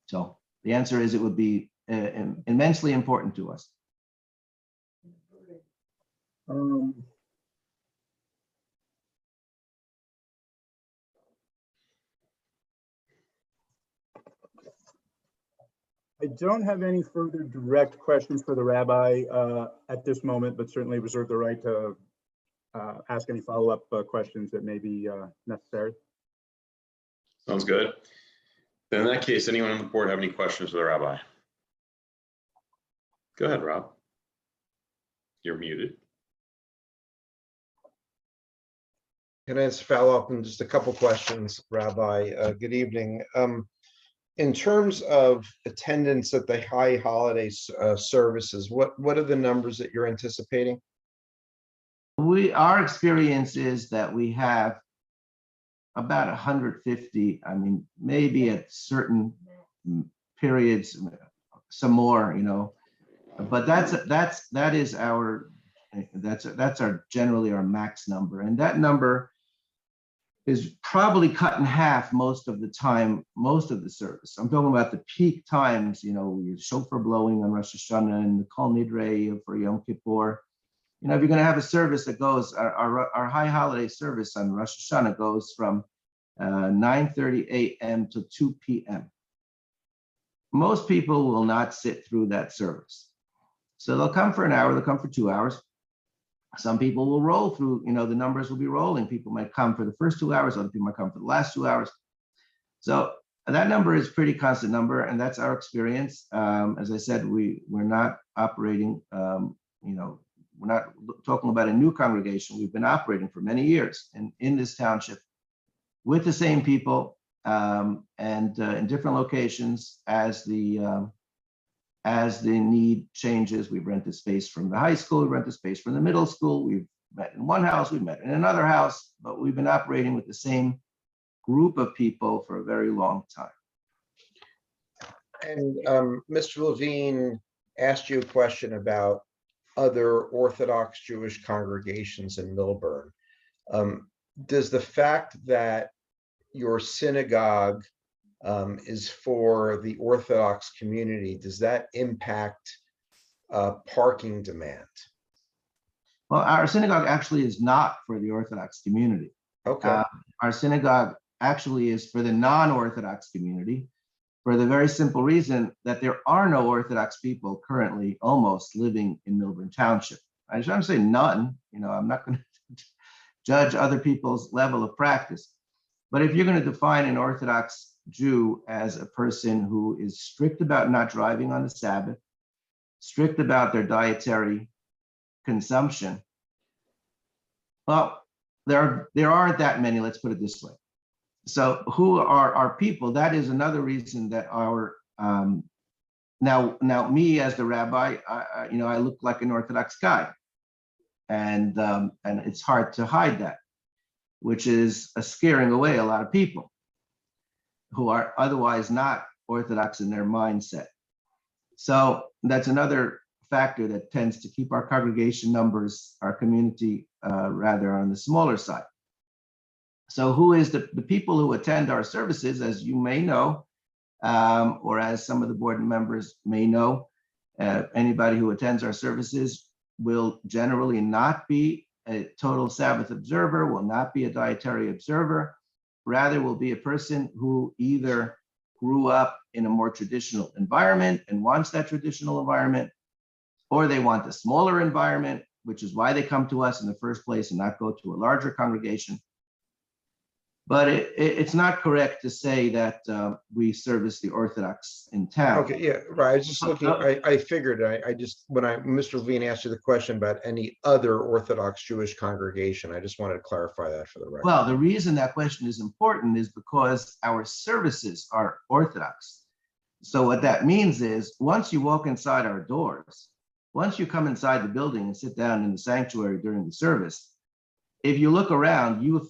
So the answer is it would be immensely important to us. I don't have any further direct questions for the rabbi at this moment, but certainly reserve the right to ask any follow-up questions that may be necessary. Sounds good. Then in that case, anyone on the board have any questions for the rabbi? Go ahead, Rob. You're muted. Can I just follow up on just a couple questions, Rabbi? Good evening. In terms of attendance at the high holiday services, what are the numbers that you're anticipating? Our experience is that we have about 150. I mean, maybe at certain periods, some more, you know, but that's generally our max number, and that number is probably cut in half most of the time, most of the service. I'm talking about the peak times, you know, your shofar blowing on Rosh Hashanah and the Kol Nidre for Yom Kippur. You know, if you're going to have a service that goes, our high holiday service on Rosh Hashanah goes from 9:30 a.m. to 2 p.m. Most people will not sit through that service. So they'll come for an hour, they'll come for 2 hours. Some people will roll through, you know, the numbers will be rolling. People might come for the first 2 hours, other people might come for the last 2 hours. So that number is pretty constant number, and that's our experience. As I said, we're not operating, you know, we're not talking about a new congregation. We've been operating for many years in this township with the same people and in different locations as the need changes. We've rented space from the high school, we rented space from the middle school. We've met in one house, we've met in another house, but we've been operating with the same group of people for a very long time. And Mr. Levine asked you a question about other Orthodox Jewish congregations in Millburn. Does the fact that your synagogue is for the Orthodox community, does that impact parking demand? Well, our synagogue actually is not for the Orthodox community. Okay. Our synagogue actually is for the non-Orthodox community, for the very simple reason that there are no Orthodox people currently almost living in Millburn Township. I shouldn't say none, you know, I'm not going to judge other people's level of practice. But if you're going to define an Orthodox Jew as a person who is strict about not driving on the Sabbath, strict about their dietary consumption, well, there aren't that many, let's put it this way. So who are our people? That is another reason that our, now me as the rabbi, I look like an Orthodox guy. And it's hard to hide that, which is scaring away a lot of people who are otherwise not Orthodox in their mindset. So that's another factor that tends to keep our congregation numbers, our community rather on the smaller side. So who is the people who attend our services, as you may know, or as some of the board members may know, anybody who attends our services will generally not be a total Sabbath observer, will not be a dietary observer, rather will be a person who either grew up in a more traditional environment and wants that traditional environment, or they want a smaller environment, which is why they come to us in the first place and not go to a larger congregation. But it's not correct to say that we service the Orthodox in town. Okay, yeah, right. I was just looking, I figured, I just, when Mr. Levine asked you the question about any other Orthodox Jewish congregation, I just wanted to clarify that for the record. Well, the reason that question is important is because our services are Orthodox. So what that means is once you walk inside our doors, once you come inside the building and sit down in the sanctuary during the service, if you look around, you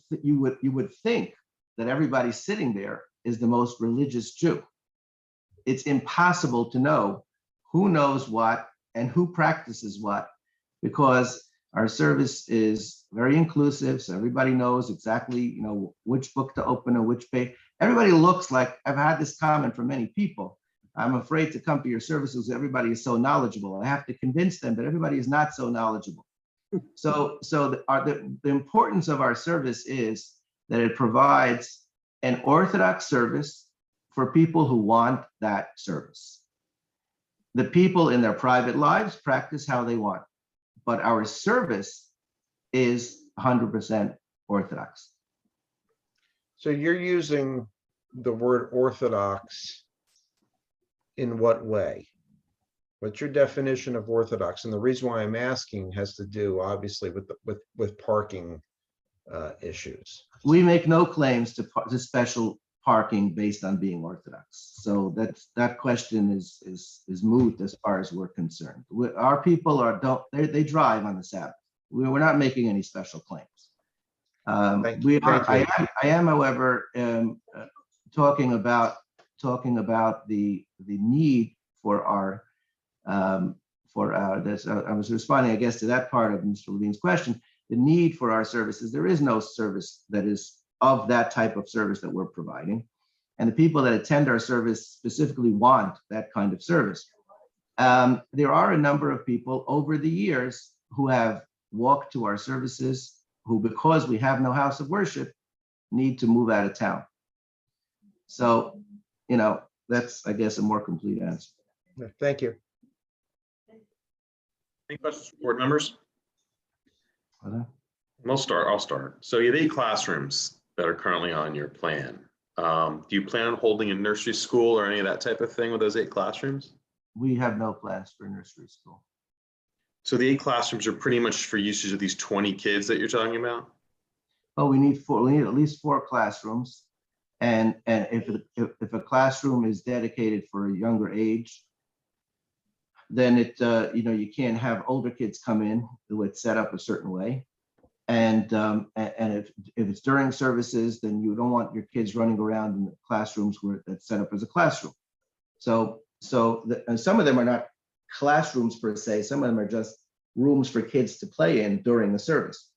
would think that everybody sitting there is the most religious Jew. It's impossible to know who knows what and who practices what, because our service is very inclusive. So everybody knows exactly, which book to open or which page. Everybody looks like, I've had this comment from many people. I'm afraid to come to your services. Everybody is so knowledgeable. I have to convince them that everybody is not so knowledgeable. So the importance of our service is that it provides an Orthodox service for people who want that service. The people in their private lives practice how they want, but our service is 100% Orthodox. So you're using the word Orthodox in what way? What's your definition of Orthodox? And the reason why I'm asking has to do, obviously, with parking issues. We make no claims to special parking based on being Orthodox. So that question is moot as far as we're concerned. Our people they drive on the Sabbath. We're not making any special claims. I am, however, talking about the need for our I was responding, I guess, to that part of Mr. Levine's question, the need for our services. There is no service that is of that type of service that we're providing. And the people that attend our service specifically want that kind of service. There are a number of people over the years who have walked to our services who, because we have no house of worship, need to move out of town. So, that's, I guess, a more complete answer. Thank you. Any questions from board members? I'll start. So you have 8 classrooms that are currently on your plan. Do you plan on holding a nursery school or any of that type of thing with those 8 classrooms? We have no plans for nursery school. So the 8 classrooms are pretty much for usage of these 20 kids that you're talking about? Well, we need at least 4 classrooms. And if a classroom is dedicated for a younger age, then you can't have older kids come in who it's set up a certain way. And if it's during services, then you don't want your kids running around in the classrooms that's set up as a classroom. So some of them are not classrooms per se. Some of them are just rooms for kids to play in during the service.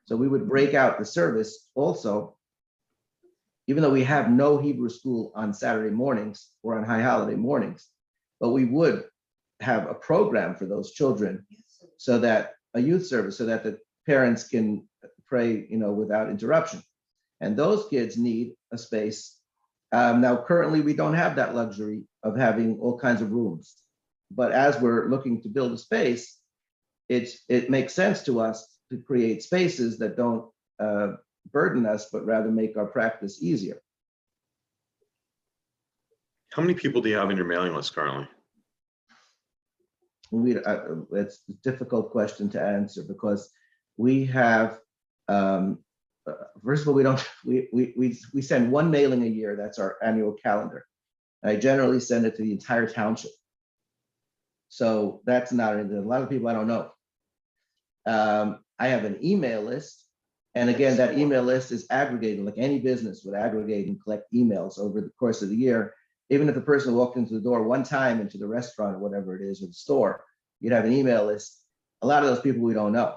So we would break out the service also, even though we have no Hebrew school on Saturday mornings or on high holiday mornings, but we would have a program for those children, so that a youth service, so that the parents can pray, without interruption. And those kids need a space. Now, currently, we don't have that luxury of having all kinds of rooms. But as we're looking to build a space, it makes sense to us to create spaces that don't burden us, but rather make our practice easier. How many people do you have in your mailing list currently? It's a difficult question to answer because we have first of all, we send one mailing a year. That's our annual calendar. I generally send it to the entire township. So that's not, a lot of people I don't know. I have an email list. And again, that email list is aggregated, like any business would aggregate and collect emails over the course of the year. Even if the person walked into the door one time into the restaurant or whatever it is, or the store, you'd have an email list. A lot of those people we don't know,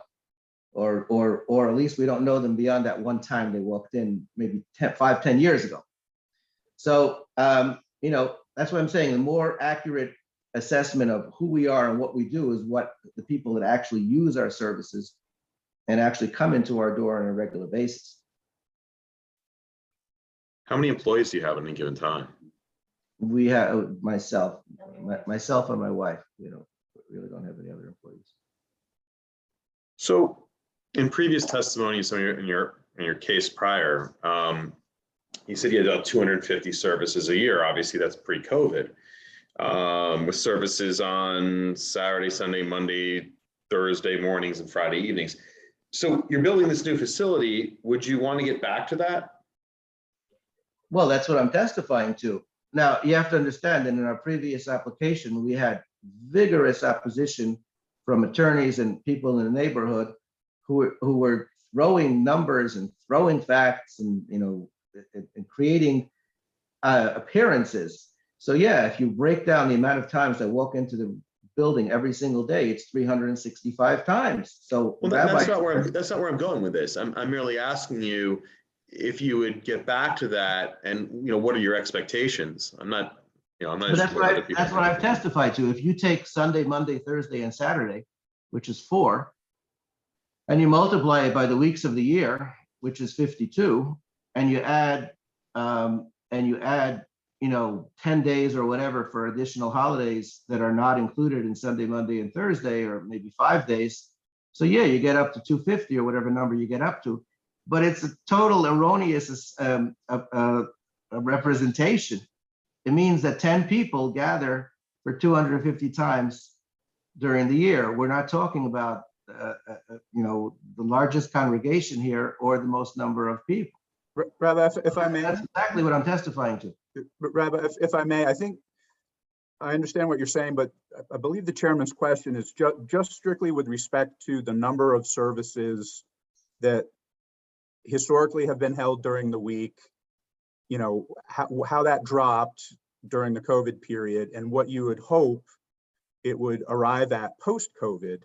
or at least we don't know them beyond that one time they walked in, maybe 5-10 years ago. So, you know, that's what I'm saying. The more accurate assessment of who we are and what we do is what the people that actually use our services and actually come into our door on a regular basis. How many employees do you have at any given time? We have myself and my wife. We really don't have any other employees. So in previous testimonies in your case prior, you said you had about 250 services a year. Obviously, that's pre-COVID, with services on Saturday, Sunday, Monday, Thursday mornings, and Friday evenings. So you're building this new facility. Would you want to get back to that? Well, that's what I'm testifying to. Now, you have to understand that in our previous application, we had vigorous opposition from attorneys and people in the neighborhood who were throwing numbers and throwing facts and, you know, and creating appearances. So yeah, if you break down the amount of times I walk into the building every single day, it's 365 times. So well, that's not where I'm going with this. I'm merely asking you if you would get back to that, and you know, what are your expectations? I'm not. But that's what I've testified to. If you take Sunday, Monday, Thursday, and Saturday, which is 4, and you multiply it by the weeks of the year, which is 52, and you add, you know, 10 days or whatever for additional holidays that are not included in Sunday, Monday, and Thursday, or maybe 5 days. So yeah, you get up to 250 or whatever number you get up to, but it's a total erroneous representation. It means that 10 people gather for 250 times during the year. We're not talking about, you know, the largest congregation here or the most number of people. Rabbi, if I may. That's exactly what I'm testifying to. Rabbi, if I may, I think I understand what you're saying, but I believe the chairman's question is just strictly with respect to the number of services that historically have been held during the week, you know, how that dropped during the COVID period and what you would hope it would arrive at post-COVID.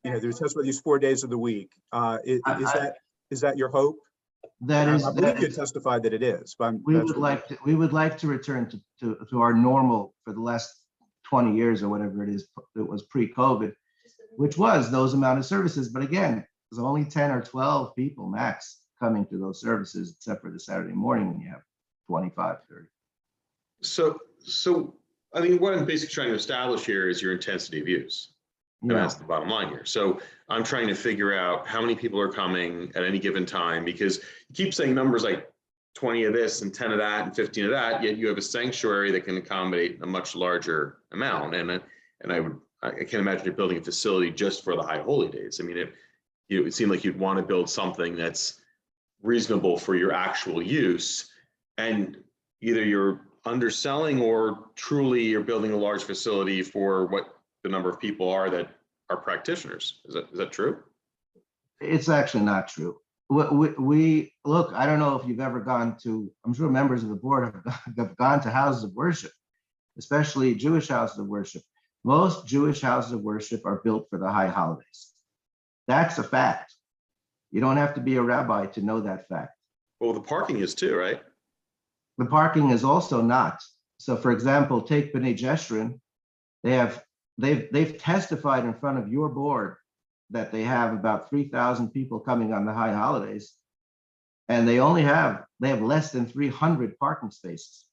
You know, there's just with these 4 days of the week. Is that your hope? That is, I believe you testified that it is. But we would like to return to our normal for the last 20 years or whatever it is. It was pre-COVID, which was those amount of services. But again, there's only 10 or 12 people max coming to those services, except for the Saturday morning when you have 25, 30. So I mean, what I'm basically trying to establish here is your intensity of use. And that's the bottom line here. So I'm trying to figure out how many people are coming at any given time, because you keep saying numbers like 20 of this and 10 of that and 15 of that, yet you have a sanctuary that can accommodate a much larger amount. And I can't imagine you're building a facility just for the high holy days. I mean, it would seem like you'd want to build something that's reasonable for your actual use, and either you're underselling or truly you're building a large facility for what the number of people are that are practitioners. Is that true? It's actually not true. We look, I don't know if you've ever gone to, I'm sure members of the board have gone to houses of worship, especially Jewish houses of worship. Most Jewish houses of worship are built for the high holidays. That's a fact. You don't have to be a rabbi to know that fact. Well, the parking is too, right? The parking is also not. So for example, take B'nai Jeshurun. They've testified in front of your board that they have about 3,000 people coming on the high holidays, and they have less than 300 parking spaces.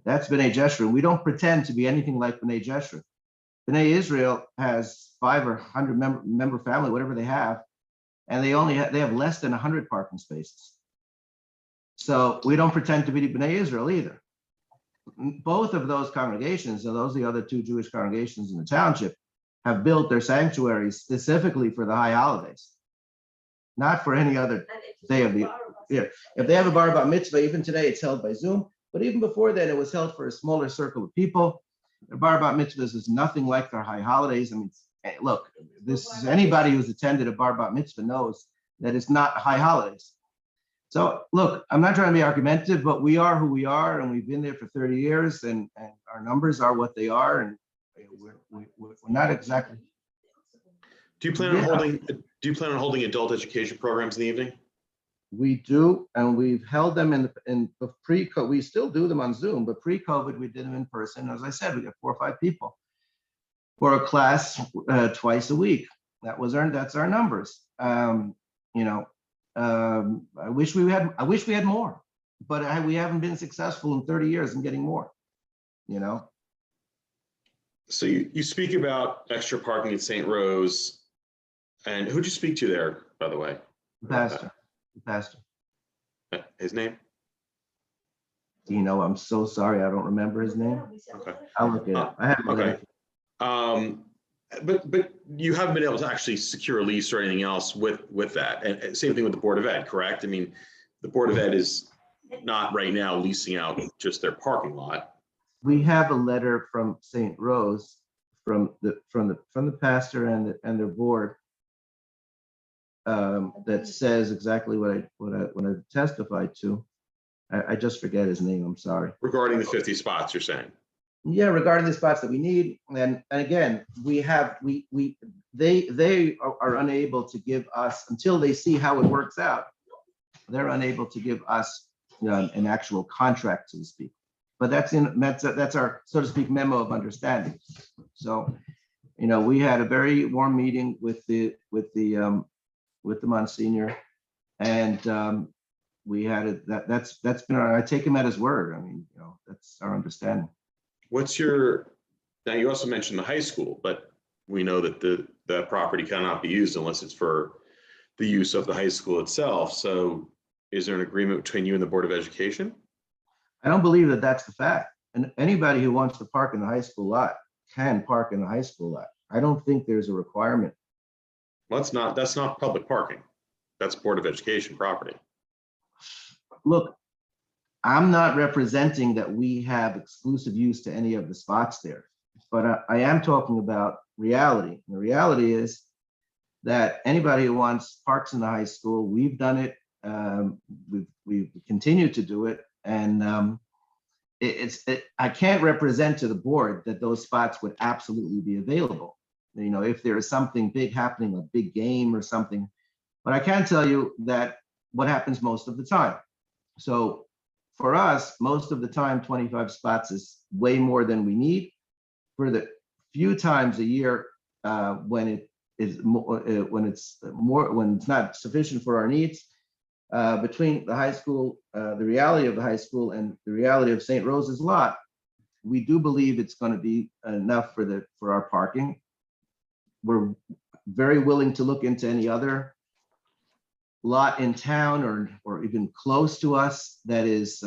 That's B'nai Jeshurun. We don't pretend to be anything like B'nai Jeshurun. B'nai Israel has 5 or 100 member family, whatever they have, and they have less than 100 parking spaces. So we don't pretend to be B'nai Israel either. Both of those congregations, and those are the other 2 Jewish congregations in the township, have built their sanctuaries specifically for the high holidays. not for any other day of the year. If they have a bar bat mitzvah, even today, it's held by Zoom. But even before that, it was held for a smaller circle of people. The bar bat mitzvahs is nothing like their high holidays. I mean, look, this is anybody who's attended a bar bat mitzvah knows that it's not high holidays. So look, I'm not trying to be argumentative, but we are who we are, and we've been there for 30 years, and our numbers are what they are, and we're not exactly. Do you plan on holding adult education programs in the evening? We do, and we've held them in the pre-COVID. We still do them on Zoom, but pre-COVID we did them in person. As I said, we got 4 or 5 people for a class twice a week. That's our numbers. You know, I wish we had more, but we haven't been successful in 30 years in getting more. You know. So you speak about extra parking at St. Rose, and who'd you speak to there, by the way? Pastor. His name? You know, I'm so sorry, I don't remember his name. Okay. I'll look it up. I have okay. But you haven't been able to actually secure a lease or anything else with that. And same thing with the Board of Ed, correct? I mean, the Board of Ed is not right now leasing out just their parking lot. We have a letter from St. Rose from the pastor and their board that says exactly what I testified to. I just forget his name. I'm sorry. Regarding the 50 spots, you're saying? Yeah, regarding the spots that we need, and again, they are unable to give us until they see how it works out. They're unable to give us an actual contract, so to speak. But that's our, so to speak, memo of understanding. So, you know, we had a very warm meeting with the Monsignor, and we had that's been I take him at his word. I mean, you know, that's our understanding. Now you also mentioned the high school, but we know that the property cannot be used unless it's for the use of the high school itself. So is there an agreement between you and the Board of Education? I don't believe that that's the fact. And anybody who wants to park in the high school lot can park in the high school lot. I don't think there's a requirement. Well, that's not public parking. That's Board of Education property. Look, I'm not representing that we have exclusive use to any of the spots there, but I am talking about reality. The reality is that anybody who wants parks in the high school, we've done it. We've continued to do it, and I can't represent to the board that those spots would absolutely be available. You know, if there is something big happening, a big game or something, but I can tell you that what happens most of the time. So for us, most of the time, 25 spots is way more than we need. For the few times a year when it's not sufficient for our needs, between the high school, the reality of the high school and the reality of St. Rose's lot, we do believe it's going to be enough for our parking. We're very willing to look into any other lot in town or even close to us that is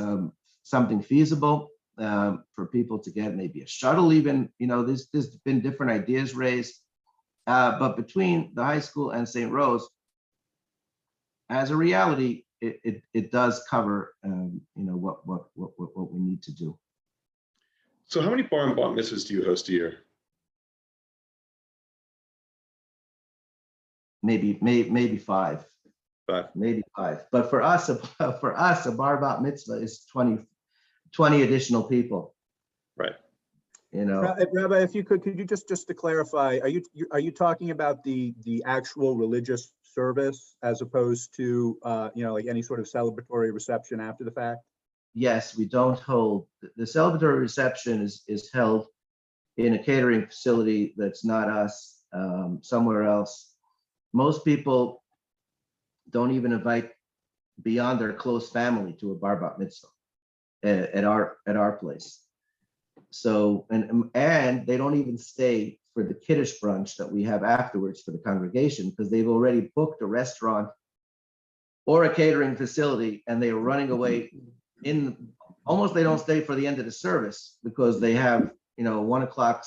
something feasible for people to get, maybe a shuttle even. You know, there's been different ideas raised, but between the high school and St. Rose, as a reality, it does cover you know what we need to do. So how many bar and bat mitzvahs do you host a year? Maybe 5. Maybe 5. But for us, a bar bat mitzvah is 20 additional people. Right. You know, Rabbi, if you could you just to clarify, are you talking about the actual religious service as opposed to you know, like any sort of celebratory reception after the fact? Yes, we don't hold the celebratory reception is held in a catering facility that's not us, somewhere else. Most people don't even invite beyond their close family to a bar bat mitzvah at our place. So, and they don't even stay for the kiddush brunch that we have afterwards for the congregation, because they've already booked a restaurant or a catering facility, and they are running away almost they don't stay for the end of the service because they have, you know, 1 o'clock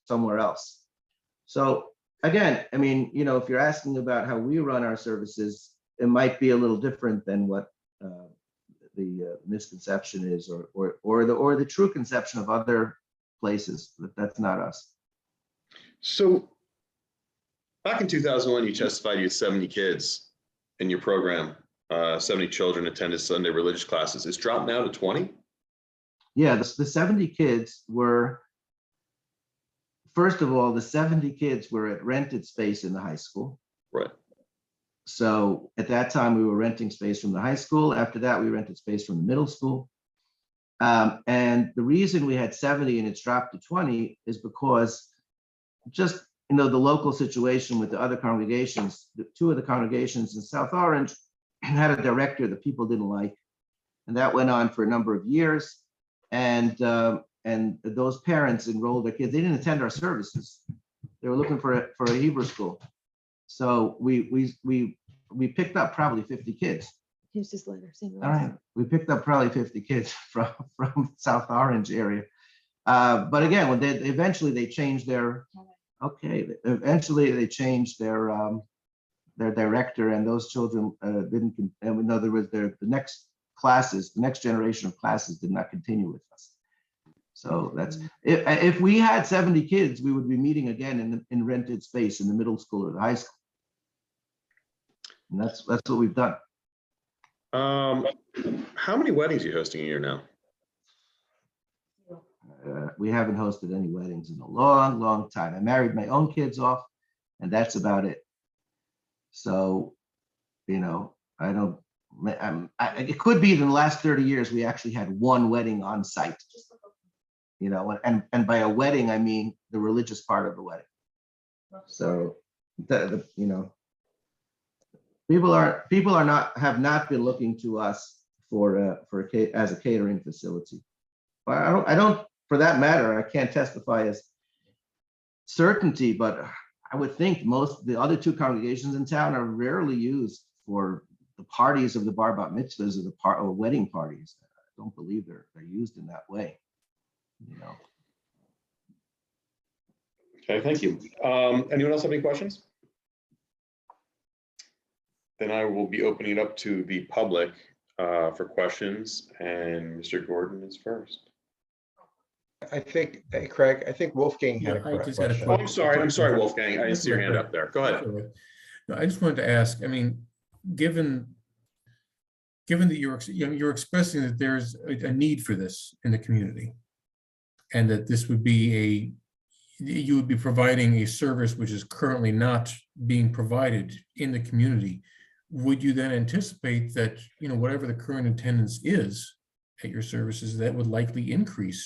somewhere else. So again, I mean, you know, if you're asking about how we run our services, it might be a little different than what the misconception is, or the true conception of other places, but that's not us. So back in 2001, you testified you had 70 kids in your program. 70 children attended Sunday religious classes. It's dropped now to 20? Yeah, the 70 kids were, first of all, the 70 kids were at rented space in the high school. Right. So at that time, we were renting space from the high school. After that, we rented space from the middle school. And the reason we had 70 and it's dropped to 20 is because just, the local situation with the other congregations, the two of the congregations in South Orange had a director that people didn't like. And that went on for a number of years. And those parents enrolled their kids. They didn't attend our services. They were looking for a Hebrew school. So we picked up probably 50 kids. Here's his letter. All right, we picked up probably 50 kids from South Orange area. But again, when eventually they changed their director, and those children didn't. In other words, the next generation of classes did not continue with us. So that's if we had 70 kids, we would be meeting again in rented space in the middle school or the high school. And that's what we've done. How many weddings are you hosting a year now? We haven't hosted any weddings in a long, long time. I married my own kids off, and that's about it. So, I don't. It could be in the last 30 years we actually had one wedding on site. And by a wedding I mean the religious part of the wedding. So, people have not been looking to us as a catering facility. I don't. For that matter, I can't testify as certainty, but I would think the other two congregations in town are rarely used for the parties of the bar bat mitzvahs or wedding parties. I don't believe they're used in that way. Okay, thank you. Anyone else have any questions? Then I will be opening it up to the public for questions, and Mr. Gordon is first. I think, hey, Craig, I think Wolfgang had a Yeah, I just had a question. Oh, I'm sorry, Wolfgang. I didn't see your hand up there. Go ahead. No, I just wanted to ask, I mean, given that you're expressing that there's a need for this in the community, and that this would be you would be providing a service which is currently not being provided in the community, would you then anticipate that, whatever the current attendance is at your services, that would likely increase,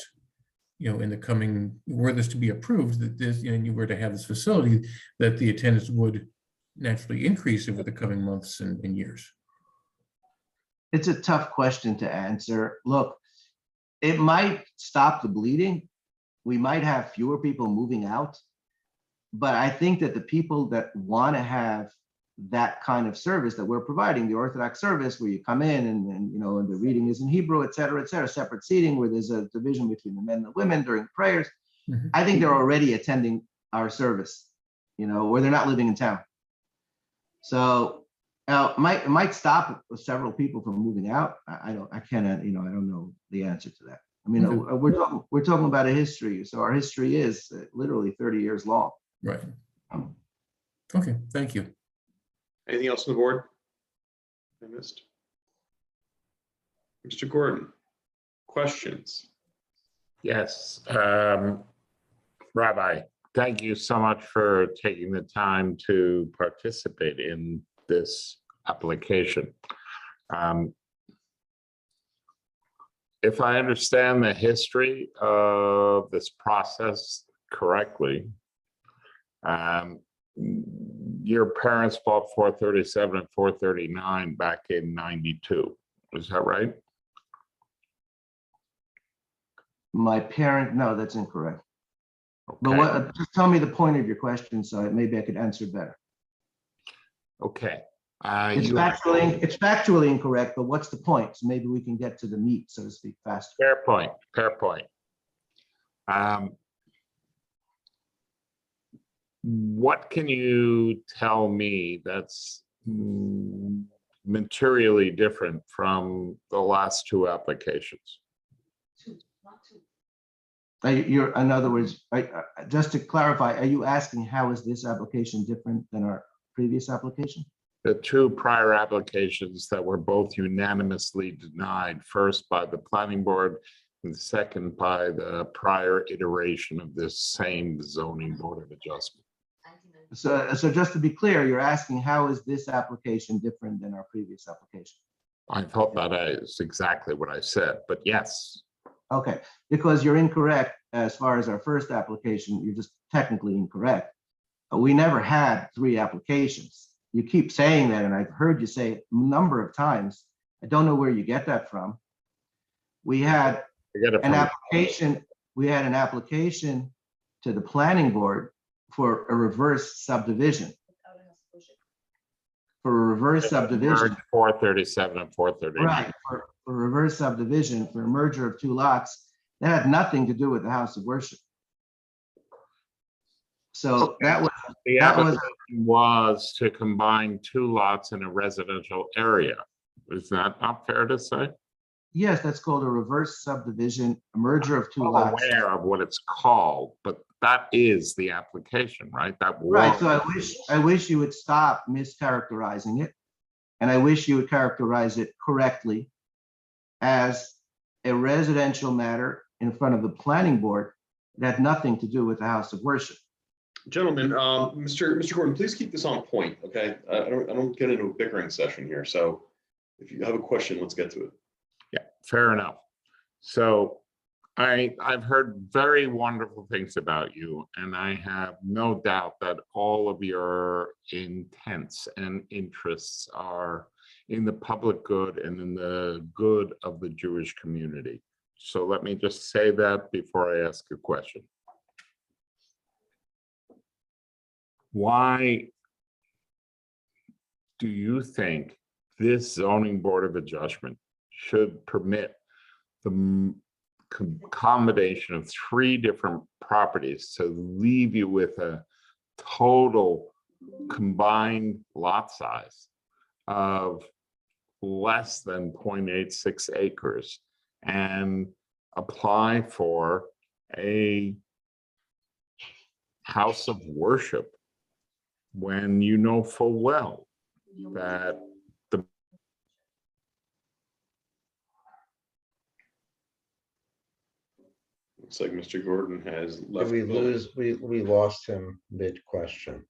in the coming, were this to be approved, that this, and you were to have this facility, that the attendance would naturally increase over the coming months and years? It's a tough question to answer. Look, it might stop the bleeding. We might have fewer people moving out, but I think that the people that want to have that kind of service that we're providing, the Orthodox service, where you come in and the reading is in Hebrew, et cetera, separate seating where there's a division between the men and the women during prayers. Mhm. I think they're already attending our service, or they're not living in town. So it might stop several people from moving out. I don't know the answer to that. I mean, Okay. we're talking about a history. So our history is literally 30 years long. Right. Okay, thank you. Anything else on the board I missed? Mr. Gordon, questions? Yes, Rabbi, thank you so much for taking the time to participate in this application. If I understand the history of this process correctly, your parents bought 437 and 439 back in 92. Is that right? No, that's incorrect. Okay. But just tell me the point of your question, so maybe I could answer it better. Okay. It's factually incorrect, but what's the point? So maybe we can get to the meat, so to speak, faster. Fair point. Fair point. What can you tell me that's materially different from the last two applications? In other words, just to clarify, are you asking how is this application different than our previous application? The two prior applications that were both unanimously denied, first by the planning board and second by the prior iteration of this same zoning board of adjustment. So just to be clear, you're asking how is this application different than our previous application? I thought that is exactly what I said, but yes. Okay, because you're incorrect as far as our first application, you're just technically incorrect. We never had 3 applications. You keep saying that, and I've heard you say it a number of times. I don't know where you get that from. We had an application. We had an application to the planning board for a reverse subdivision. For a reverse subdivision. 437 and 439. Right, for reverse subdivision, for a merger of 2 lots, that had nothing to do with the house of worship. So that was the application was to combine 2 lots in a residential area. Is that not fair to say? Yes, that's called a reverse subdivision, a merger of 2 I'm lots. aware of what it's called, but that is the application, right? That Right, was. so I wish you would stop mischaracterizing it. And I wish you would characterize it correctly as a residential matter in front of the planning board that had nothing to do with the house of worship. Gentlemen, Mr. Gordon, please keep this on point, okay? I don't get into a bickering session here. So if you have a question, let's get to it. Yeah, fair enough. So I've heard very wonderful things about you, and I have no doubt that all of your intents and interests are in the public good and in the good of the Jewish community. So let me just say that before I ask a question. Why do you think this zoning board of adjustment should permit the combination of 3 different properties to leave you with a total combined lot size of less than 0.86 acres and apply for a house of worship when you know full well that the Looks like Mr. Gordon has left. Did we lost him mid-question.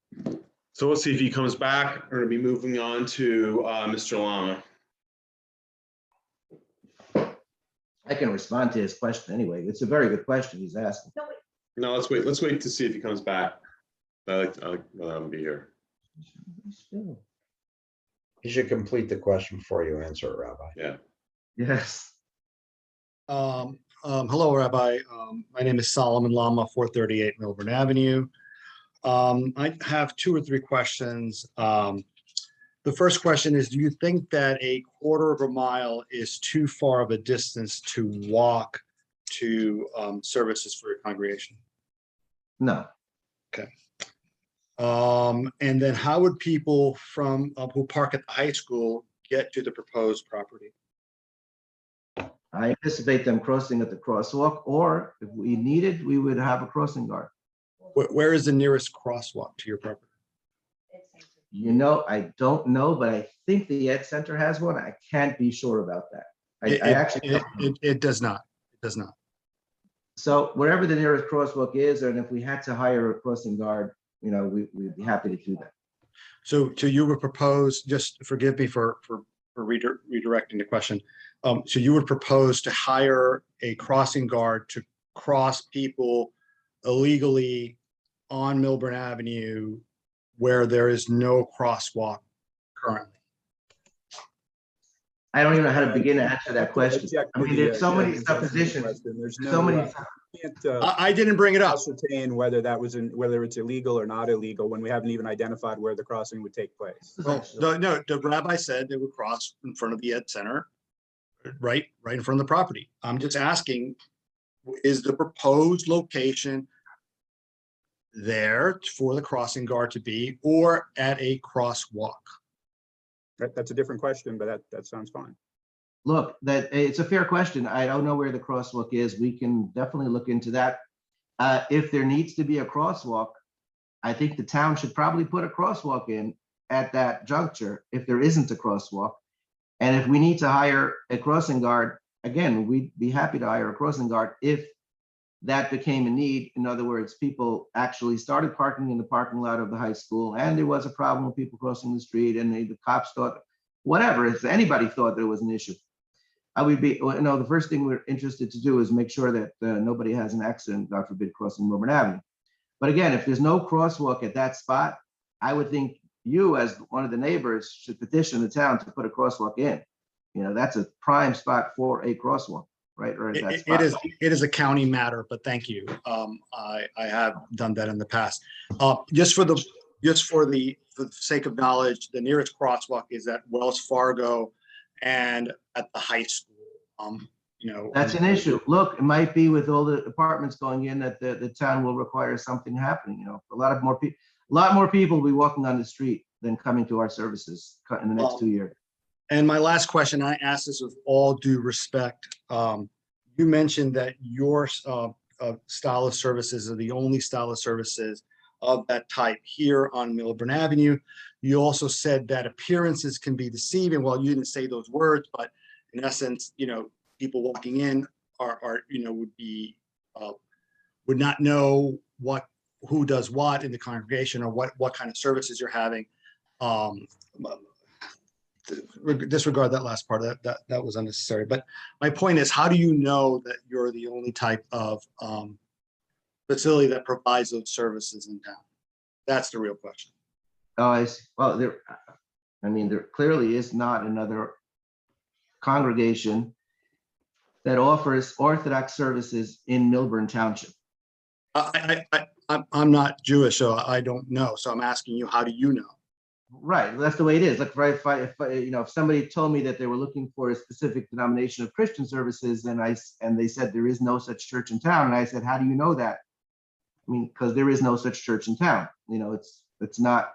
So let's see if he comes back. We're going to be moving on to Mr. Lama. I can respond to his question anyway. It's a very good question he's asking. No, let's wait. Let's wait to see if he comes back. I like let him be here. You should complete the question before you answer it, Rabbi. Yeah. Yes. Hello, Rabbi. My name is Solomon Lama, 438 Millburn Avenue. I have 2 or 3 questions. The first question is, do you think that a 1/4 mile is too far of a distance to walk to services for your congregation? No. Okay. And then how would people from who park at the high school get to the proposed property? I anticipate them crossing at the crosswalk, or if we needed, we would have a crossing guard. Where is the nearest crosswalk to your property? You know, I don't know, but I think the Ed Center has one. I can't be sure about that. It does not. It does not. So wherever the nearest crosswalk is, and if we had to hire a crossing guard, you know, we'd be happy to do that. So you would propose, just forgive me for redirecting the question. So you would propose to hire a crossing guard to cross people illegally on Millburn Avenue where there is no crosswalk currently? I don't even know how to begin to answer that question. I mean, there's so many suppositions. There's so many. I didn't bring it up. Ascertain whether whether it's illegal or not illegal when we haven't even identified where the crossing would take place. Well, no, the rabbi said they would cross in front of the Ed Center, right in front of the property. I'm just asking, is the proposed location there for the crossing guard to be, or at a crosswalk? That's a different question, but that sounds fine. Look, that it's a fair question. I don't know where the crosswalk is. We can definitely look into that. If there needs to be a crosswalk, I think the town should probably put a crosswalk in at that juncture if there isn't a crosswalk. And if we need to hire a crossing guard, again, we'd be happy to hire a crossing guard if that became a need. In other words, people actually started parking in the parking lot of the high school and there was a problem with people crossing the street and the cops thought, whatever, if anybody thought there was an issue. I would be, the first thing we're interested to do is make sure that nobody has an accident, God forbid, crossing Millburn Avenue. But again, if there's no crosswalk at that spot, I would think you as one of the neighbors should petition the town to put a crosswalk in. That's a prime spot for a crosswalk, right? Or is that spot? It is a county matter, but thank you. I have done that in the past. Just for the sake of knowledge, the nearest crosswalk is at Wells Fargo and at the high school. That's an issue. Look, it might be with all the apartments going in that the town will require something happening. A lot more people will be walking on the street than coming to our services in the next 2 years. And my last question, I ask this with all due respect. You mentioned that your style of services are the only style of services of that type here on Millburn Avenue. You also said that appearances can be deceiving. Well, you didn't say those words, but in essence, people walking in would not know who does what in the congregation or what kind of services you're having. Disregard that last part. That was unnecessary. But my point is, how do you know that you're the only type of facility that provides those services in town? That's the real question. Oh, I see. Well, there clearly is not another congregation that offers Orthodox services in Millburn Township. I'm not Jewish, so I don't know. So I'm asking you, how do you know? Right, that's the way it is. Like, right, if somebody told me that they were looking for a specific denomination of Christian services, and they said there is no such church in town, and I said, how do you know that? Because there is no such church in town. It's not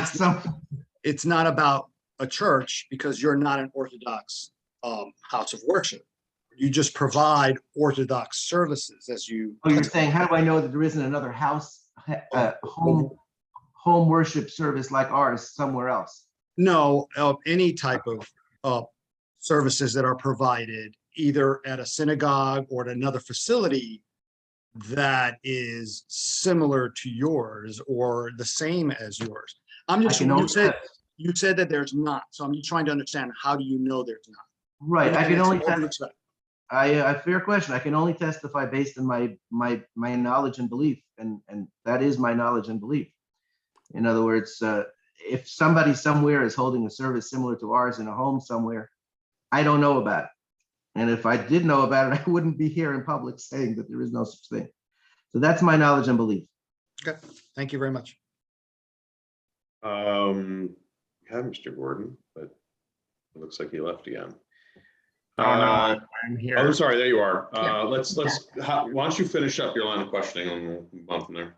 something. It's not about a church because you're not an Orthodox house of worship. You just provide Orthodox services as you. Oh, you're saying, how do I know that there isn't another house, home worship service like ours somewhere else? No, any type of services that are provided either at a synagogue or at another facility that is similar to yours or the same as yours. You said that there's not, so I'm trying to understand, how do you know there's not? Right, I can only fair question. I can only testify based on my knowledge and belief, and that is my knowledge and belief. In other words, if somebody somewhere is holding a service similar to ours in a home somewhere, I don't know about it. And if I did know about it, I wouldn't be here in public saying that there is no such thing. So that's my knowledge and belief. Okay, thank you very much. We have Mr. Gordon, but it looks like he left again. Oh, no, I'm here. Oh, I'm sorry, there you are. Yeah. Why don't you finish up your line of questioning and we'll move on from there.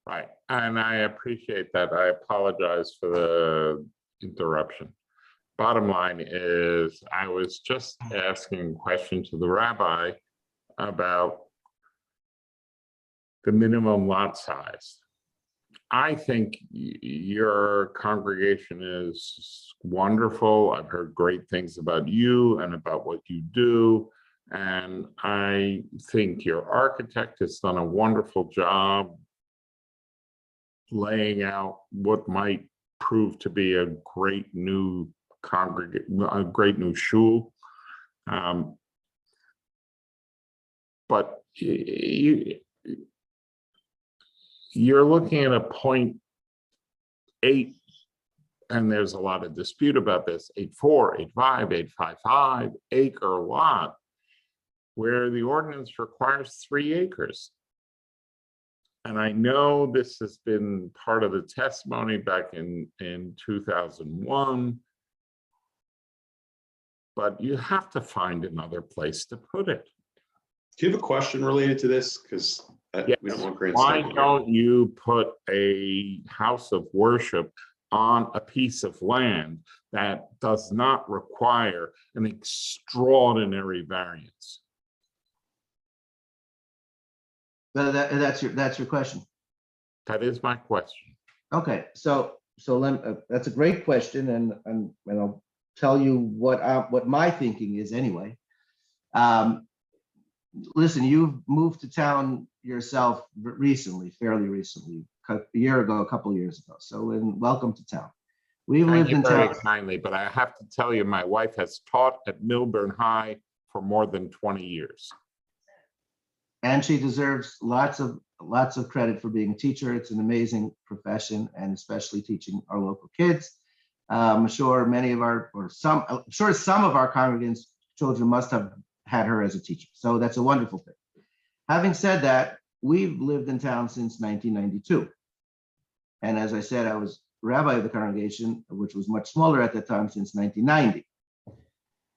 Right, and I appreciate that. I apologize for the interruption. Bottom line is, I was just asking a question to the rabbi about the minimum lot size. I think your congregation is wonderful. I've heard great things about you and about what you do. And I think your architect has done a wonderful job laying out what might prove to be a great new a great new shul. But you're looking at a 0.8, and there's a lot of dispute about this, 8.4, 8.5, 8.55 acre lot, where the ordinance requires 3 acres. And I know this has been part of the testimony back in 2001, but you have to find another place to put it. Do you have a question related to this? Because yes. We don't want grandstanding. Why don't you put a house of worship on a piece of land that does not require an extraordinary variance? That's your question. That is my question. Okay, so that's a great question, and I'll tell you what my thinking is anyway. Listen, you've moved to town yourself recently, fairly recently, a year ago, a couple of years ago. So welcome to town. We've Thank lived you in very town. kindly, but I have to tell you, my wife has taught at Millburn High for more than 20 years. And she deserves lots of credit for being a teacher. It's an amazing profession, and especially teaching our local kids. I'm sure some of our congregants' children must have had her as a teacher. So that's a wonderful thing. Having said that, we've lived in town since 1992. And as I said, I was rabbi of the congregation, which was much smaller at that time, since 1990.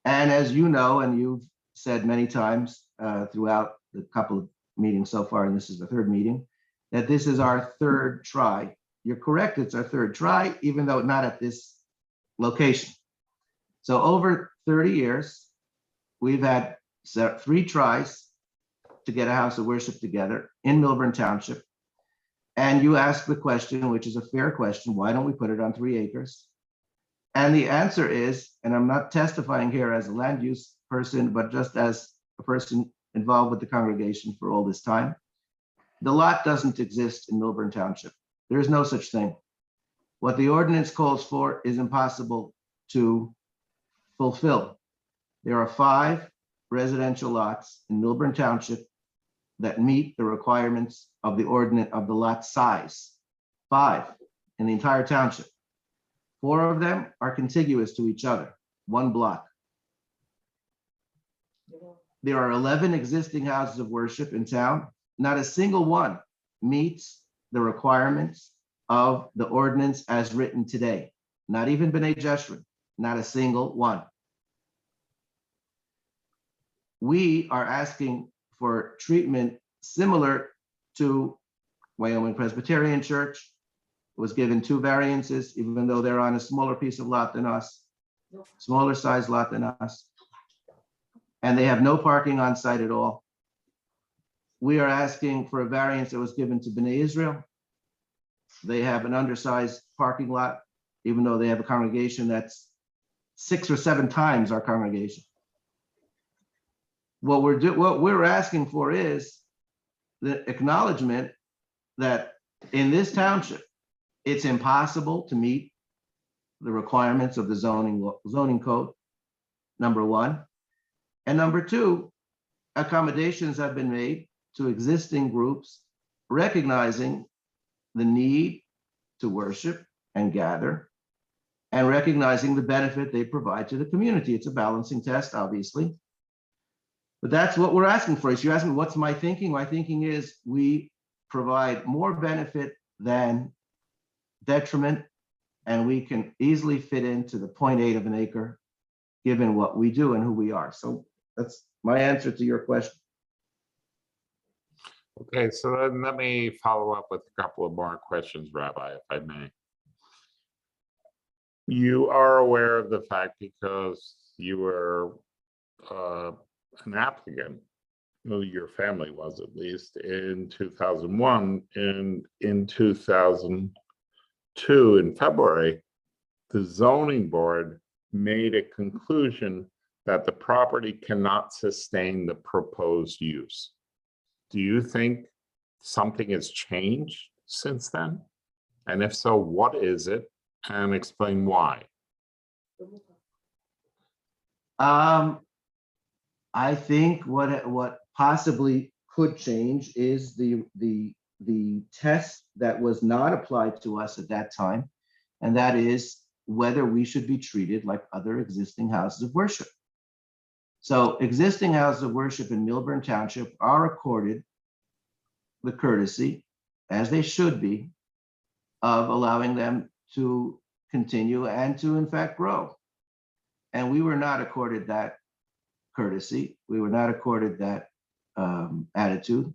And as you know, and you've said many times throughout the couple of meetings so far, and this is the third meeting, that this is our third try. You're correct, it's our third try, even though not at this location. So over 30 years, we've had 3 tries to get a house of worship together in Millburn Township. And you asked the question, which is a fair question, why don't we put it on 3 acres? And the answer is, and I'm not testifying here as a land use person, but just as a person involved with the congregation for all this time, the lot doesn't exist in Millburn Township. There is no such thing. What the ordinance calls for is impossible to fulfill. There are 5 residential lots in Millburn Township that meet the requirements of the ordinance of the lot size. 5 in the entire township. 4 of them are contiguous to each other, 1 block. There are 11 existing houses of worship in town. Not a single one meets the requirements of the ordinance as written today. Not even B'nai Jeshurun, not a single one. We are asking for treatment similar to Wyoming Presbyterian Church. Was given 2 variances, even though they're on a smaller piece of lot than us, smaller size lot than us. And they have no parking on site at all. We are asking for a variance that was given to B'nai Israel. They have an undersized parking lot, even though they have a congregation that's 6 or 7 times our congregation. What we're asking for is the acknowledgement that in this township, it's impossible to meet the requirements of the zoning code, number 1. And number 2, accommodations have been made to existing groups, recognizing the need to worship and gather, and recognizing the benefit they provide to the community. It's a balancing test, obviously. But that's what we're asking for. If you ask me, what's my thinking? My thinking is we provide more benefit than detriment, and we can easily fit into the 0.8 of an acre, given what we do and who we are. So that's my answer to your question. Okay, so then let me follow up with a couple of more questions, Rabbi, if I may. You are aware of the fact, because you were an applicant, well, your family was at least, in 2001, and in 2002, in February, the zoning board made a conclusion that the property cannot sustain the proposed use. Do you think something has changed since then? And if so, what is it? And explain why. I think what possibly could change is the test that was not applied to us at that time, and that is whether we should be treated like other existing houses of worship. So existing houses of worship in Millburn Township are accorded the courtesy, as they should be, of allowing them to continue and to in fact grow. And we were not accorded that courtesy. We were not accorded that attitude.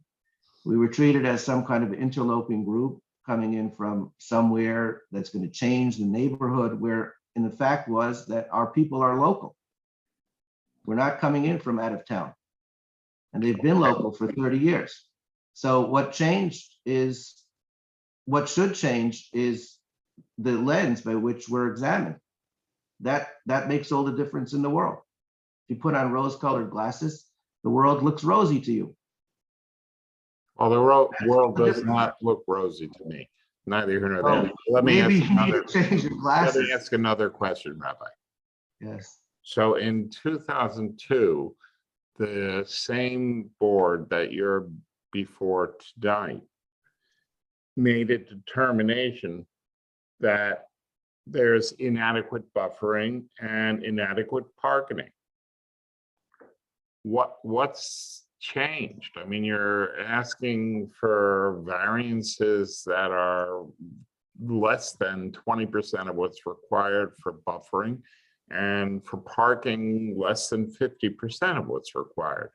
We were treated as some kind of interloping group coming in from somewhere that's going to change the neighborhood, where in the fact was that our people are local. We're not coming in from out of town. And they've been local for 30 years. So what should change is the lens by which we're examined. That makes all the difference in the world. If you put on rose-colored glasses, the world looks rosy to you. Well, the world does not look rosy to me. Neither here nor there. Let me Maybe ask you need to change your let glasses. me ask another question, Rabbi. Yes. So in 2002, the same board that you're before tonight made a determination that there's inadequate buffering and inadequate parking. What's changed? I mean, you're asking for variances that are less than 20% of what's required for buffering, and for parking less than 50% of what's required.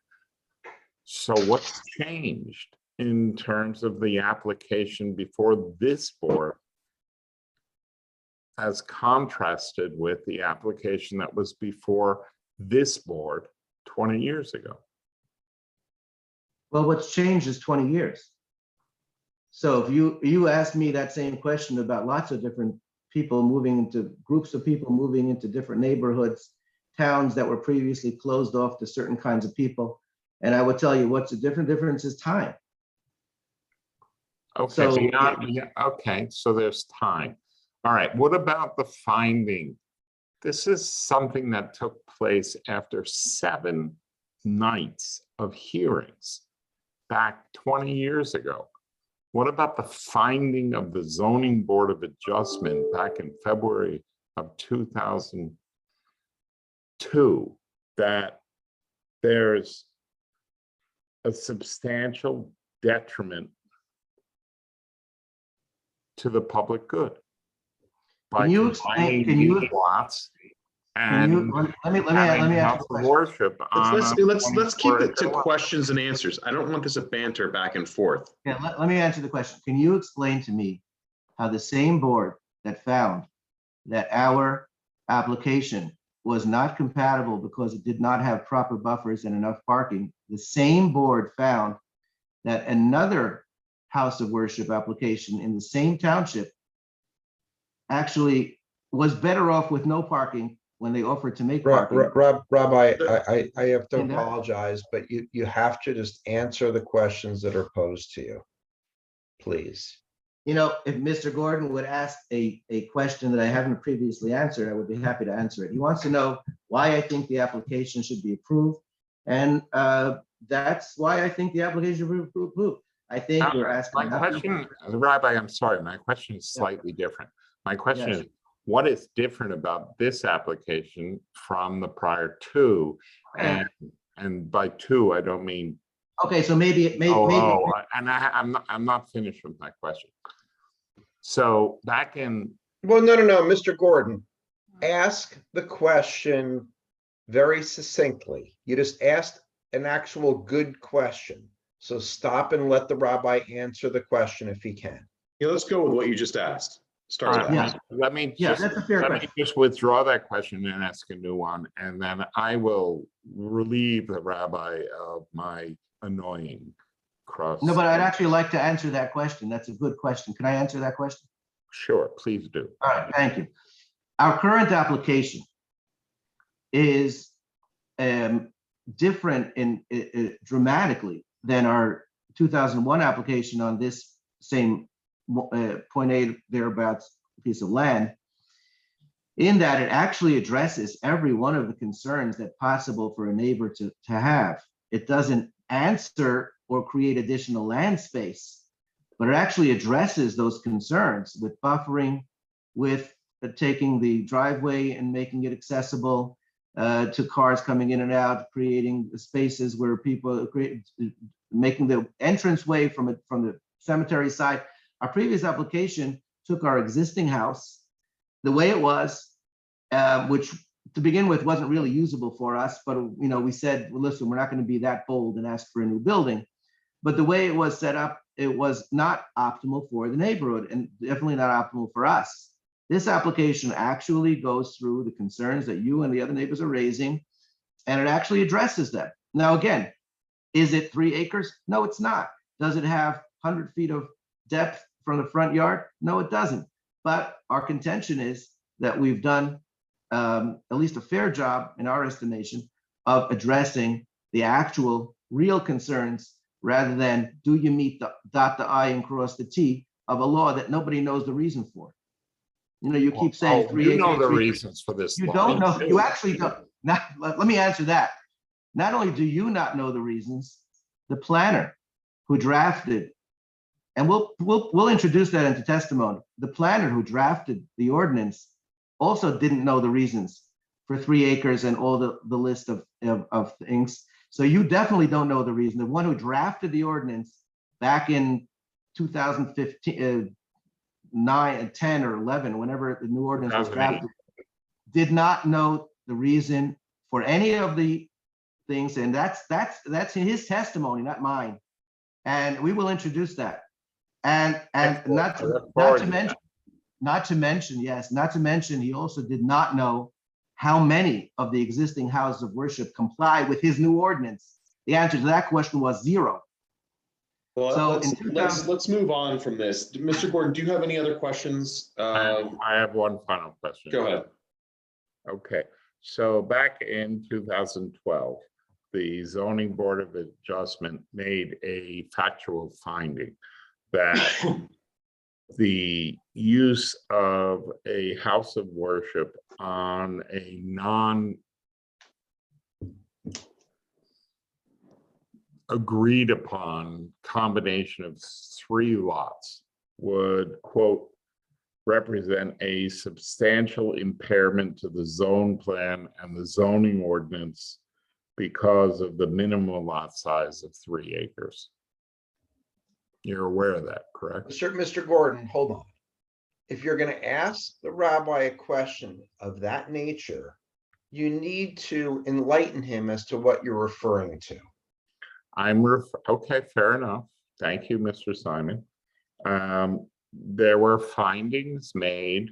So what's changed in terms of the application before this board as contrasted with the application that was before this board 20 years ago? Well, what's changed is 20 years. So if you asked me that same question about lots of different people moving into groups of people moving into different neighborhoods, towns that were previously closed off to certain kinds of people, and I would tell you what's the difference is time. Okay, So, okay, so there's time. All right, what about the finding? This is something that took place after 7 nights of hearings back 20 years ago. What about the finding of the Zoning Board of Adjustment back in February of 2002 that there's a substantial detriment to the public good by Can you combining explain- can you- these lots Can you, and let me having ask house you a of question. worship on Let's a keep it 24 to questions and answers. I don't want this a banter back and forth. Yeah, let me answer the question. Can you explain to me how the same board that found that our application was not compatible because it did not have proper buffers and enough parking, the same board found that another house of worship application in the same township actually was better off with no parking when they offered to make parking? Rabbi, I have to And that- apologize, but you have to just answer the questions that are posed to you, please. You know, if Mr. Gordon would ask a question that I haven't previously answered, I would be happy to answer it. He wants to know why I think the application should be approved. And that's why I think the application should be approved. I think we're asking. My question, Rabbi, I'm sorry, my question is slightly different. My question Yes. is, what is different about this application from the prior two? Okay. And by two, I don't mean. Okay, so maybe. And I'm not finished with my question. So back in. Well, no, Mr. Gordon, ask the question very succinctly. You just asked an actual good question. So stop and let the rabbi answer the question if he can. Yeah, let's go with what you just asked. Start with that. Let me that's a fair let me question. just withdraw that question and ask a new one, and then I will relieve the rabbi of my annoying cross. No, but I'd actually like to answer that question. That's a good question. Can I answer that question? Sure, please do. All right, thank you. Our current application is different in dramatically than our 2001 application on this same 0.8 thereabouts piece of land, in that it actually addresses every one of the concerns that possible for a neighbor to have. It doesn't answer or create additional land space, but it actually addresses those concerns with buffering, with taking the driveway and making it accessible to cars coming in and out, creating spaces where people making the entranceway from the cemetery side. Our previous application took our existing house the way it was, which to begin with wasn't really usable for us, but we said, well, listen, we're not going to be that bold and ask for a new building. But the way it was set up it was not optimal for the neighborhood and definitely not optimal for us. This application actually goes through the concerns that you and the other neighbors are raising, and it actually addresses them. Now, again, is it 3 acres? No, it's not. Does it have 100 feet of depth from the front yard? No, it doesn't. But our contention is that we've done at least a fair job, in our estimation, of addressing the actual real concerns rather than do you meet the dot the I and cross the T of a law that nobody knows the reason for. You know, you keep saying 3 acres. You know the 3 acres. reasons for this. You law. don't know, you actually don't. Now, let me answer that. Not only do you not know the reasons, the planner who drafted, and we'll introduce that into testimony. The planner who drafted the ordinance also didn't know the reasons for 3 acres and all the list of things. So you definitely don't know the reason. The one who drafted the ordinance back in 2015, 9, 10, or 11, whenever the new ordinance was drafted, did not know the reason for any of the things, and that's in his testimony, not mine. And we will introduce that. And not to mention, he also did not know how many of the existing houses of worship comply with his new ordinance. The answer to that question was 0. Well, So let's move on from this. Mr. Gordon, do you have any other questions? I have one final question. Go ahead. Okay, so back in 2012, the Zoning Board of Adjustment made a factual finding that the use of a house of worship on a agreed upon combination of 3 lots would, quote, represent a substantial impairment to the zone plan and the zoning ordinance because of the minimum lot size of 3 acres. You're aware of that, correct? Mr. Gordon, hold on. If you're going to ask the rabbi a question of that nature, you need to enlighten him as to what you're referring to. Okay, fair enough. Thank you, Mr. Simon. There were findings made.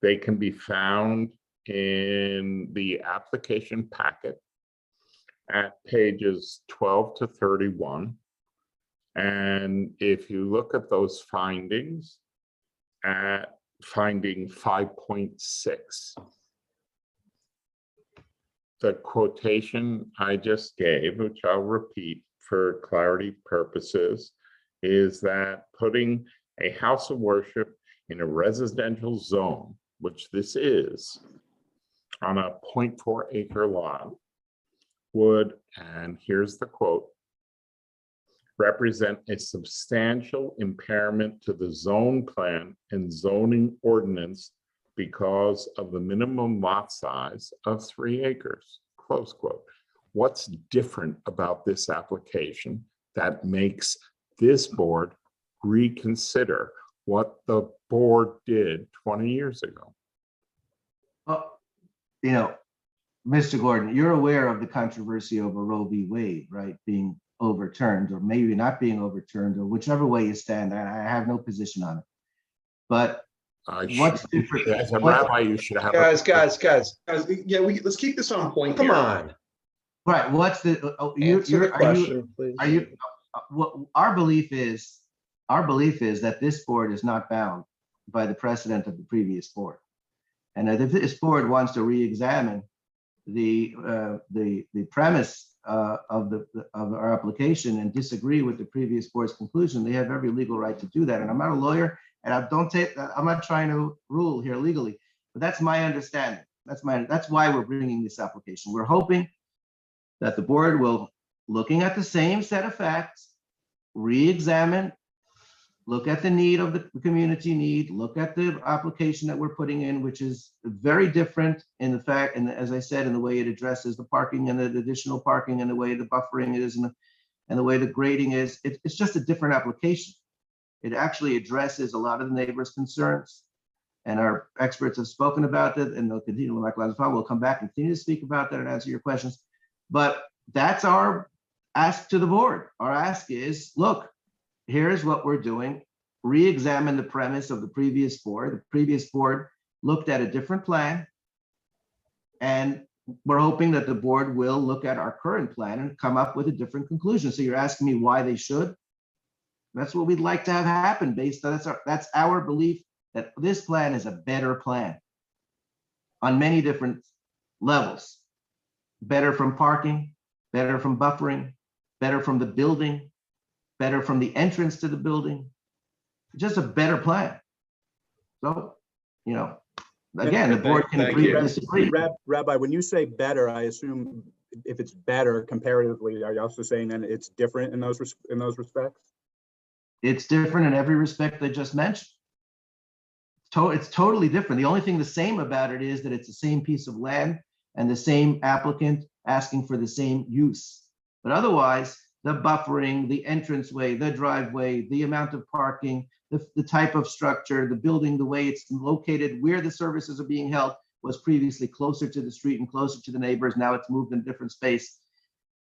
They can be found in the application packet at pages 12 to 31. And if you look at those findings at finding 5.6, the quotation I just gave, which I'll repeat for clarity purposes, is that putting a house of worship in a residential zone, which this is, on a 0.4 acre lot would, and here's the quote, represent a substantial impairment to the zone plan and zoning ordinance because of the minimum lot size of 3 acres, close quote. What's different about this application that makes this board reconsider what the board did 20 years ago? Well, you know, Mr. Gordon, you're aware of the controversy over Roe v. Wade, right? Being overturned, or maybe not being overturned, or whichever way you stand. I have no position on it. But what's different? As a rabbi, you should have. Guys. Yeah, let's keep this on point. Come here. on. Right. What's the? Answer the question, please. Are you? What our belief is that this board is not bound by the precedent of the previous board, and that if this board wants to re-examine the premise of our application and disagree with the previous board's conclusion, they have every legal right to do that. And I'm not a lawyer, and I'm not trying to rule here legally, but that's my understanding. That's why we're bringing this application. We're hoping that the board will, looking at the same set of facts, re-examine, look at the need of the community need, look at the application that we're putting in, which is very different in the fact, and as I said, in the way it addresses the parking and the additional parking and the way the buffering is and the way the grading is. It's just a different application. It actually addresses a lot of the neighbors' concerns, and our experts have spoken about that, and they'll continue. We'll come back and continue to speak about that and answer your questions. But that's our ask to the board. Our ask is, look, here's what we're doing. Re-examine the premise of the previous board. The previous board looked at a different plan. And we're hoping that the board will look at our current plan and come up with a different conclusion. So you're asking me why they should? That's what we'd like to have happen based on, that's our belief that this plan is a better plan on many different levels. Better from parking, better from buffering, better from the building, better from the entrance to the building. Just a better plan. So, you know, again, the board can agree or disagree. Rabbi, when you say better, I assume if it's better comparatively, are you also saying then it's different in those respects? It's different in every respect I just mentioned. It's totally different. The only thing the same about it is that it's the same piece of land and the same applicant asking for the same use. But otherwise, the buffering, the entranceway, the driveway, the amount of parking, the type of structure, the building, the way it's located, where the services are being held was previously closer to the street and closer to the neighbors. Now it's moved in a different space.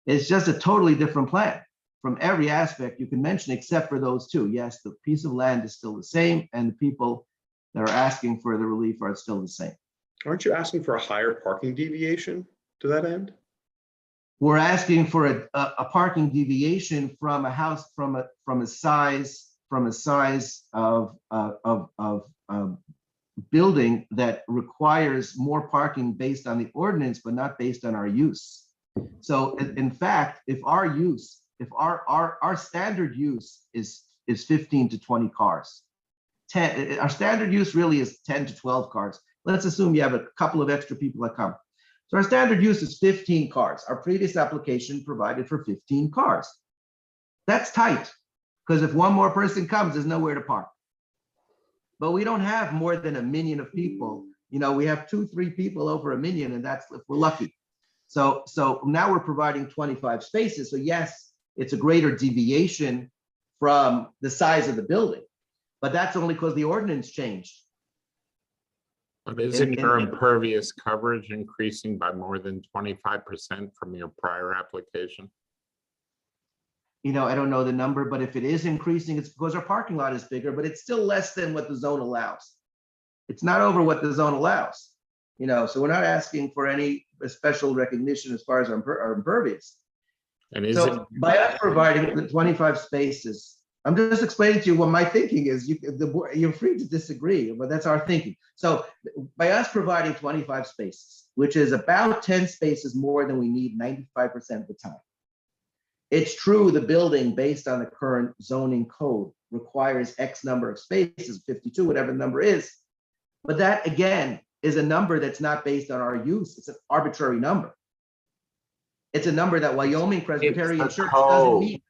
It's just a totally different plan from every aspect you can mention, except for those two. Yes, the piece of land is still the same, and the people that are asking for the relief are still the same. Aren't you asking for a higher parking deviation to that end? We're asking for a parking deviation from a house, from a size of building that requires more parking based on the ordinance, but not based on our use. So in fact, if our standard use is 15 to 20 cars, our standard use really is 10 to 12 cars. Let's assume you have a couple of extra people that come. So our standard use is 15 cars. Our previous application provided for 15 cars. That's tight, because if one more person comes, there's nowhere to park. But we don't have more than 1 million of people. You know, we have 2-3 people over 1 million, and that's if we're lucky. So now we're providing 25 spaces. So yes, it's a greater deviation from the size of the building, but that's only because the ordinance changed. But isn't your impervious coverage increasing by more than 25% from your prior application? You know, I don't know the number, but if it is increasing, it's because our parking lot is bigger, but it's still less than what the zone allows. It's not over what the zone allows, you know, so we're not asking for any special recognition as far as our impervious. And So by us providing the 25 spaces, I'm just explaining to you what my thinking is. You're free to disagree, but that's our thinking. So by us providing 25 spaces, which is about 10 spaces more than we need 95% of the time. It's true the building, based on the current zoning code, requires X number of spaces, 52, whatever the number is. But that, again, is a number that's not based on our use. It's an arbitrary number. It's a number that Wyoming Presbyterian Church doesn't meet.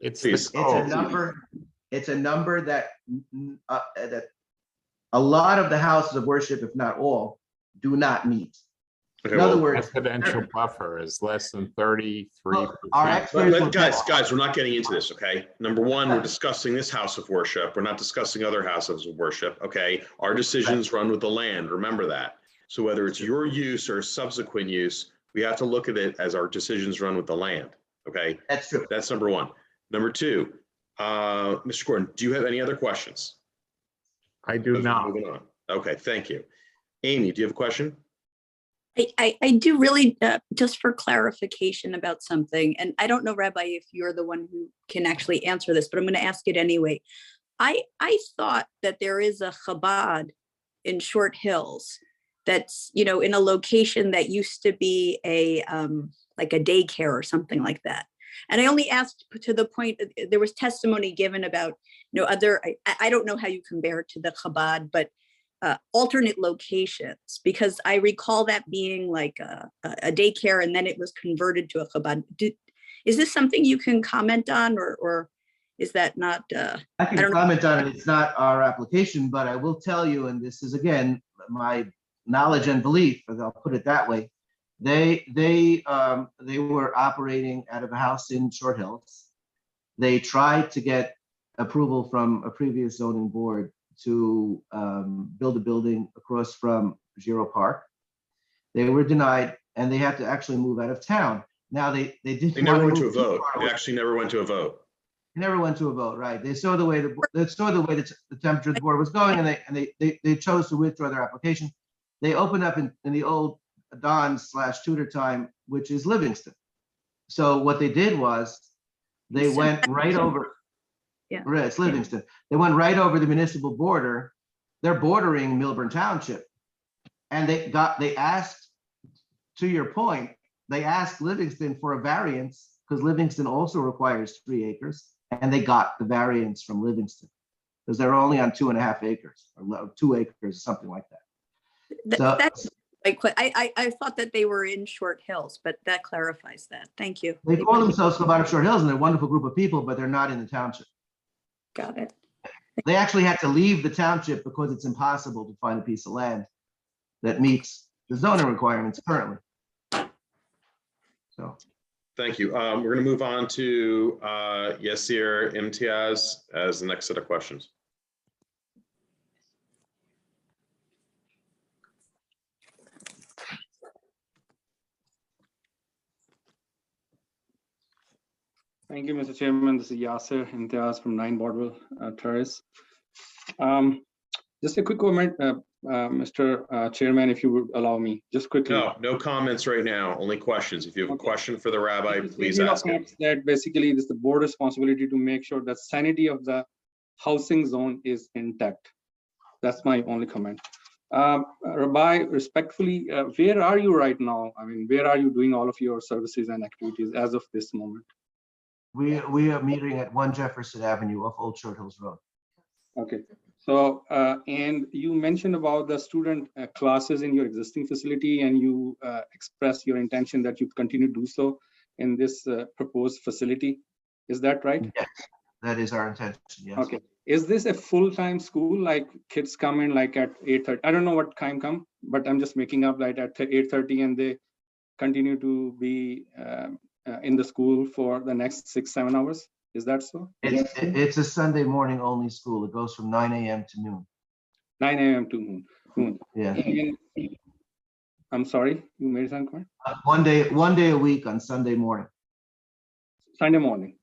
It's a number that that a lot of the houses of worship, if not all, do not meet. Okay, in other words, residential buffer is less than 33%. Guys, we're not getting into this, okay? Number one, we're discussing this house of worship. We're not discussing other houses of worship, okay? Our decisions run with the land, remember that. So whether it's your use or subsequent use, we have to look at it as our decisions run with the land, okay? That's true. That's number one. Number two, Mr. Gordon, do you have any other questions? I do not. Moving on. Okay, thank you. Amy, do you have a question? I do really, just for clarification about something, and I don't know, Rabbi, if you're the one who can actually answer this, but I'm going to ask it anyway. I thought that there is a Chabad in Short Hills that's, you know, in a location that used to be a like a daycare or something like that. And I only asked to the point there was testimony given about, you know, other, I don't know how you compare it to the Chabad, but alternate locations, because I recall that being like a daycare and then it was converted to a Chabad. Is this something you can comment on, or is that not? I can comment on it. It's not our application, but I will tell you, and this is again my knowledge and belief, as I'll put it that way. They were operating out of a house in Short Hills. They tried to get approval from a previous zoning board to build a building across from Giro Park. They were denied, and they had to actually move out of town. Now they didn't. They never went to a vote. They actually never went to a vote. never went to a vote, right? They saw the way they saw the way the temperature of the board was going, and they chose to withdraw their application. They opened up in the old Don/Tudor time, which is Livingston. So what they did was they went right over. Yeah. Right, it's Livingston. They went right over the municipal border. They're bordering Millburn Township, and they asked, to your point, they asked Livingston for a variance because Livingston also requires 3 acres, and they got the variance from Livingston because they're only on 2.5 acres or 2 acres, something like that. So That's I thought that they were in Short Hills, but that clarifies that. Thank you. they call themselves Kilbotter Short Hills, and they're a wonderful group of people, but they're not in the township. Got it. They actually had to leave the township because it's impossible to find a piece of land that meets the zoning requirements currently. So. Thank you. We're going to move on to Yasir Imtiaz as the next set of questions. Thank you, Mr. Chairman. This is Yasir Imtiaz from 9 Bardwell Terrace. Just a quick comment, Mr. Chairman, if you would allow me, just quickly. No comments right now, only questions. If you have a question for the rabbi, please You know, ask it. that basically it is the board responsibility to make sure that sanity of the housing zone is intact. That's my only comment. Rabbi, respectfully, where are you right now? I mean, where are you doing all of your services and activities as of this moment? We are meeting at 1 Jefferson Avenue off Old Short Hills Road. Okay. So, and you mentioned about the student classes in your existing facility, and you expressed your intention that you continue to do so in this proposed facility. Is that right? Yes, that is our intention, yes. Okay. Is this a full-time school, like kids come in like at 8:30? I don't know what time come, but I'm just making up like at 8:30 and they continue to be in the school for the next 6-7 hours. Is that so? It's a Sunday morning only school. It goes from 9 a.m. to noon. 9 a.m. to noon. Yeah. And, I'm sorry, you made some comment? One day a week on Sunday morning. Sunday morning.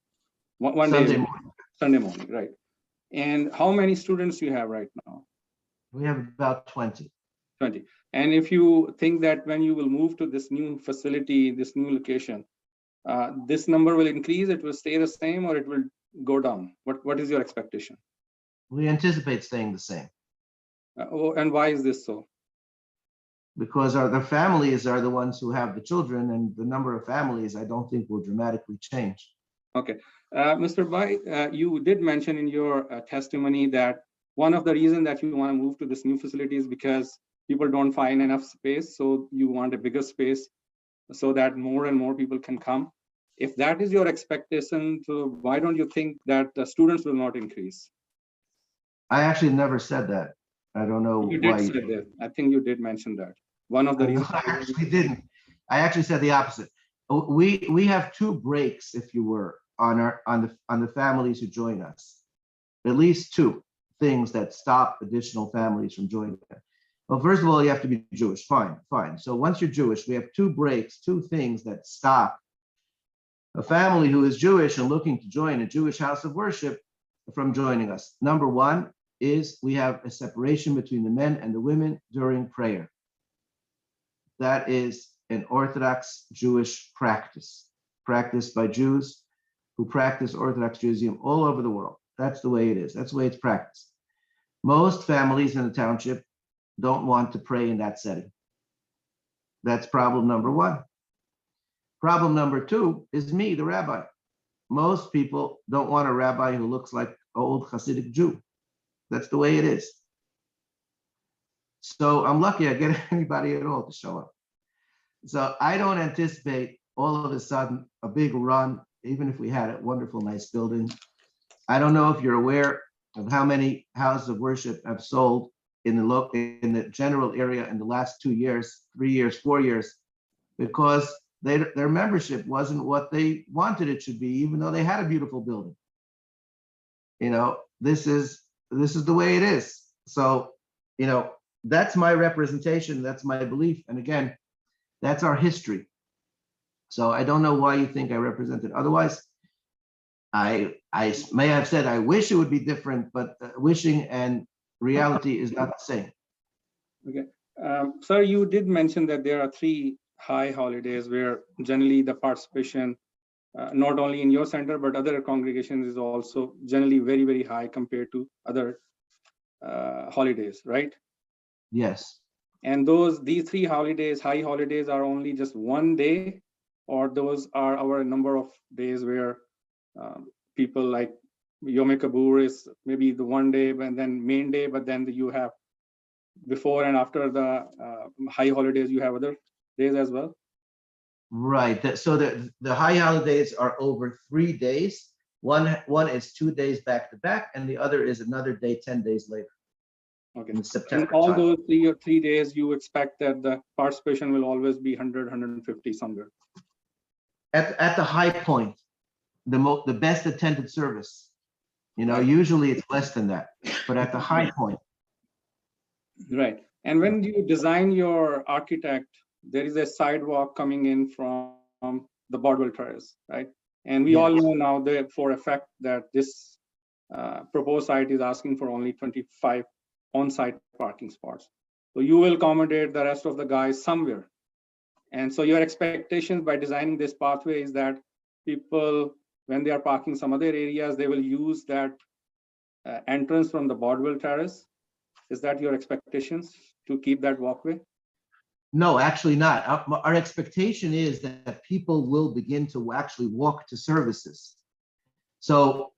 One Sunday day. morning. Sunday morning, right. And how many students do you have right now? We have about 20. 20. And if you think that when you will move to this new facility, this new location, this number will increase, it will stay the same, or it will go down? What is your expectation? We anticipate staying the same. And why is this so? Because the families are the ones who have the children, and the number of families I don't think will dramatically change. Okay. Mr. Bai, you did mention in your testimony that one of the reasons that you want to move to this new facility is because people don't find enough space, so you want a bigger space so that more and more people can come. If that is your expectation, so why don't you think that the students will not increase? I actually never said that. I don't know You why. did say that. I think you did mention that. One of the reasons. I actually didn't. I actually said the opposite. We have 2 breaks, if you were, on the families who join us. At least 2 things that stop additional families from joining us. Well, first of all, you have to be Jewish. Fine. So once you're Jewish, we have 2 breaks, 2 things that stop a family who is Jewish and looking to join a Jewish house of worship from joining us. Number 1 is we have a separation between the men and the women during prayer. That is an Orthodox Jewish practice, practiced by Jews who practice Orthodox Judaism all over the world. That's the way it is. That's the way it's practiced. Most families in the township don't want to pray in that setting. That's problem number 1. Problem number 2 is me, the rabbi. Most people don't want a rabbi who looks like an old Hasidic Jew. That's the way it is. So I'm lucky I get anybody at all to show up. So I don't anticipate all of a sudden a big run, even if we had a wonderful, nice building. I don't know if you're aware of how many houses of worship have sold in the general area in the last 2 years, 3 years, 4 years, because their membership wasn't what they wanted it should be, even though they had a beautiful building. You know, this is the way it is. So, you know, that's my representation, that's my belief, and again, that's our history. So I don't know why you think I represent it otherwise. I may have said I wish it would be different, but wishing and reality is not the same. Okay. Sir, you did mention that there are 3 high holidays where generally the participation, not only in your center, but other congregations is also generally very, very high compared to other holidays, right? Yes. And these 3 holidays, high holidays, are only just one day, or those are our number of days where people like Yom Kippur is maybe the one day, and then main day, but then you have before and after the high holidays, you have other days as well? Right. So the high holidays are over 3 days. One is 2 days back to back, and the other is another day 10 days later. Okay. In September. In all those 3 days, you expect that the participation will always be 100, 150 somewhere. At the high point, the best attended service. Usually it's less than that, but at the high point. Right. And when you design your architect, there is a sidewalk coming in from the Bardwell Terrace, right? And we all know now that for a fact that this proposed site is asking for only 25 on-site parking spots. So you will accommodate the rest of the guys somewhere. And so your expectations by designing this pathway is that people, when they are parking some other areas, they will use that entrance from the Bardwell Terrace. Is that your expectations to keep that walkway? No, actually not. Our expectation is that people will begin to actually walk to services. So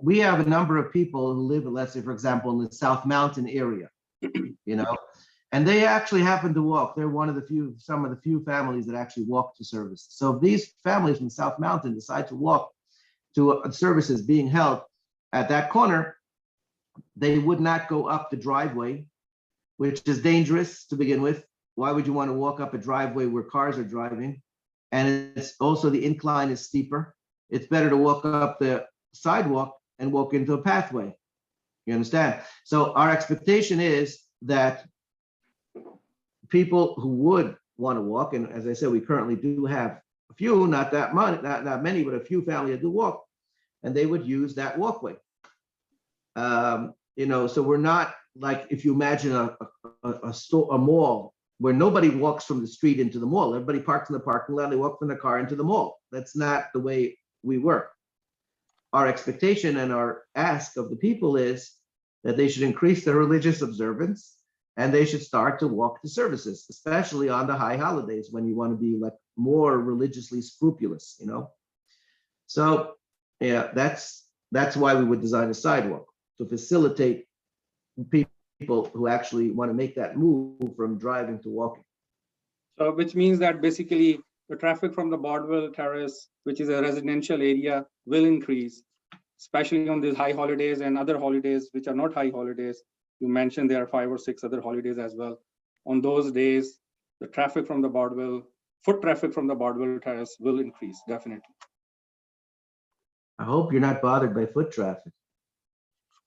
we have a number of people who live, let's say, for example, in the South Mountain area, and they actually happen to walk. They're some of the few families that actually walk to services. So if these families from South Mountain decide to walk to services being held at that corner, they would not go up the driveway, which is dangerous to begin with. Why would you want to walk up a driveway where cars are driving? And it's also the incline is steeper. It's better to walk up the sidewalk and walk into a pathway. You understand? So our expectation is that people who would want to walk, and as I said, we currently do have a few, not that many, but a few families that do walk, and they would use that walkway. So we're not like, if you imagine a mall where nobody walks from the street into the mall. Everybody parks in the parking lot, they walk from the car into the mall. That's not the way we work. Our expectation and our ask of the people is that they should increase their religious observance and they should start to walk to services, especially on the high holidays when you want to be like more religiously scrupulous, So yeah, that's why we would design a sidewalk, to facilitate people who actually want to make that move from driving to walking. So which means that basically the traffic from the Bardwell Terrace, which is a residential area, will increase, especially on these high holidays and other holidays, which are not high holidays. You mentioned there are 5 or 6 other holidays as well. On those days, the traffic from the foot traffic from the Bardwell Terrace will increase, definitely. I hope you're not bothered by foot traffic.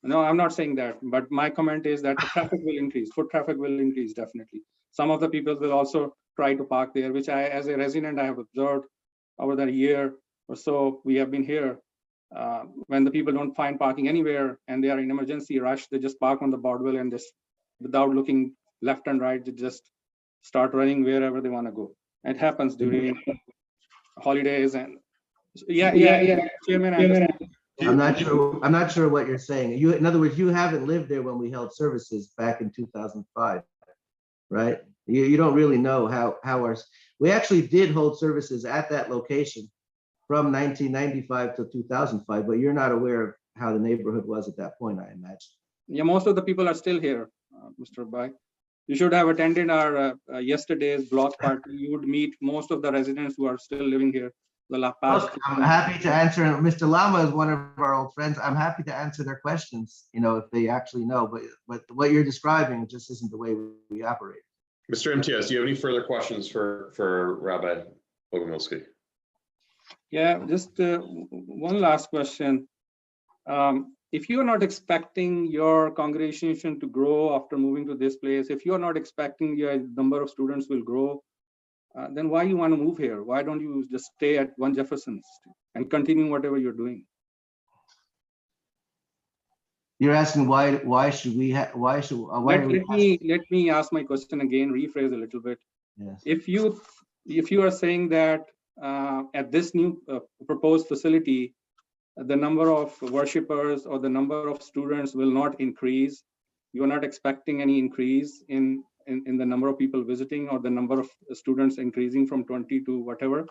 No, I'm not saying that, but my comment is that the traffic will increase, foot traffic will increase, definitely. Some of the people will also try to park there, which I, as a resident, I have observed over the year or so we have been here. When the people don't find parking anywhere and they are in emergency rush, they just park on the Bardwell and just, without looking left and right, they just start running wherever they want to go. It happens during holidays and Chairman, I'm not sure what you're saying. In other words, you haven't lived there when we held services back in 2005, right? You don't really know how we actually did hold services at that location from 1995 to 2005, but you're not aware of how the neighborhood was at that point, I imagine. Yeah, most of the people are still here, Mr. Bai. You should have attended our yesterday's block party. You would meet most of the residents who are still living here. I'm happy to answer. Mr. Lama is one of our old friends. I'm happy to answer their questions, if they actually know. But what you're describing just isn't the way we operate. Mr. MTS, do you have any further questions for Rabbi Bogomilsky? Yeah, just one last question. If you are not expecting your congregation to grow after moving to this place, if you are not expecting your number of students will grow, then why you want to move here? Why don't you just stay at 1 Jefferson and continue whatever you're doing? You're asking why should we have, why should, why are we? Let me ask my question again, rephrase a little bit. Yes. If you are saying that at this new proposed facility, the number of worshipers or the number of students will not increase, you are not expecting any increase in the number of people visiting or the number of students increasing from 20 to whatever.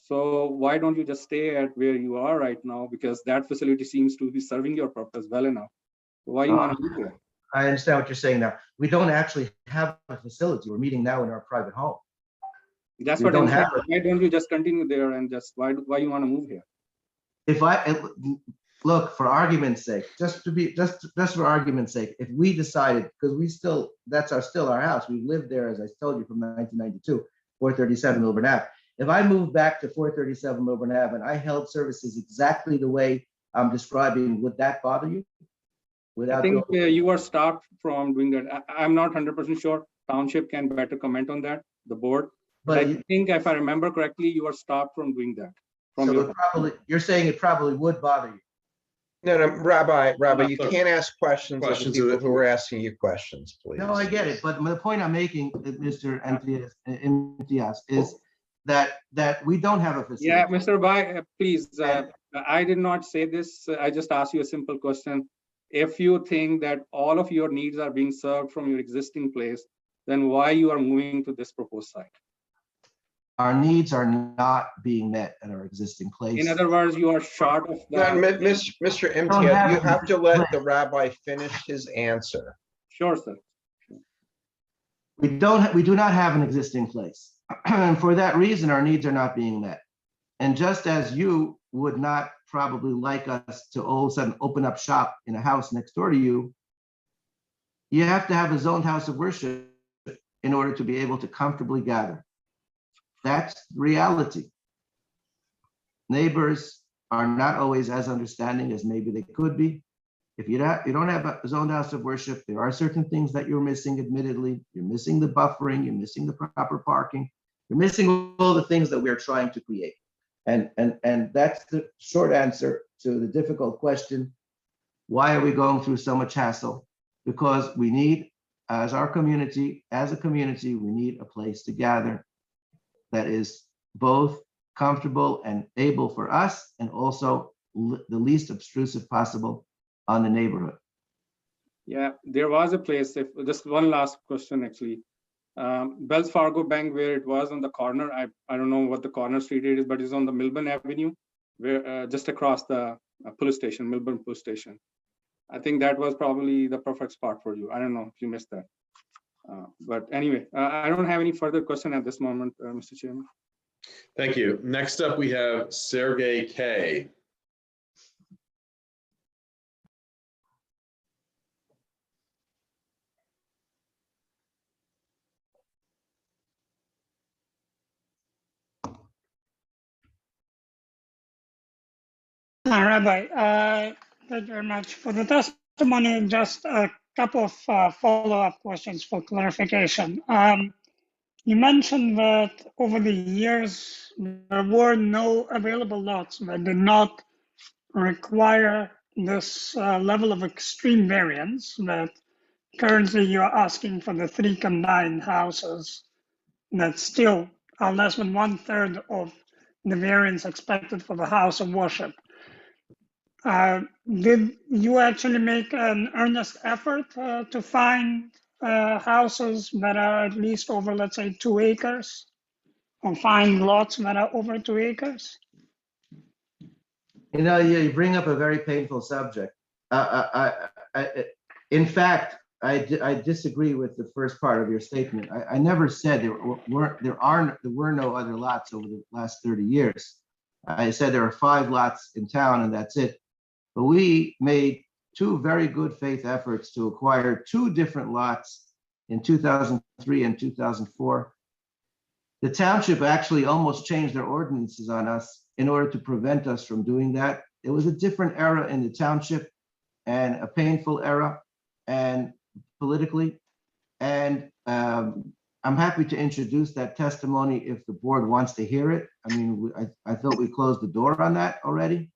So why don't you just stay at where you are right now? Because that facility seems to be serving your purpose well enough. Why you want to move there? I understand what you're saying now. We don't actually have a facility. We're meeting now in our private home. That's We what I'm don't saying. have it. Why don't you just continue there and just why you want to move here? Look, for argument's sake, just for argument's sake, if we decided, because that's still our house. We lived there, as I told you, from 1992, 437 Millburn Ave. If I moved back to 437 Millburn Ave and I held services exactly the way I'm describing, would that bother you? I think you are stopped from doing that. I'm not 100% sure. Township can better comment on that, the board. But I think if I remember correctly, you are stopped from doing that. So you're saying it probably would bother you. No, Rabbi, you can't ask questions of the people who are asking you questions, please. No, I get it. But the point I'm making, Mr. Imtiaz, is that we don't have a facility. Yeah, Mr. Bai, please, I did not say this. I just asked you a simple question. If you think that all of your needs are being served from your existing place, then why you are moving to this proposed site? Our needs are not being met at our existing place. In other words, you are short of the. Mr. Imtiaz, you have to let the rabbi finish his answer. Sure, sir. We do not have an existing place. And for that reason, our needs are not being met. And just as you would not probably like us to all of a sudden open up shop in a house next door to you, you have to have a zoned house of worship in order to be able to comfortably gather. That's reality. Neighbors are not always as understanding as maybe they could be. If you don't have a zoned house of worship, there are certain things that you're missing, admittedly. You're missing the buffering, you're missing the proper parking, you're missing all the things that we're trying to create. And that's the short answer to the difficult question. Why are we going through so much hassle? Because we need, as a community, we need a place to gather that is both comfortable and able for us, and also the least obtrusive possible on the neighborhood. Yeah, there was a place, just one last question actually. Wells Fargo Bank, where it was on the corner, I don't know what the corner street it is, but it's on the Millburn Avenue, where just across the police station, Millburn Police Station. I think that was probably the perfect spot for you. I don't know if you missed that. But anyway, I don't have any further question at this moment, Mr. Chairman. Thank you. Next up, we have Sergey K. Rabbi, thank you very much for the testimony. Just a couple of follow-up questions for clarification. You mentioned that over the years, there were no available lots that did not require this level of extreme variance that currently you're asking for the 3 combined houses that still are less than 1/3 of the variance expected for the house of worship. Did you actually make an earnest effort to find houses that are at least over, let's say, 2 acres, or find lots that are over 2 acres? You know, you bring up a very painful subject. In fact, I disagree with the first part of your statement. I never said there were no other lots over the last 30 years. I said there are 5 lots in town and that's it. But we made 2 very good faith efforts to acquire 2 different lots in 2003 and 2004. The township actually almost changed their ordinances on us in order to prevent us from doing that. It was a different era in the township and a painful era and politically. And I'm happy to introduce that testimony if the board wants to hear it. I mean, I thought we closed the door on that already,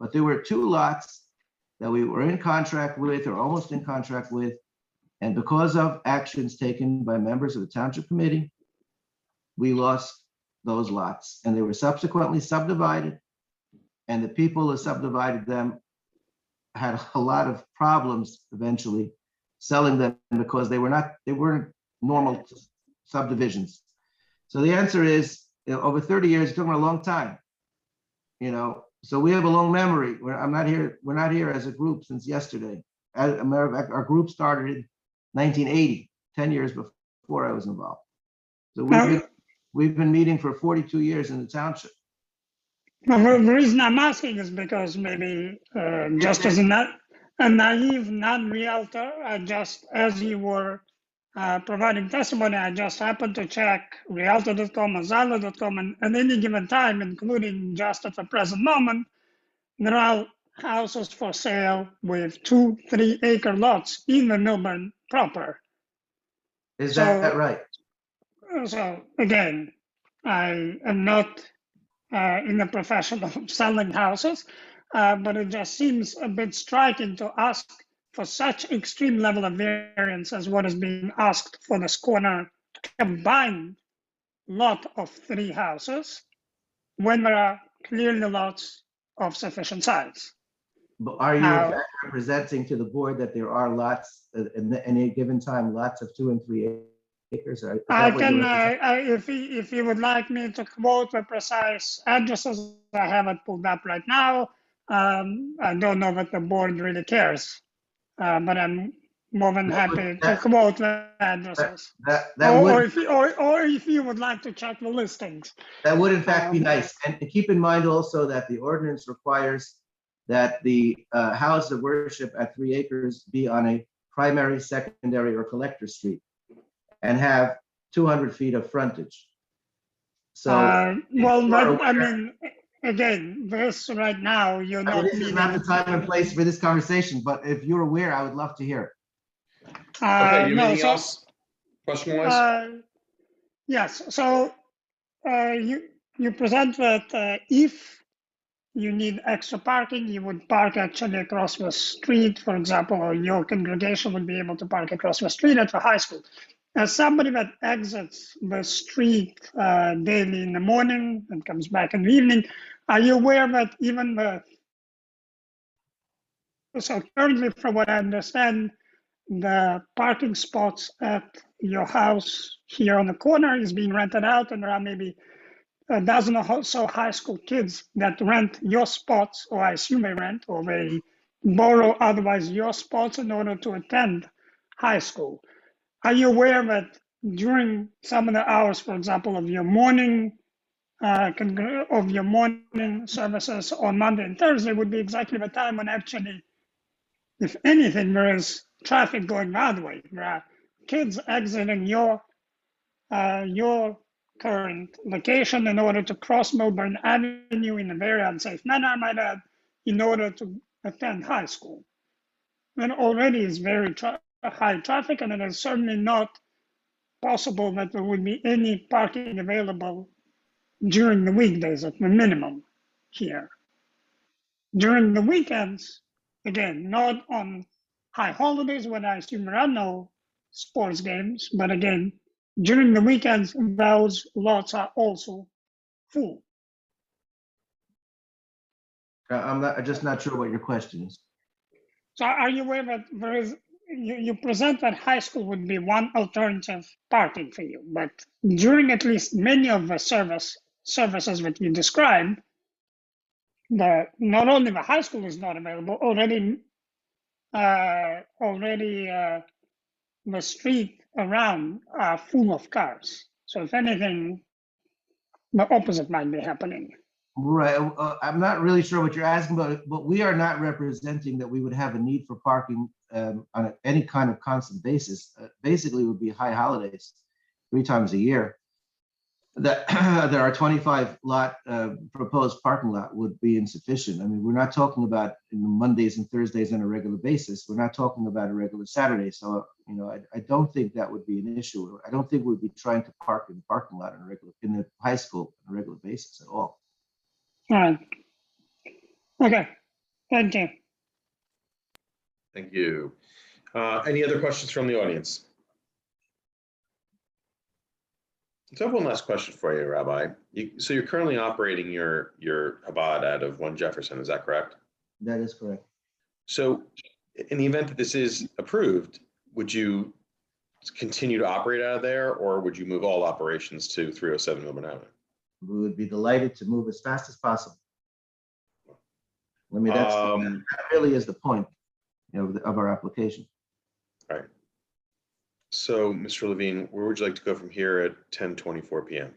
but there were 2 lots that we were in contract with or almost in contract with. And because of actions taken by members of the township committee, we lost those lots and they were subsequently subdivided. And the people who subdivided them had a lot of problems eventually selling them because they weren't normal subdivisions. So the answer is, over 30 years, it took me a long time. So we have a long memory. We're not here as a group since yesterday. Our group started in 1980, 10 years before I was involved. So we've been meeting for 42 years in the township. Well, the reason I'm asking is because maybe just as a naive non-realtor, just as you were providing testimony, I just happened to check realtor.com and Zillow.com, and at any given time, including just at the present moment, there are houses for sale with 2-3 acre lots in the Millburn proper. Is that right? So again, I am not in the profession of selling houses, but it just seems a bit striking to ask for such extreme level of variance as what is being asked for this corner combined lot of 3 houses when there are clearly lots of sufficient size. But are you representing to the board that there are lots at any given time, lots of 2 and 3 acres? I can, if you would like me to quote the precise addresses, I have it pulled up right now. I don't know that the board really cares, but I'm more than happy to quote the addresses. Or if you would like to check the listings. That would in fact be nice. And keep in mind also that the ordinance requires that the house of worship at 3 acres be on a primary, secondary, or collector street and have 200 feet of frontage. So, well, but I mean, again, this right now, you're not. This is not the time and place for this conversation, but if you're aware, I would love to hear it. Okay, anything else, question-wise? Yes, so you present that if you need extra parking, you would park actually across the street, for example, or your congregation would be able to park across the street at the high school. As somebody that exits the street daily in the morning and comes back in the evening, are you aware that even so currently, from what I understand, the parking spots at your house here on the corner is being rented out, and there are maybe a dozen or so high school kids that rent your spots, or I assume they rent, or they borrow otherwise your spots in order to attend high school. Are you aware that during some of the hours, for example, of your morning services on Monday and Thursday would be exactly the time when actually, if anything, there is traffic going the other way. There are kids exiting your current location in order to cross Millburn Avenue in a very unsafe manner, I might add, in order to attend high school. And already is very high traffic, and it is certainly not possible that there would be any parking available during the weekdays at the minimum here. During the weekends, again, not on high holidays when I assume there are no sports games, but again, during the weekends, those lots are also full. I'm just not sure what your question is. So are you aware that there is, you present that high school would be one alternative parking for you, but during at least many of the services that you described, not only the high school is not available, already the street around are full of cars. So if anything, the opposite might be happening. Right. I'm not really sure what you're asking about, but we are not representing that we would have a need for parking on any kind of constant basis. Basically, it would be high holidays 3 times a year. That our 25 lot proposed parking lot would be insufficient. I mean, we're not talking about Mondays and Thursdays on a regular basis. We're not talking about a regular Saturday. So, I don't think that would be an issue. I don't think we'd be trying to park in the parking lot in the high school on a regular basis at all. All right. Okay. Thank you. Thank you. Any other questions from the audience? So I have one last question for you, Rabbi. So you're currently operating your Chabad out of 1 Jefferson, is that correct? That is correct. So in the event that this is approved, would you continue to operate out of there, or would you move all operations to 307 Millburn Avenue? We would be delighted to move as fast as possible. I mean, that really is the point, you know, of our application. Right. So, Mr. Levine, where would you like to go from here at 10:24 p.m.?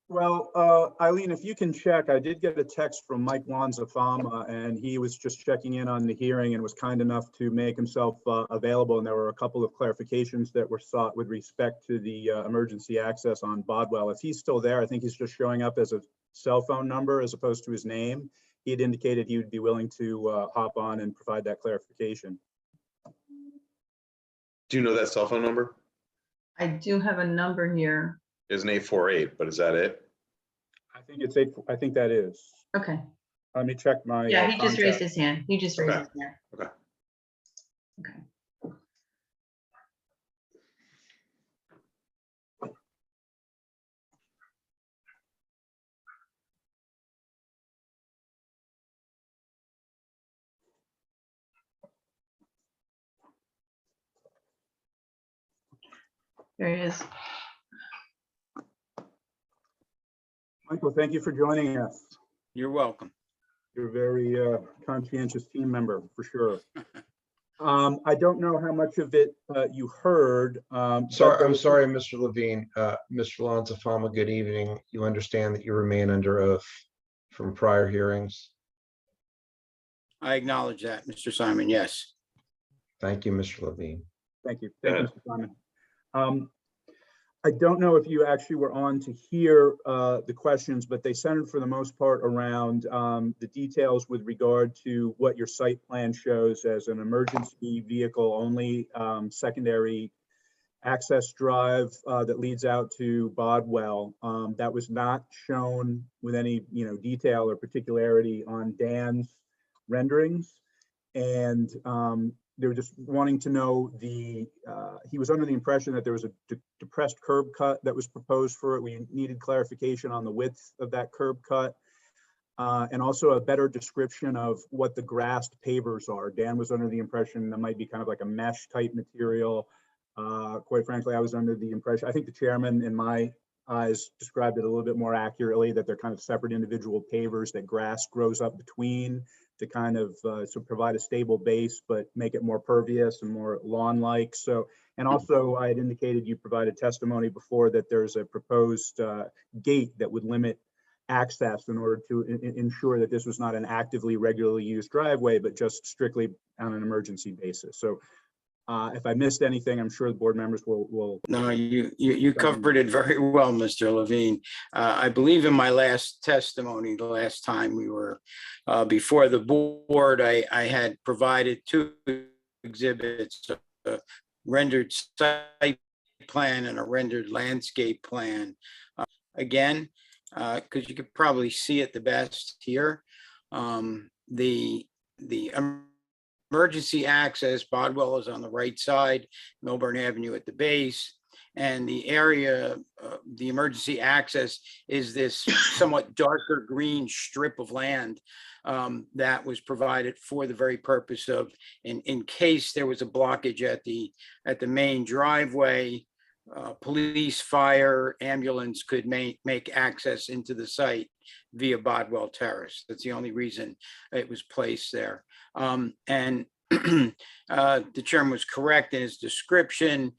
Well, Eileen, if you can check, I did get a text from Mike Lanzafama, and he was just checking in on the hearing and was kind enough to make himself available. And there were a couple of clarifications that were sought with respect to the emergency access on Bodwell. If he's still there, I think he's just showing up as a cell phone number as opposed to his name. He had indicated he would be willing to hop on and provide that clarification. Do you know that cell phone number? I do have a number here. It's an 848, but is that it? I think it's 8. I think that is. Okay. Let me check my. Yeah, he just raised contact. his hand. He just raised Okay. his hand. Okay. Okay. There he is. Michael, thank you for joining us. You're welcome. You're a very conscientious team member, for sure. I don't know how much of it you heard. Sorry, I'm sorry, Mr. Levine. Mr. Lanzafama, good evening. You understand that you remain under oath from prior hearings? I acknowledge that, Mr. Simon. Yes. Thank you, Mr. Levine. Thank you. Thank you, Mr. Simon. I don't know if you actually were on to hear the questions, but they centered for the most part around the details with regard to what your site plan shows as an emergency vehicle only secondary access drive that leads out to Bodwell. That was not shown with any detail or particularity on Dan's renderings. And they were just wanting to know he was under the impression that there was a depressed curb cut that was proposed for it. We needed clarification on the width of that curb cut and also a better description of what the grassed pavers are. Dan was under the impression that might be kind of like a mesh type material. Quite frankly, I was under the impression, I think the chairman in my eyes described it a little bit more accurately, that they're kind of separate individual pavers that grass grows up between to kind of provide a stable base, but make it more pervious and more lawn-like. So, and also I had indicated you provided testimony before that there's a proposed gate that would limit access in order to ensure that this was not an actively regularly used driveway, but just strictly on an emergency basis. So if I missed anything, I'm sure the board members will. No, you covered it very well, Mr. Levine. I believe in my last testimony, the last time we were before the board, I had provided 2 exhibits, a rendered site plan and a rendered landscape plan. Again, because you could probably see it the best here. The emergency access, Bodwell is on the right side, Millburn Avenue at the base. And the area, the emergency access is this somewhat darker green strip of land that was provided for the very purpose of, in case there was a blockage at the main driveway, police, fire, ambulance could make access into the site via Bodwell Terrace. That's the only reason it was placed there. And the chairman was correct in his description.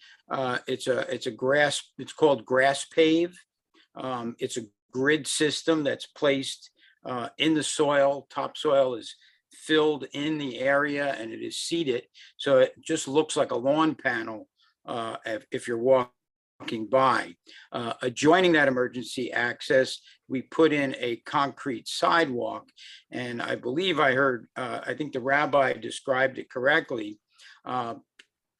It's called grass pave. It's a grid system that's placed in the soil. Topsoil is filled in the area and it is seeded. So it just looks like a lawn panel if you're walking by. Adjoining that emergency access, we put in a concrete sidewalk. And I believe I heard, I think the rabbi described it correctly.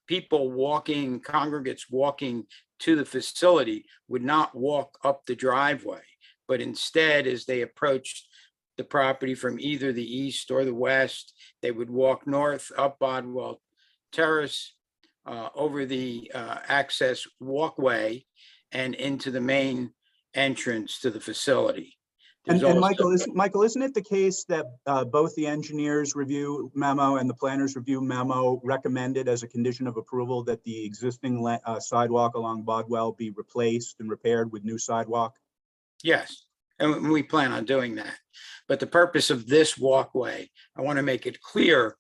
People walking, congregates walking to the facility would not walk up the driveway, but instead, as they approached the property from either the east or the west. They would walk north up Bodwell Terrace, over the access walkway and into the main entrance to the facility. There's And also- Michael, isn't it the case that both the engineer's review memo and the planner's review memo recommended as a condition of approval that the existing sidewalk along Bodwell be replaced and repaired with new sidewalk? Yes, and we plan on doing that. But the purpose of this walkway, I want to make it clear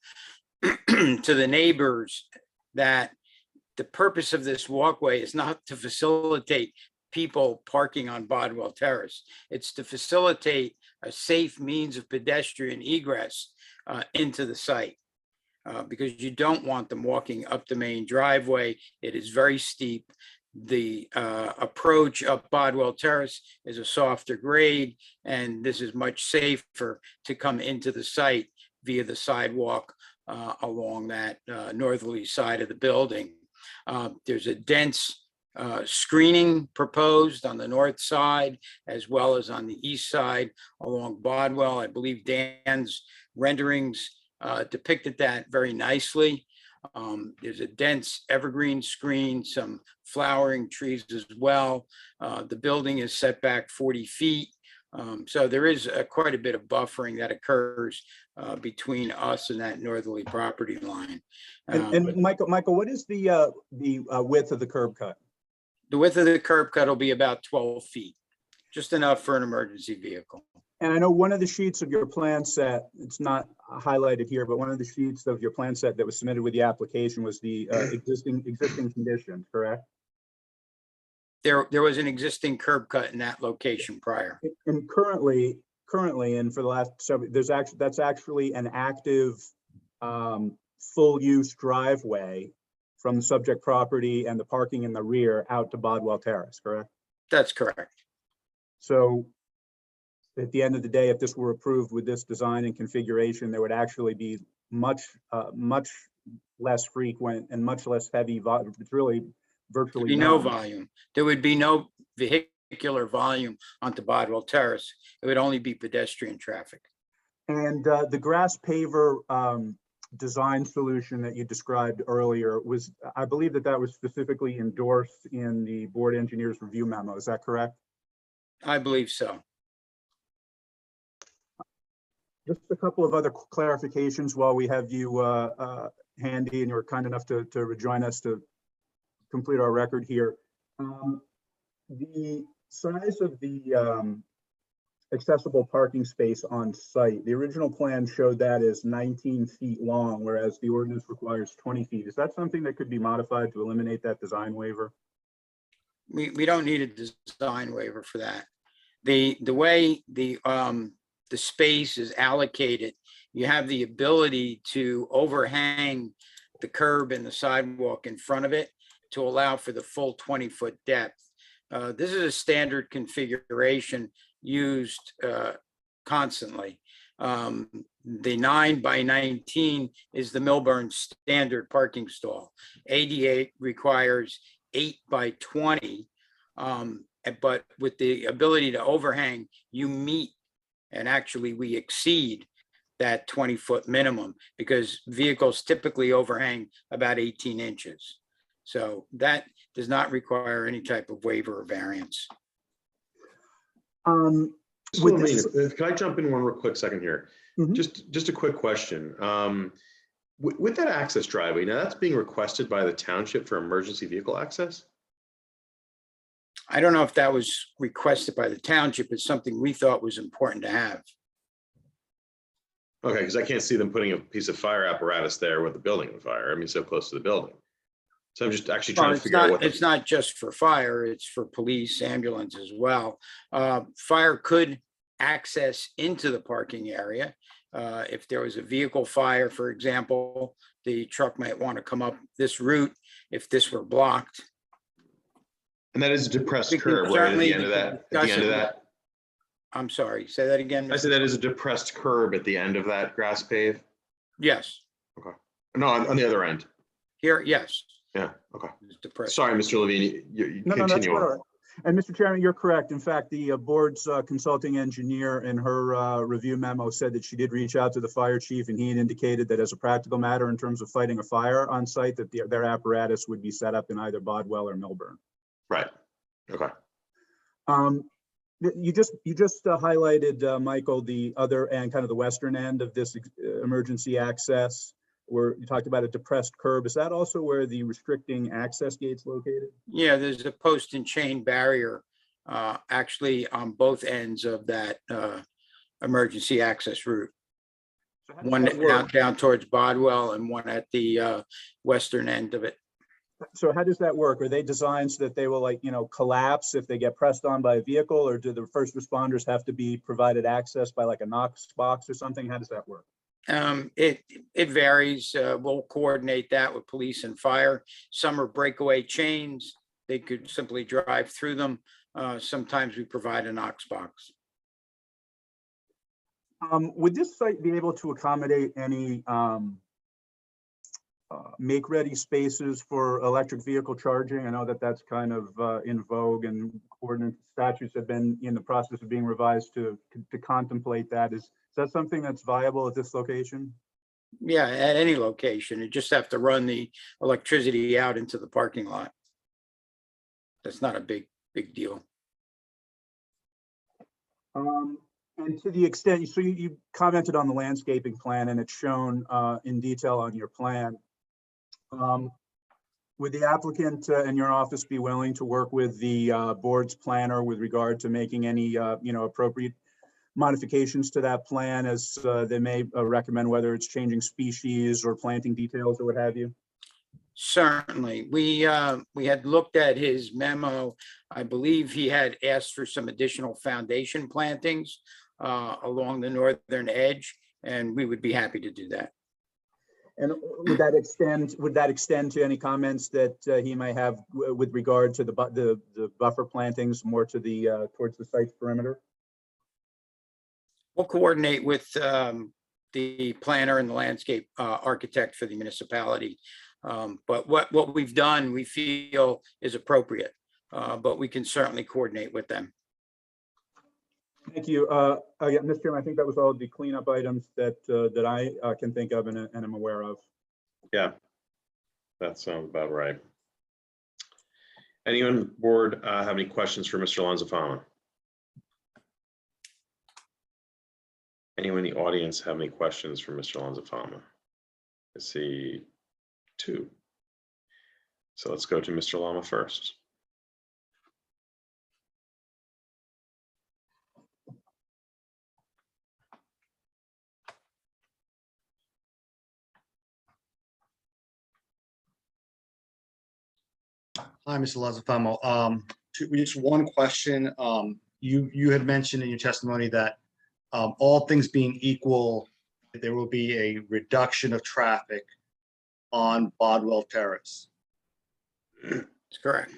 to the neighbors that the purpose of this walkway is not to facilitate people parking on Bodwell Terrace. It's to facilitate a safe means of pedestrian egress into the site. Because you don't want them walking up the main driveway. It is very steep. The approach up Bodwell Terrace is a softer grade, and this is much safer to come into the site via the sidewalk along that northerly side of the building. There's a dense screening proposed on the north side as well as on the east side along Bodwell. I believe Dan's renderings depicted that very nicely. There's a dense evergreen screen, some flowering trees as well. The building is set back 40 feet. So there is quite a bit of buffering that occurs between us and that northerly property line. And Michael, what is the width of the curb cut? The width of the curb cut will be about 12 feet, just enough for an emergency vehicle. And I know one of the sheets of your plan set, it's not highlighted here, but one of the sheets of your plan set that was submitted with the application was the existing conditions, correct? There was an existing curb cut in that location prior. And currently, and for the last several, that's actually an active full use driveway from the subject property and the parking in the rear out to Bodwell Terrace, correct? That's correct. So at the end of the day, if this were approved with this design and configuration, there would actually be much less frequent and much less heavy volume. It's really virtually No none. volume. There would be no vehicular volume onto Bodwell Terrace. It would only be pedestrian traffic. And the grass paver design solution that you described earlier was, I believe that was specifically endorsed in the board engineer's review memo. Is that correct? I believe so. Just a couple of other clarifications while we have you handy and you're kind enough to rejoin us to complete our record here. The size of the accessible parking space on site, the original plan showed that as 19 feet long, whereas the ordinance requires 20 feet. Is that something that could be modified to eliminate that design waiver? We don't need a design waiver for that. The way the space is allocated, you have the ability to overhang the curb and the sidewalk in front of it to allow for the full 20-foot depth. This is a standard configuration used constantly. The 9 by 19 is the Millburn standard parking stall. ADA requires 8 by 20, but with the ability to overhang, you meet, and actually we exceed that 20-foot minimum because vehicles typically overhang about 18 inches. So that does not require any type of waiver or variance. Can I jump in one real quick second here? Mm-hmm. Just a quick question. With that access driveway, now that's being requested by the township for emergency vehicle access? I don't know if that was requested by the township. It's something we thought was important to have. Okay, because I can't see them putting a piece of fire apparatus there with the building on fire. I mean, so close to the building. So I'm just actually trying to figure out what it's not just for fire, it's for police, ambulance as well. Fire could access into the parking area. If there was a vehicle fire, for example, the truck might want to come up this route if this were blocked. And that is a depressed curb right at the end of that. At the end of that. I'm sorry, say that again. I said that is a depressed curb at the end of that grass pave? Yes. Okay. No, on the other end. Here, yes. Yeah, okay. Depressed. Sorry, Mr. Levine, you No, continue that's on. all right. And Mr. Chairman, you're correct. In fact, the board's consulting engineer in her review memo said that she did reach out to the fire chief, and he had indicated that as a practical matter in terms of fighting a fire on site, that their apparatus would be set up in either Bodwell or Millburn. Right. Okay. You just highlighted, Michael, the other and kind of the western end of this emergency access, where you talked about a depressed curb. Is that also where the restricting access gate's located? Yeah, there's a post and chain barrier actually on both ends of that emergency access route. One down towards Bodwell and one at the western end of it. So how does that work? Are they designed so that they will, like, collapse if they get pressed on by a vehicle, or do the first responders have to be provided access by like a Knox box or something? How does that work? It varies. We'll coordinate that with police and fire. Some are breakaway chains. They could simply drive through them. Sometimes we provide a Knox box. Would this site be able to accommodate any make-ready spaces for electric vehicle charging? I know that that's kind of in vogue, and ordinance statutes have been in the process of being revised to contemplate that. Is that something that's viable at this location? Yeah, at any location. You just have to run the electricity out into the parking lot. That's not a big deal. And to the extent, so you commented on the landscaping plan, and it's shown in detail on your plan. Would the applicant and your office be willing to work with the board's planner with regard to making any appropriate modifications to that plan, as they may recommend, whether it's changing species or planting details or what have you? Certainly. We had looked at his memo. I believe he had asked for some additional foundation plantings along the northern edge, and we would be happy to do that. And would that extend to any comments that he may have with regard to the buffer plantings more to the towards the site's perimeter? We'll coordinate with the planner and the landscape architect for the municipality. But what we've done, we feel is appropriate, but we can certainly coordinate with them. Thank you. Again, Mr. Chairman, I think that was all of the cleanup items that I can think of and am aware of. Yeah, that sounds about right. Anyone on the board have any questions for Mr. Lanzafama? Anyone in the audience have any questions for Mr. Lanzafama? I see two. So let's go to Mr. Lama first. Hi, Mr. Lazafamo. Just one question. You had mentioned in your testimony that all things being equal, there will be a reduction of traffic on Bodwell Terrace. That's correct.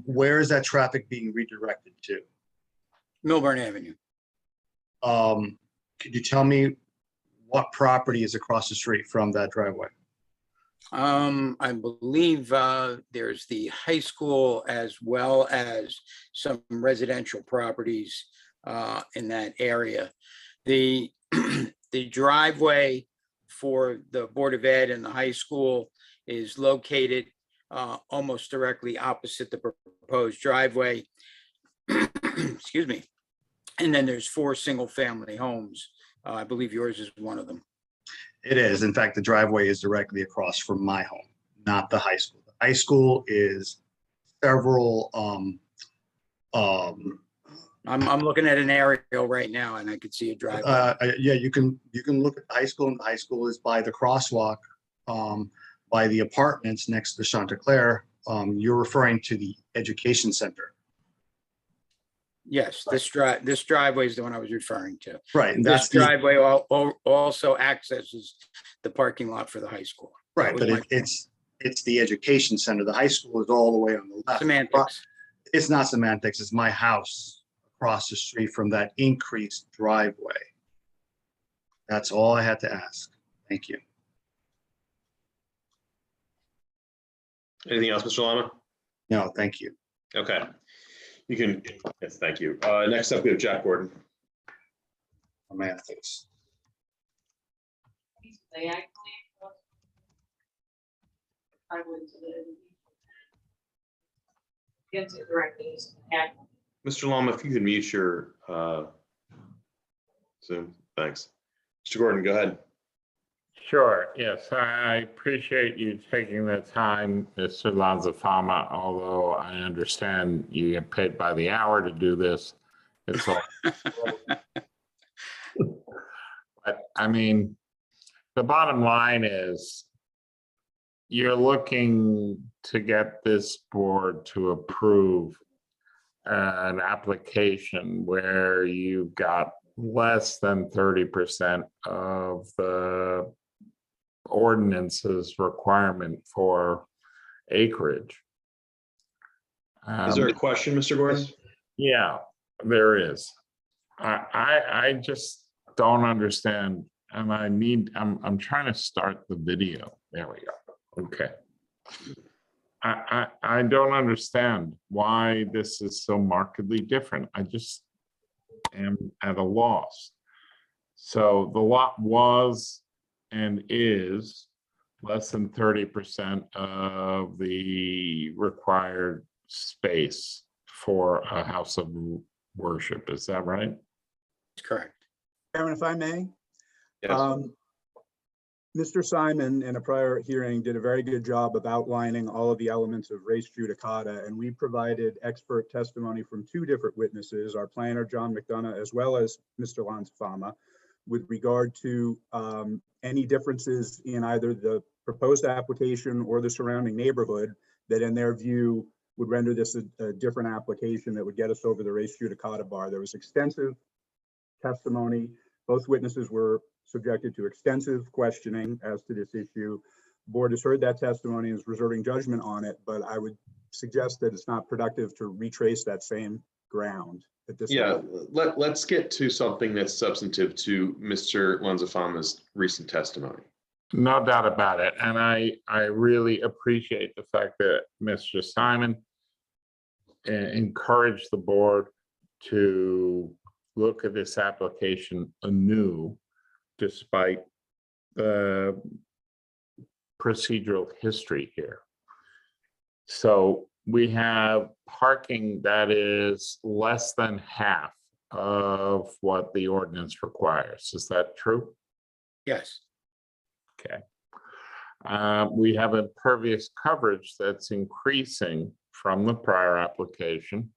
Where is that traffic being redirected to? Millburn Avenue. Could you tell me what property is across the street from that driveway? I believe there's the high school as well as some residential properties in that area. The the driveway for the Board of Ed and the high school is located almost directly opposite the proposed driveway. Excuse me. And then there's 4 single-family homes. I believe yours is one of them. It is. In fact, the driveway is directly across from my home, not the high school. The high school is several. I'm looking at an aerial right now, and I could see a driveway. Yeah, you can look at the high school, and the high school is by the crosswalk, by the apartments next to Chanticleer. You're referring to the education center. Yes, this driveway is the one I was referring to. Right. And This driveway also accesses the parking lot for the high school. Right, but it's the education center. The high school is all the way on the left. Semantics. It's not semantics. It's my house across the street from that increased driveway. That's all I had to ask. Thank you. Anything else, Mr. Lama? No, thank you. Okay. You can, yes, thank you. Next up, we have Jack Gordon. Ethics. Mr. Lama, if you could mute your Zoom, thanks. Mr. Gordon, go ahead. Sure, yes, I appreciate you taking the time, Mr. Lanzafama, although I understand you get paid by the hour to do this. It's all. But I mean, the bottom line is you're looking to get this board to approve an application where you've got less than 30% of the ordinance's requirement for acreage. Is there a question, Mr. Gordon? Yeah, there is. I just don't understand, and I'm trying to start the video. There we go. Okay. I don't understand why this is so markedly different. I just am at a loss. So the lot was and is less than 30% of the required space for a house of worship. Is that right? Correct. Chairman, if I may. Yes. Mr. Simon, in a prior hearing, did a very good job of outlining all of the elements of res judicata, and we provided expert testimony from two different witnesses, our planner, John McDonough, as well as Mr. Lanzafama, with regard to any differences in either the proposed application or the surrounding neighborhood that, in their view, would render this a different application that would get us over the res judicata bar. There was extensive testimony. Both witnesses were subjected to extensive questioning as to this issue. The board has heard that testimony and is reserving judgment on it, but I would suggest that it's not productive to retrace that same ground at this Yeah, point. let's get to something that's substantive to Mr. Lanzafama's recent testimony. No doubt about it. And I really appreciate the fact that Mr. Simon encouraged the board to look at this application anew, despite the procedural history here. So we have parking that is less than half of what the ordinance requires. Is that true? Yes. Okay. We have impervious coverage that's increasing from the prior application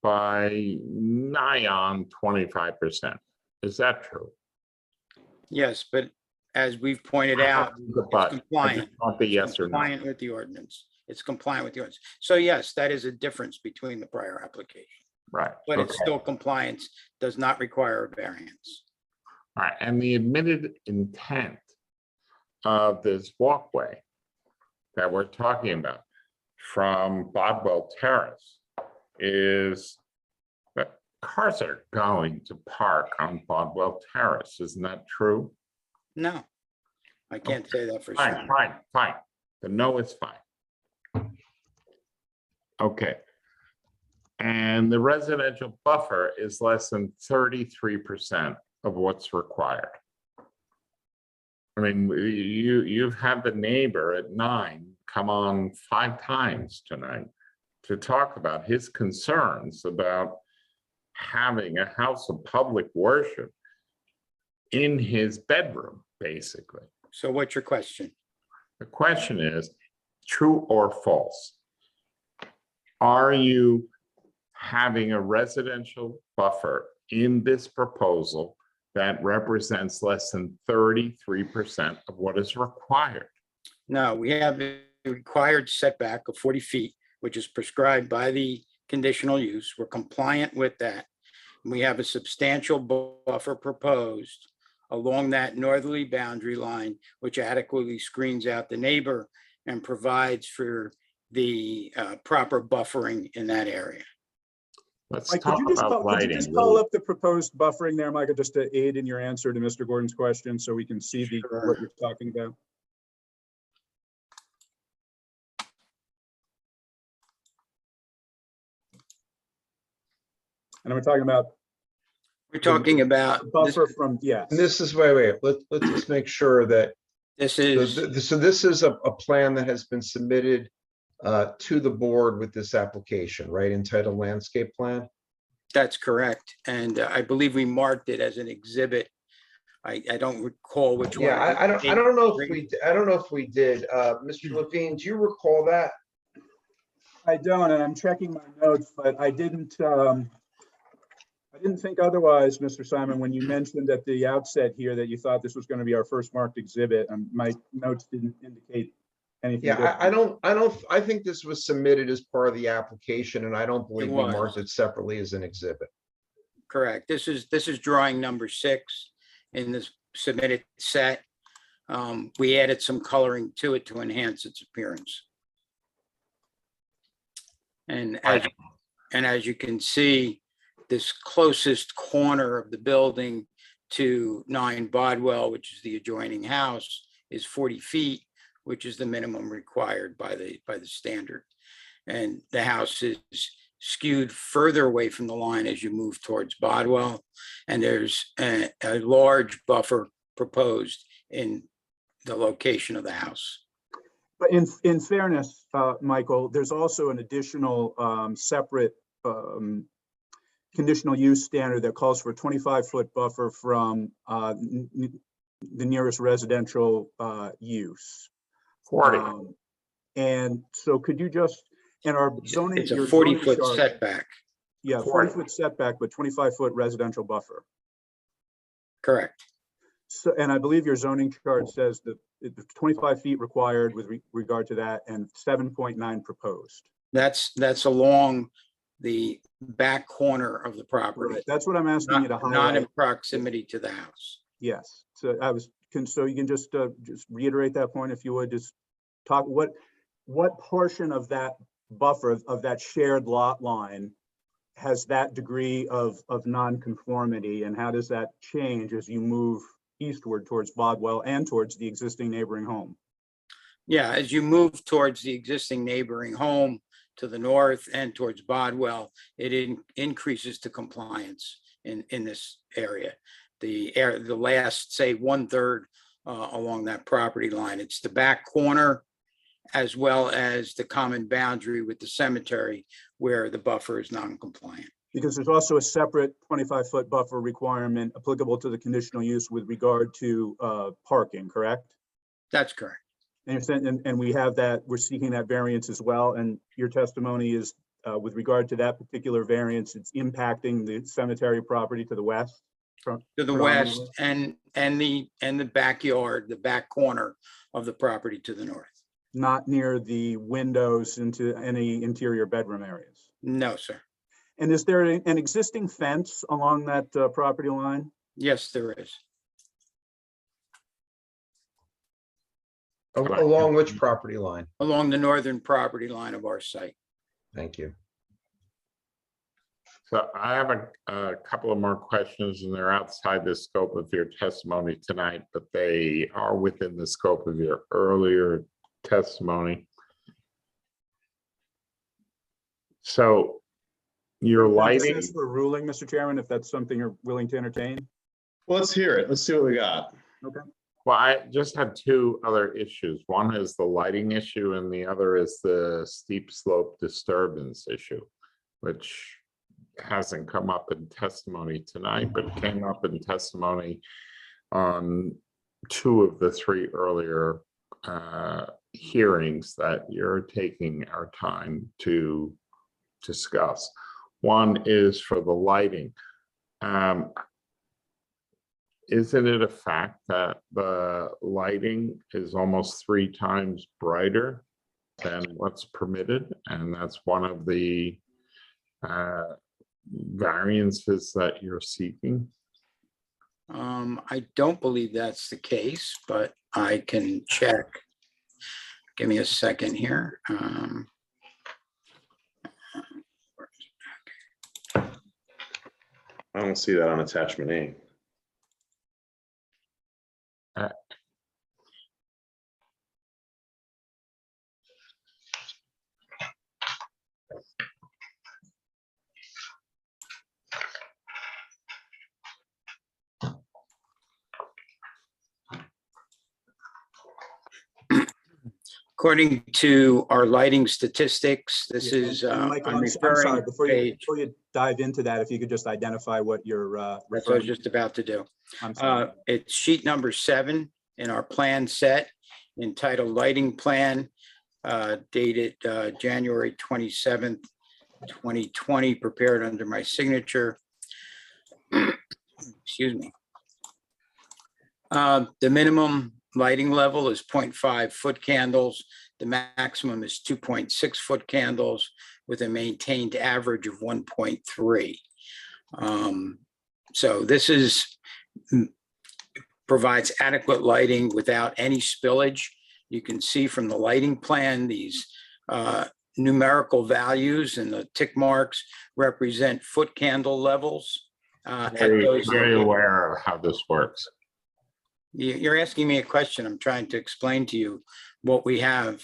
by nigh on 25%. Is that true? Yes, but as we've pointed out, it's compliant. Want the yes It's or no? compliant with the ordinance. It's compliant with the ordinance. So yes, that is a difference between the prior application, Right. but it's okay. still compliance, does not require a variance. All right, and the admitted intent of this walkway that we're talking about from Bodwell Terrace is that cars are going to park on Bodwell Terrace. Isn't that true? No, I can't say that for Fine, sure. fine. The no is fine. Okay. And the residential buffer is less than 33% of what's required. I mean, you've had the neighbor at 9 come on 5 times tonight to talk about his concerns about having a house of public worship in his bedroom, basically. So what's your question? The question is, true or false? Are you having a residential buffer in this proposal that represents less than 33% of what is required? No, we have a required setback of 40 feet, which is prescribed by the conditional use. We're compliant with that. We have a substantial buffer proposed along that northerly boundary line, which adequately screens out the neighbor and provides for the proper buffering in that area. Let's Mike, talk could you just about call, could you lighting. just call up the proposed buffering there, Michael, just to aid in your answer to Mr. Gordon's question so we can see the Sure. what you're talking about? And we're talking about We're talking about, the buffer from, yes. And this is, wait, let's just make sure that, this so is, so this is a plan that has been submitted to the board with this application, right, entitled landscape plan? that's correct. And I believe we marked it as an exhibit. I don't recall which one. Yeah, I don't know if we did. Mr. Levine, do you recall that? I don't, and I'm checking my notes, but I didn't think otherwise, Mr. Simon, when you mentioned at the outset here that you thought this was going to be our first marked exhibit, and my notes didn't indicate anything. Yeah, different. I think this was submitted as part of the application, and I don't believe we was. marked it separately as an exhibit. Correct. This is drawing number 6 in this submitted set. We added some coloring to it to enhance its appearance. And as you can see, this closest corner of the building to 9 Bodwell, which is the adjoining house, is 40 feet, which is the minimum required by the standard. And the house is skewed further away from the line as you move towards Bodwell. And there's a large buffer proposed in the location of the house. But in fairness, Michael, there's also an additional separate conditional use standard that calls for a 25-foot buffer from the nearest residential use. 40. And so could you just, in our zoning. It's a your zoning 40-foot chart- setback. Yeah, 40-foot setback, but 25-foot residential buffer. Correct. So, and I believe your zoning chart says that it's 25 feet required with regard to that and 7.9 proposed. That's along the back corner of the property. Right, that's what I'm asking you to highlight. Not in proximity to the house. Yes, so so you can just reiterate that point if you would, just talk, what portion of that buffer, of that shared lot line has that degree of nonconformity, and how does that change as you move eastward towards Bodwell and towards the existing neighboring home? Yeah, as you move towards the existing neighboring home to the north and towards Bodwell, it increases to compliance in this area. The last, say, 1/3 along that property line. It's the back corner as well as the common boundary with the cemetery where the buffer is non-compliant. Because there's also a separate 25-foot buffer requirement applicable to the conditional use with regard to parking, correct? That's correct. And we have that, we're seeking that variance as well. And your testimony is with regard to that particular variance, it's impacting the cemetery property to the west? To the west and the backyard, the back corner of the property to the north. Not near the windows into any interior bedroom areas? No, sir. And is there an existing fence along that property line? Yes, there is. Along which property line? Along the northern property line of our site. Thank you. So I have a couple of more questions, and they're outside the scope of your testimony tonight, but they are within the scope of your earlier testimony. So your lighting. Ask for a ruling, Mr. Chairman, if that's something you're willing to entertain. Well, let's hear it. Let's see what we got. Okay. Well, I just had 2 other issues. One is the lighting issue, and the other is the steep slope disturbance issue, which hasn't come up in testimony tonight, but it came up in testimony on 2 of the 3 earlier hearings that you're taking our time to discuss. One is for the lighting. Isn't it a fact that the lighting is almost 3 times brighter than what's permitted? And that's one of the variances that you're seeking? I don't believe that's the case, but I can check. Give me a second here. I don't see that on attachment A. According to our lighting statistics, this is, And Michael, I'm I'm sorry, referring to page, before you dive into that, if you could just identify what you're that's what I was referring. just about to do. I'm sorry. It's sheet number 7 in our plan set entitled Lighting Plan, dated January 27th, 2020, prepared under my signature. Excuse me. The minimum lighting level is 0.5 foot candles. The maximum is 2.6 foot candles with a maintained average of 1.3. So this provides adequate lighting without any spillage. You can see from the lighting plan, these numerical values and the tick marks represent foot candle levels. Very aware of how this works. You're asking me a question. I'm trying to explain to you what we have.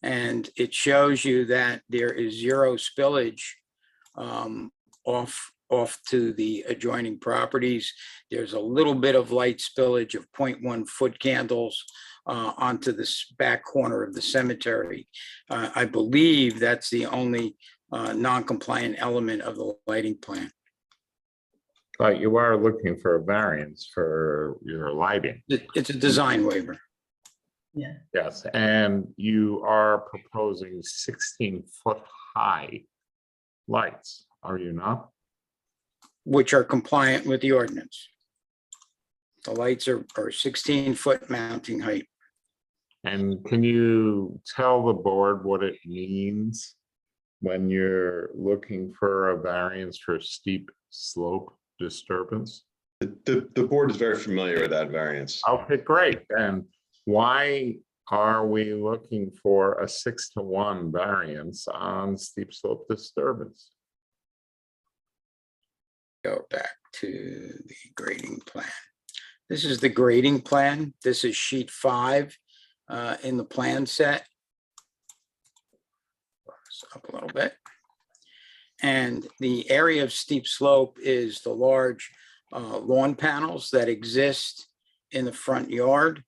And it shows you that there is zero spillage off to the adjoining properties. There's a little bit of light spillage of 0.1 foot candles onto this back corner of the cemetery. I believe that's the only non-compliant element of the lighting plan. But you are looking for a variance for your lighting. It's a design waiver. Yeah. Yes, and you are proposing 16-foot high lights, are you not? Which are compliant with the ordinance. The lights are 16-foot mounting height. And can you tell the board what it means when you're looking for a variance for steep slope disturbance? The board is very familiar with that variance. Okay, great. And why are we looking for a 6-to-1 variance on steep slope disturbance? Go back to the grading plan. This is the grading plan. This is sheet 5 in the plan set. Up a little bit. And the area of steep slope is the large lawn panels that exist in the front yard.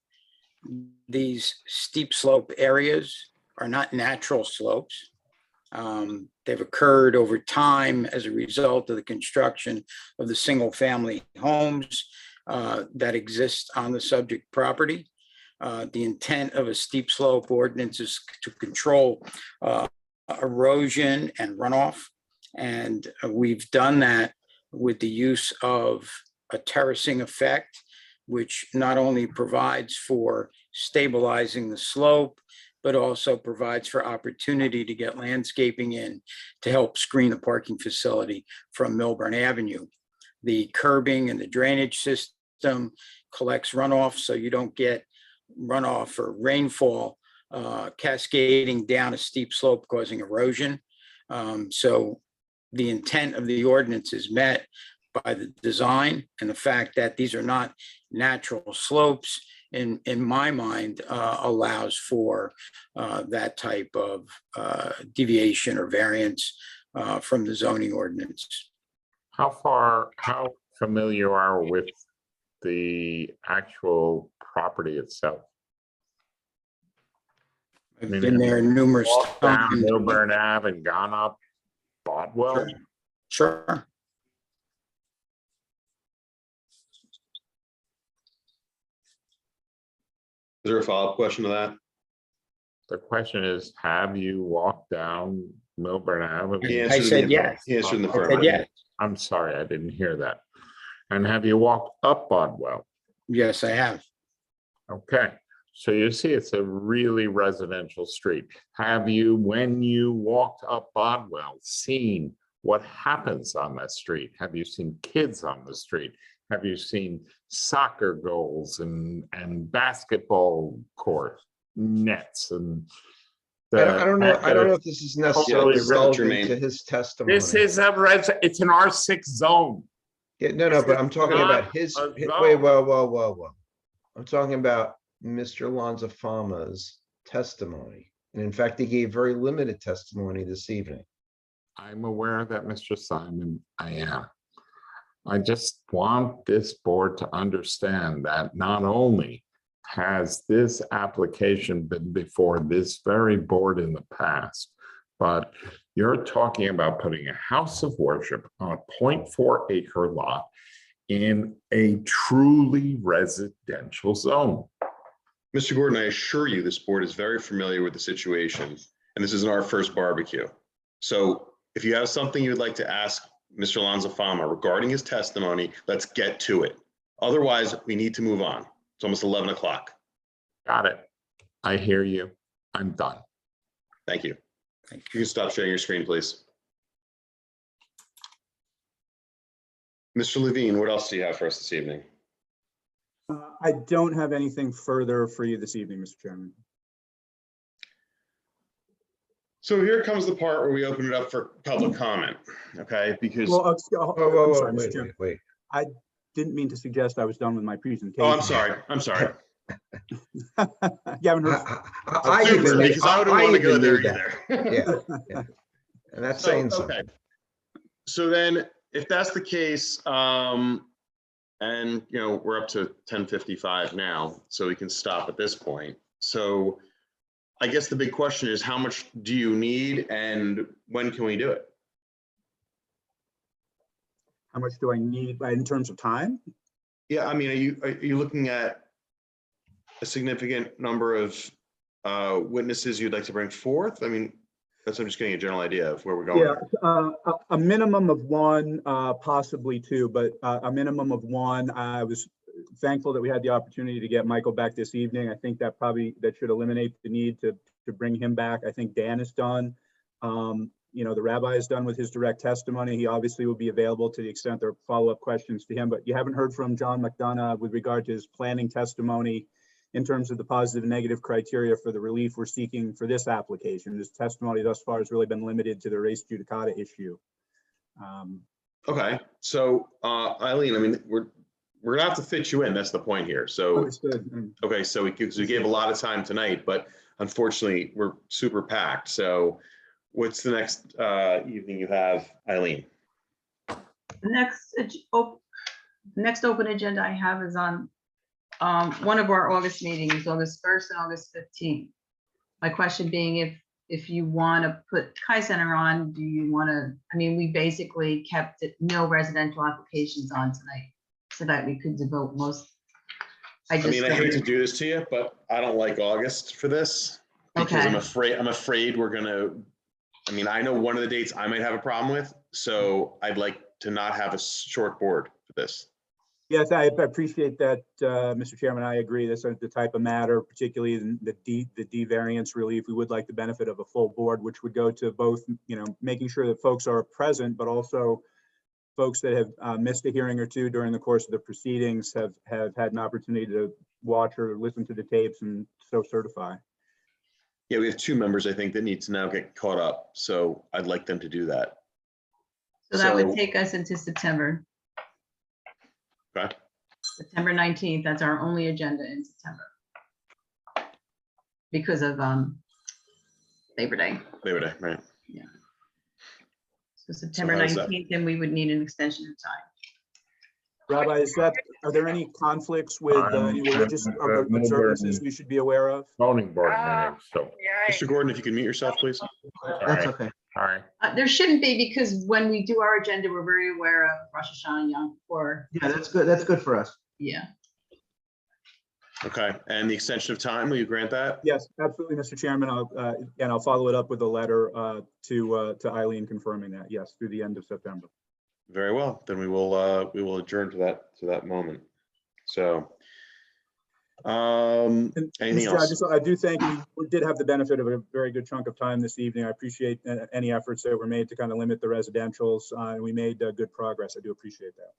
These steep slope areas are not natural slopes. They've occurred over time as a result of the construction of the single family homes that exist on the subject property. The intent of a steep slope ordinance is to control erosion and runoff. And we've done that with the use of a terracing effect, which not only provides for stabilizing the slope, but also provides for opportunity to get landscaping in to help screen the parking facility from Millburn Avenue. The curbing and the drainage system collects runoff, so you don't get runoff or rainfall cascading down a steep slope causing erosion. So the intent of the ordinance is met by the design, and the fact that these are not natural slopes in my mind allows for that type of deviation or variance from the zoning ordinance. How familiar are you with the actual property itself? I've been there numerous times. Millburn Ave and gone up Bodwell? Sure. Is there a follow-up question to that? The question is, have you walked down Millburn Avenue? I said yes. He answered in the I said affirmative. yes. I'm sorry, I didn't hear that. And have you walked up Bodwell? Yes, I have. Okay, so you see it's a really residential street. Have you, when you walked up Bodwell, seen what happens on that street? Have you seen kids on the street? Have you seen soccer goals and basketball court nets and? I don't know if this is necessarily relevant to his testimony. This is it's an R6 zone. Yeah, no, but I'm talking about his, wait, whoa. I'm talking about Mr. Lanzafama's testimony. And in fact, he gave very limited testimony this evening. I'm aware that, Mr. Simon, I am. I just want this board to understand that not only has this application been before this very board in the past? But you're talking about putting a house of worship on a 0.4 acre lot in a truly residential zone. Mr. Gordon, I assure you, this board is very familiar with the situation, and this isn't our first barbecue. So if you have something you'd like to ask Mr. Alonso Fama regarding his testimony, let's get to it. Otherwise, we need to move on. It's almost 11 o'clock. Got it. I hear you. I'm done. Thank you. You can stop sharing your screen, please. Mr. Levine, what else do you have for us this evening? I don't have anything further for you this evening, Mr. Chairman. So here comes the part where we open it up for public comment, okay? Because Well, I'm sorry, Mr. wait, Chairman. wait. I didn't mean to suggest I was done with my presentation. oh, I'm sorry. I'm sorry. You haven't heard. I Super, even because I wouldn't want to go even there knew that. either. Yeah. And that's So, saying okay. something. So then, if that's the case, and you know, we're up to 10:55 now, so we can stop at this point. So I guess the big question is, how much do you need and when can we do it? How much do I need in terms of time? Yeah, I mean, are you looking at a significant number of witnesses you'd like to bring forth? I mean, I'm just getting a general idea of where we're going. Yeah, a minimum of one, possibly two, but a minimum of one. I was thankful that we had the opportunity to get Michael back this evening. I think that should eliminate the need to bring him back. I think Dan is done. You know, the rabbi is done with his direct testimony. He obviously will be available to the extent there are follow-up questions to him, but you haven't heard from John McDonough with regard to his planning testimony in terms of the positive and negative criteria for the relief we're seeking for this application. This testimony thus far has really been limited to the res judicata issue. Okay, so Eileen, I mean, we're gonna have to fit you in. That's the point here. So understood. Okay, so we gave a lot of time tonight, but unfortunately we're super packed. So what's the next evening you have, Eileen? The next open agenda I have is on one of our August meetings, August 1st and August 15th. My question being, if you want to put Kai Center on, do you want to, I mean, we basically kept it, no residential applications on tonight so that we could devote most. I mean, I hate to do this to you, but I don't like August for this because Okay. I'm afraid we're gonna, I mean, I know one of the dates I might have a problem with, so I'd like to not have a short board for this. Yes, I appreciate that, Mr. Chairman. I agree. This is the type of matter, particularly the D variance relief. We would like the benefit of a full board, which would go to both, you know, making sure that folks are present, but also folks that have missed a hearing or two during the course of the proceedings have had an opportunity to watch or listen to the tapes and so certify. Yeah, we have two members, I think, that need to now get caught up, so I'd like them to do that. So that would take us into September. Okay. September 19th, that's our only agenda in September. Because of Labor Day. Labor Day, right. Yeah. So September how's that? 19th, and we would need an extension of time. Rabbi, are there any conflicts with any religious observances we should be aware of? Zoning board meeting, so. Mr. Gordon, if you could mute yourself, please. That's okay. All right. There shouldn't be, because when we do our agenda, we're very aware of Rosh Hashanah, Yom Kippur. Yeah, that's good. That's good for us. Yeah. Okay, and the extension of time, will you grant that? Yes, absolutely, Mr. Chairman. I'll follow it up with a letter to Eileen confirming that, yes, through the end of September. Very well, then we will adjourn to that moment. So, anything else? I do thank you. We did have the benefit of a very good chunk of time this evening. I appreciate any efforts that were made to kind of limit the residentials. And we made good progress. I do appreciate that.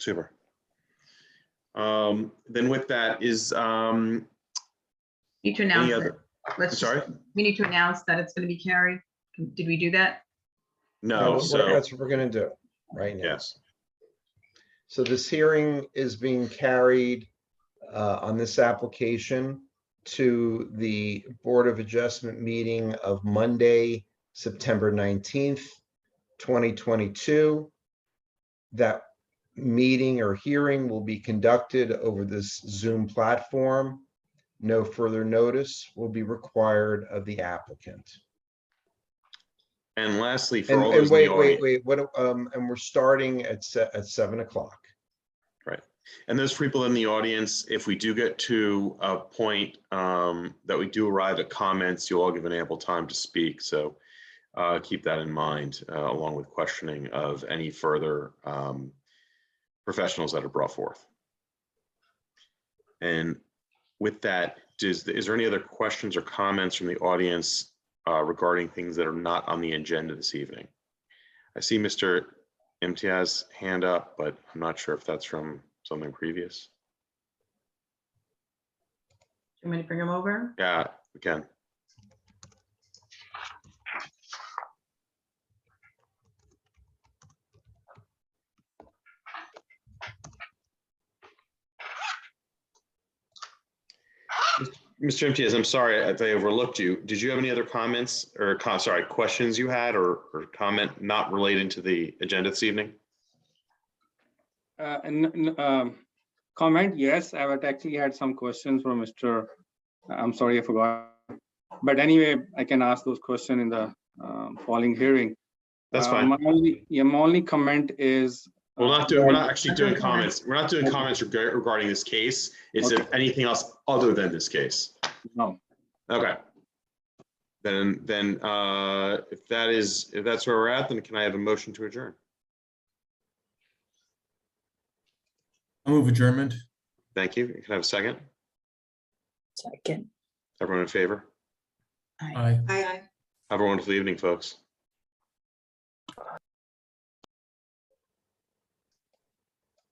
Super. Then with that is Need to announce any it. other, sorry? We need to announce that it's going to be carried. Did we do that? No, so That's what we're gonna do right now. yes. So this hearing is being carried on this application to the Board of Adjustment meeting of Monday, September 19th, 2022. That meeting or hearing will be conducted over this Zoom platform. no further notice will be required of the applicant. And lastly, for And, all and those in the wait, audience, what, and we're starting at 7 o'clock. right? And those people in the audience, if we do get to a point that we do arrive at comments, you'll all give an ample time to speak. So keep that in mind, along with questioning of any further professionals that are brought forth. And with that, is there any other questions or comments from the audience regarding things that are not on the agenda this evening? I see Mr. Imtiaz's hand up, but I'm not sure if that's from something previous. You want me to bring him over? Yeah, we can. Mr. Imtiaz, I'm sorry if I overlooked you. Did you have any other comments or questions you had or comment not related to the agenda this evening? Comment, yes, I've actually had some questions from Mr. I'm sorry, I forgot. But anyway, I can ask those questions in the following hearing. That's fine. My only comment is. We're not actually doing comments. We're not doing comments regarding this case. It's Okay. if anything else other than this case. No. Okay. Then if that's where we're at, then can I have a motion to adjourn? I move adjournment. Thank you. Can I have a second? Second. Everyone in favor? Aye. Aye. Have a wonderful evening, folks.